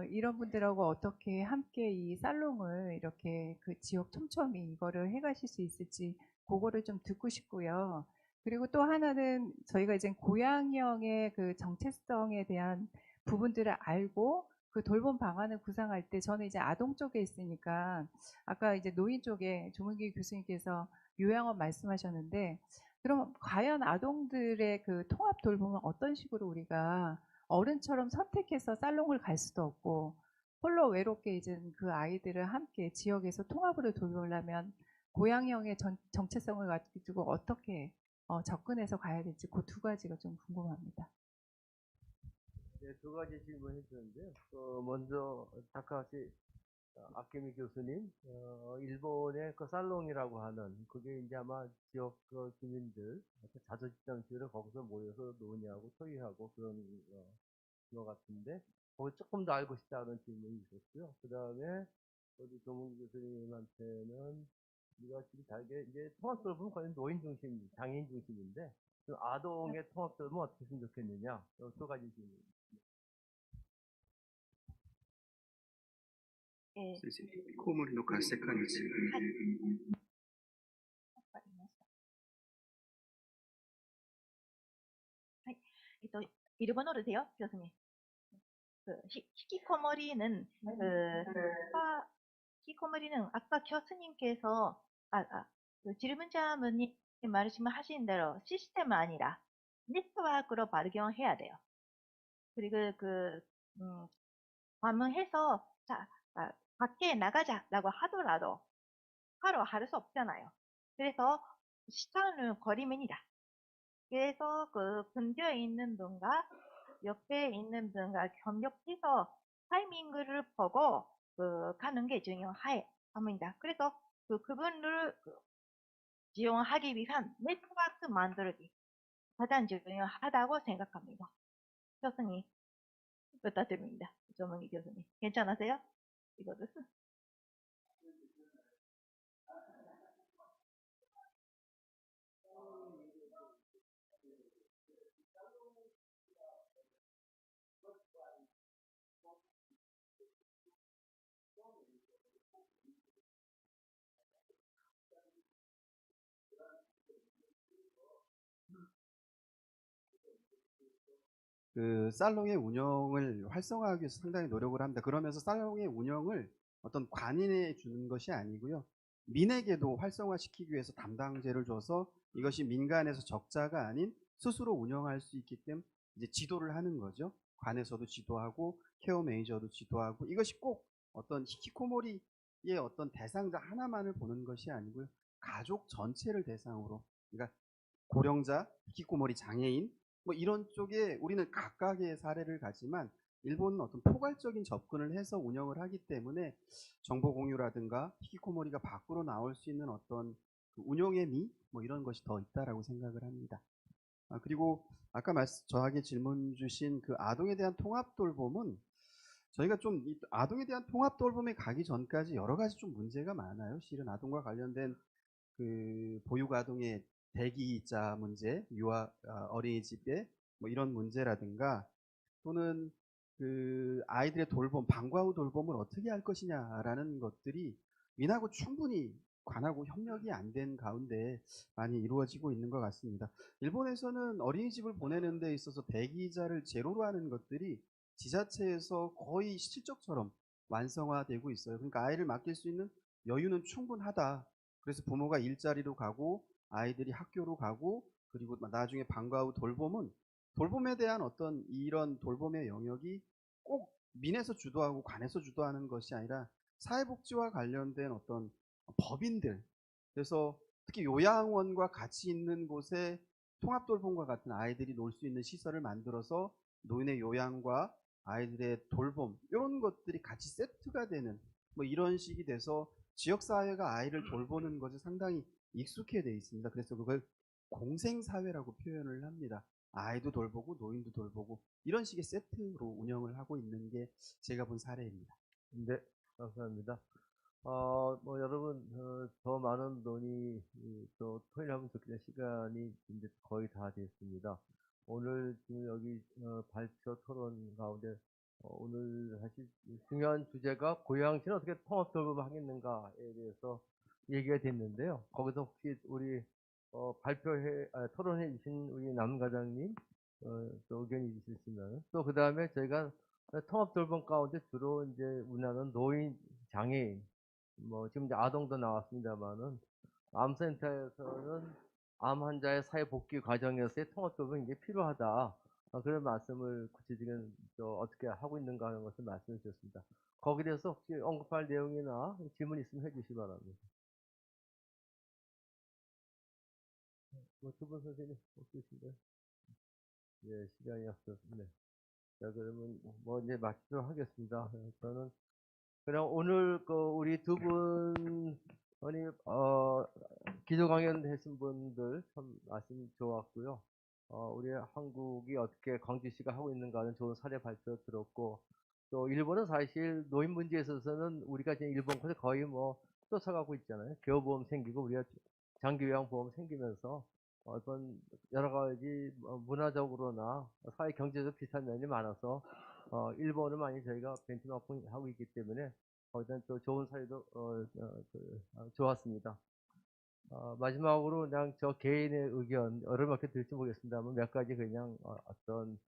이런 분들하고 어떻게 함께 이 살롱을 이렇게 그 지역 촘촘히 이거를 해가실 수 있을지 그거를 좀 듣고 싶고요. 그리고 또 하나는 저희가 이제 고양형의 그 정체성에 대한 부분들을 알고 그 돌봄 방안을 구상할 때 저는 이제 아동 쪽에 있으니까 아까 이제 노인 쪽에 조문기 교수님께서 요양원 말씀하셨는데 그럼 과연 아동들의 그 통합 돌봄은 어떤 식으로 우리가 어른처럼 선택해서 살롱을 갈 수도 없고 홀로 외롭게 이제 그 아이들을 함께 지역에서 통합으로 돌보려면 고양형의 정체성을 가지고 어떻게 접근해서 가야 될지 그 두 가지가 좀 궁금합니다. 네, 두 가지 질문해 주는데요. 먼저 다카시 아케미 교수님, 일본의 그 살롱이라고 하는 그게 이제 아마 지역 주민들, 자소집장실을 거기서 모여서 논의하고 토의하고 그런 것 같은데, 거기 조금 더 알고 싶다는 질문이 있었고요. 그 다음에 우리 조문 교수님한테는 우리가 지금 잘게 이제 통합 돌봄은 거의 노인 중심, 장애인 중심인데 좀 아동의 통합 돌봄은 어떻게 했으면 좋겠느냐, 두 가지 질문. 先生、コウモリの活性化について。わかりました。はい。일본어로돼요, 교수님. 히키코모리는 히키코모리는 아까 교수님께서 질문자분이 말씀하신 대로 시스템 아니라 네트워크로 발견해야 돼요. 그리고 방문해서 밖에 나가자라고 하더라도 바로 할 수 없잖아요. 그래서 시간을 걸립니다. 그래서 근처에 있는 분과 옆에 있는 분과 협력해서 타이밍을 보고 가는 게 중요합니다. 그래서 그분을 지원하기 위한 네트워크 만들기 가장 중요하다고 생각합니다. 교수님 부탁드립니다. 조문희 교수님 괜찮으세요? 이거를 그 살롱의 운영을 활성화하기 위해서 상당히 노력을 합니다. 그러면서 살롱의 운영을 어떤 관인에 주는 것이 아니고요. 민에게도 활성화시키기 위해서 담당제를 줘서 이것이 민간에서 적자가 아닌 스스로 운영할 수 있기 때문에 이제 지도를 하는 거죠. 관에서도 지도하고 케어 매니저도 지도하고 이것이 꼭 어떤 히키코모리의 어떤 대상자 하나만을 보는 것이 아니고요. 가족 전체를 대상으로 그러니까 고령자, 히키코모리 장애인 뭐 이런 쪽에 우리는 각각의 사례를 가지만 일본은 어떤 포괄적인 접근을 해서 운영을 하기 때문에 정보 공유라든가 히키코모리가 밖으로 나올 수 있는 어떤 그 운영의 미 뭐 이런 것이 더 있다라고 생각을 합니다. 그리고 아까 저에게 질문 주신 그 아동에 대한 통합 돌봄은 저희가 좀 이 아동에 대한 통합 돌봄에 가기 전까지 여러 가지 좀 문제가 많아요. 실은 아동과 관련된 그 보육 아동의 대기자 문제, 유아 어린이집에 뭐 이런 문제라든가 또는 그 아이들의 돌봄, 방과 후 돌봄을 어떻게 할 것이냐라는 것들이 민하고 충분히 관하고 협력이 안 된 가운데 많이 이루어지고 있는 것 같습니다. 일본에서는 어린이집을 보내는 데 있어서 대기자를 제로로 하는 것들이 지자체에서 거의 실적처럼 완성화되고 있어요. 그러니까 아이를 맡길 수 있는 여유는 충분하다. 그래서 부모가 일자리로 가고 아이들이 학교로 가고 그리고 나중에 방과 후 돌봄에 대한 어떤 이런 돌봄의 영역이 꼭 민에서 주도하고 관에서 주도하는 것이 아니라 사회복지와 관련된 어떤 법인들 그래서 특히 요양원과 같이 있는 곳에 통합돌봄과 같은 아이들이 놀 수 있는 시설을 만들어서 노인의 요양과 아이들의 돌봄 이런 것들이 같이 세트가 되는 뭐 이런 식이 돼서 지역사회가 아이를 돌보는 것에 상당히 익숙해 돼 있습니다. 그래서 그걸 공생사회라고 표현을 합니다. 아이도 돌보고 노인도 돌보고 이런 식의 세트로 운영을 하고 있는 게 제가 본 사례입니다. 네, 감사합니다. 뭐 여러분 더 많은 논의 또 토의하면 좋겠는 시간이 이제 거의 다 됐습니다. 오늘 지금 여기 발표 토론 가운데 오늘 사실 중요한 주제가 고양시는 어떻게 통합 돌봄하겠는가에 대해서 얘기가 됐는데요. 거기서 혹시 우리 토론해 주신 우리 남 과장님 또 의견이 있으시면 또 그 다음에 저희가 통합 돌봄 가운데 주로 이제 우리나라는 노인 장애인 뭐 지금 이제 아동도 나왔습니다만은 암센터에서는 암 환자의 사회 복귀 과정에서의 통합 돌봄이 이제 필요하다. 그런 말씀을 구체적인 어떻게 하고 있는가 하는 것을 말씀해 주셨습니다. 거기에 대해서 혹시 언급할 내용이나 질문 있으면 해주시기 바랍니다. 두 분 선생님 없으신가요? 예, 시간이 없었습니다. 자, 그러면 뭐 이제 마치도록 하겠습니다. 저는 그냥 오늘 우리 두 분 기조 강연 하신 분들 참 말씀 좋았고요. 우리 한국이 어떻게 광주시가 하고 있는가는 좋은 사례 발표 들었고 또 일본은 사실 노인 문제에 있어서는 우리가 지금 일본 것을 거의 뭐 쫓아가고 있잖아요. 개호보험 생기고 우리가 장기요양보험 생기면서 어떤 여러 가지 문화적으로나 사회 경제적 비슷한 면이 많아서 일본은 많이 저희가 벤치마킹 하고 있기 때문에 거기다 또 좋은 사례도 좋았습니다. 마지막으로 그냥 저 개인의 의견 얼마큼 들을지 모르겠습니다만 몇 가지 그냥 어떤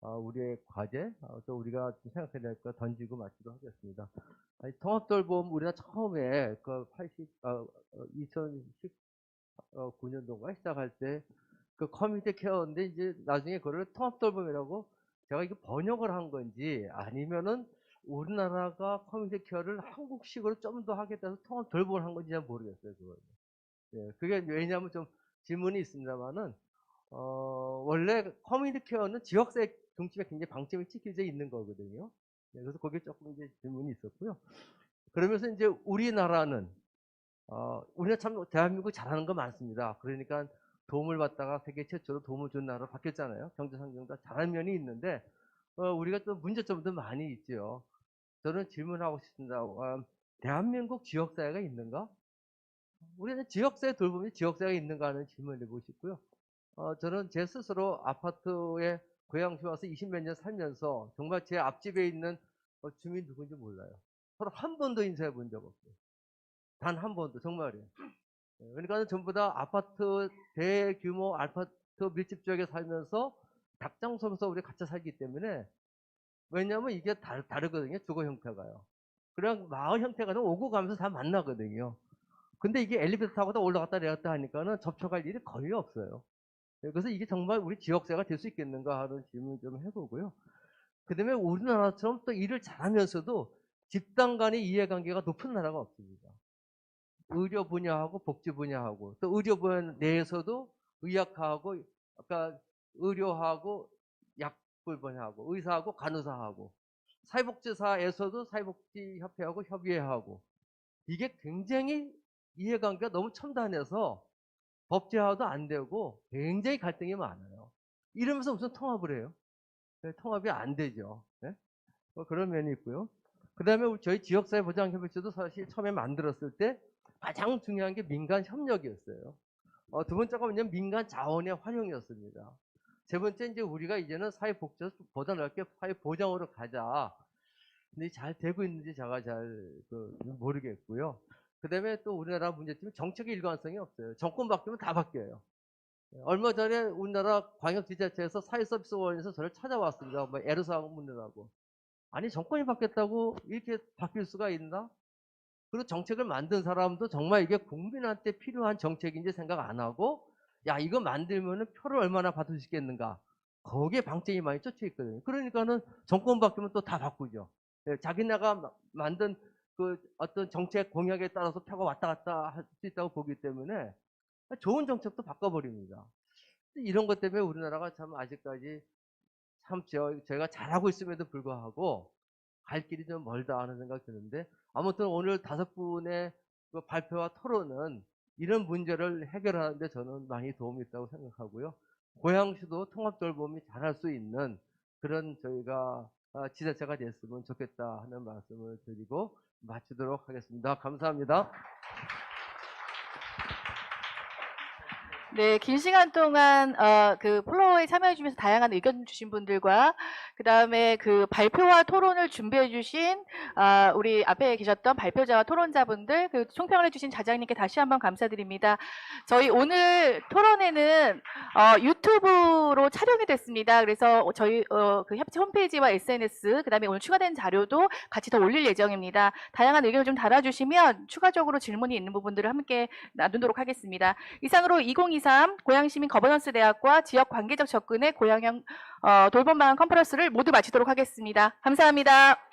우리의 과제 또 우리가 생각해야 될 거 던지고 마치도록 하겠습니다. 통합돌봄 우리가 처음에 2019년도인가 시작할 때 그 커뮤니티 케어인데 이제 나중에 그걸 통합돌봄이라고 제가 이게 번역을 한 건지 아니면은 우리나라가 커뮤니티 케어를 한국식으로 좀 더 하겠다 해서 통합돌봄을 한 건지 잘 모르겠어요. 그걸. 예, 그게 왜냐하면 좀 질문이 있습니다만은 원래 커뮤니티 케어는 지역사회 중심에 굉장히 방점이 찍혀져 있는 거거든요. 네, 그래서 거기에 조금 이제 질문이 있었고요. 그러면서 이제 우리나라는 우리가 참 대한민국 잘하는 거 많습니다. 그러니까 도움을 받다가 세계 최초로 도움을 준 나라로 바뀌었잖아요. 경제상정도 잘하는 면이 있는데 우리가 또 문제점도 많이 있죠. 저는 질문하고 싶습니다. 대한민국 지역사회가 있는가? 우리는 지역사회 돌봄이 지역사회가 있는가 하는 질문을 해보고 싶고요. 저는 제 스스로 아파트에 고향시 와서 20몇 년 살면서 정말 제 앞집에 있는 주민 누군지 몰라요. 서로 한 번도 인사해 본 적 없어요. 단 한 번도 정말이에요. 그러니까 전부 다 아파트 대규모 아파트 밀집 지역에 살면서 닭장 속에서 우리 같이 살기 때문에 왜냐하면 이게 다르거든요. 주거 형태가요. 그냥 마을 형태가 오고 가면서 다 만나거든요. 근데 이게 엘리베이터 타고 다 올라갔다 내렸다 하니까는 접촉할 일이 거의 없어요. 그래서 이게 정말 우리 지역사회가 될 수 있겠는가 하는 질문을 좀 해보고요. 그 다음에 우리나라처럼 또 일을 잘하면서도 집단 간의 이해관계가 높은 나라가 없습니다. 의료 분야하고 복지 분야하고 또 의료 분야 내에서도 의학하고 아까 의료하고 약물 분야하고 의사하고 간호사하고 사회복지사에서도 사회복지협회하고 협의회하고 이게 굉장히 이해관계가 너무 첨단해서 법제화도 안 되고 굉장히 갈등이 많아요. 이러면서 무슨 통합을 해요? 네, 통합이 안 되죠. 네? 뭐 그런 면이 있고요. 그 다음에 저희 지역사회보장협의체도 사실 처음에 만들었을 때 가장 중요한 게 민간 협력이었어요. 두 번째가 뭐냐면 민간 자원의 활용이었습니다. 세 번째 이제 우리가 이제는 사회복지에서 보다 넓게 사회보장으로 가자. 근데 잘 되고 있는지 제가 잘 모르겠고요. 그 다음에 또 우리나라 문제점은 정책의 일관성이 없어요. 정권 바뀌면 다 바뀌어요. 얼마 전에 우리나라 광역지자체에서 사회서비스원에서 저를 찾아왔습니다. 뭐 애로사항 묻느라고. 아니 정권이 바뀌었다고 이렇게 바뀔 수가 있나? 그리고 정책을 만든 사람도 정말 이게 국민한테 필요한 정책인지 생각 안 하고 야 이거 만들면은 표를 얼마나 받을 수 있겠는가? 거기에 방점이 많이 쫓겨 있거든요. 그러니까는 정권 바뀌면 또 다 바꾸죠. 자기네가 만든 그 어떤 정책 공약에 따라서 표가 왔다 갔다 할 수 있다고 보기 때문에 좋은 정책도 바꿔버립니다. 이런 것 때문에 우리나라가 참 아직까지 참 저희가 잘하고 있음에도 불구하고 갈 길이 좀 멀다 하는 생각이 드는데 아무튼 오늘 5분의 그 발표와 토론은 이런 문제를 해결하는 데 저는 많이 도움이 있다고 생각하고요. 고양시도 통합돌봄이 잘할 수 있는 그런 저희가 지자체가 됐으면 좋겠다 하는 말씀을 드리고 마치도록 하겠습니다. 감사합니다. 네, 긴 시간 동안 그 플로어에 참여해 주면서 다양한 의견 주신 분들과 그다음에 그 발표와 토론을 준비해 주신 우리 앞에 계셨던 발표자와 토론자분들 그리고 총평을 해 주신 자장님께 다시 한번 감사드립니다. 저희 오늘 토론회는 유튜브로 촬영이 됐습니다. 그래서 저희 그 협체 홈페이지와 SNS 그다음에 오늘 추가된 자료도 같이 더 올릴 예정입니다. 다양한 의견을 좀 달아주시면 추가적으로 질문이 있는 부분들을 함께 나누도록 하겠습니다. 이상으로 2023 고양시민 거버넌스 대학과 지역 관계적 접근의 고양형 돌봄 방안 컨퍼런스를 모두 마치도록 하겠습니다. 감사합니다.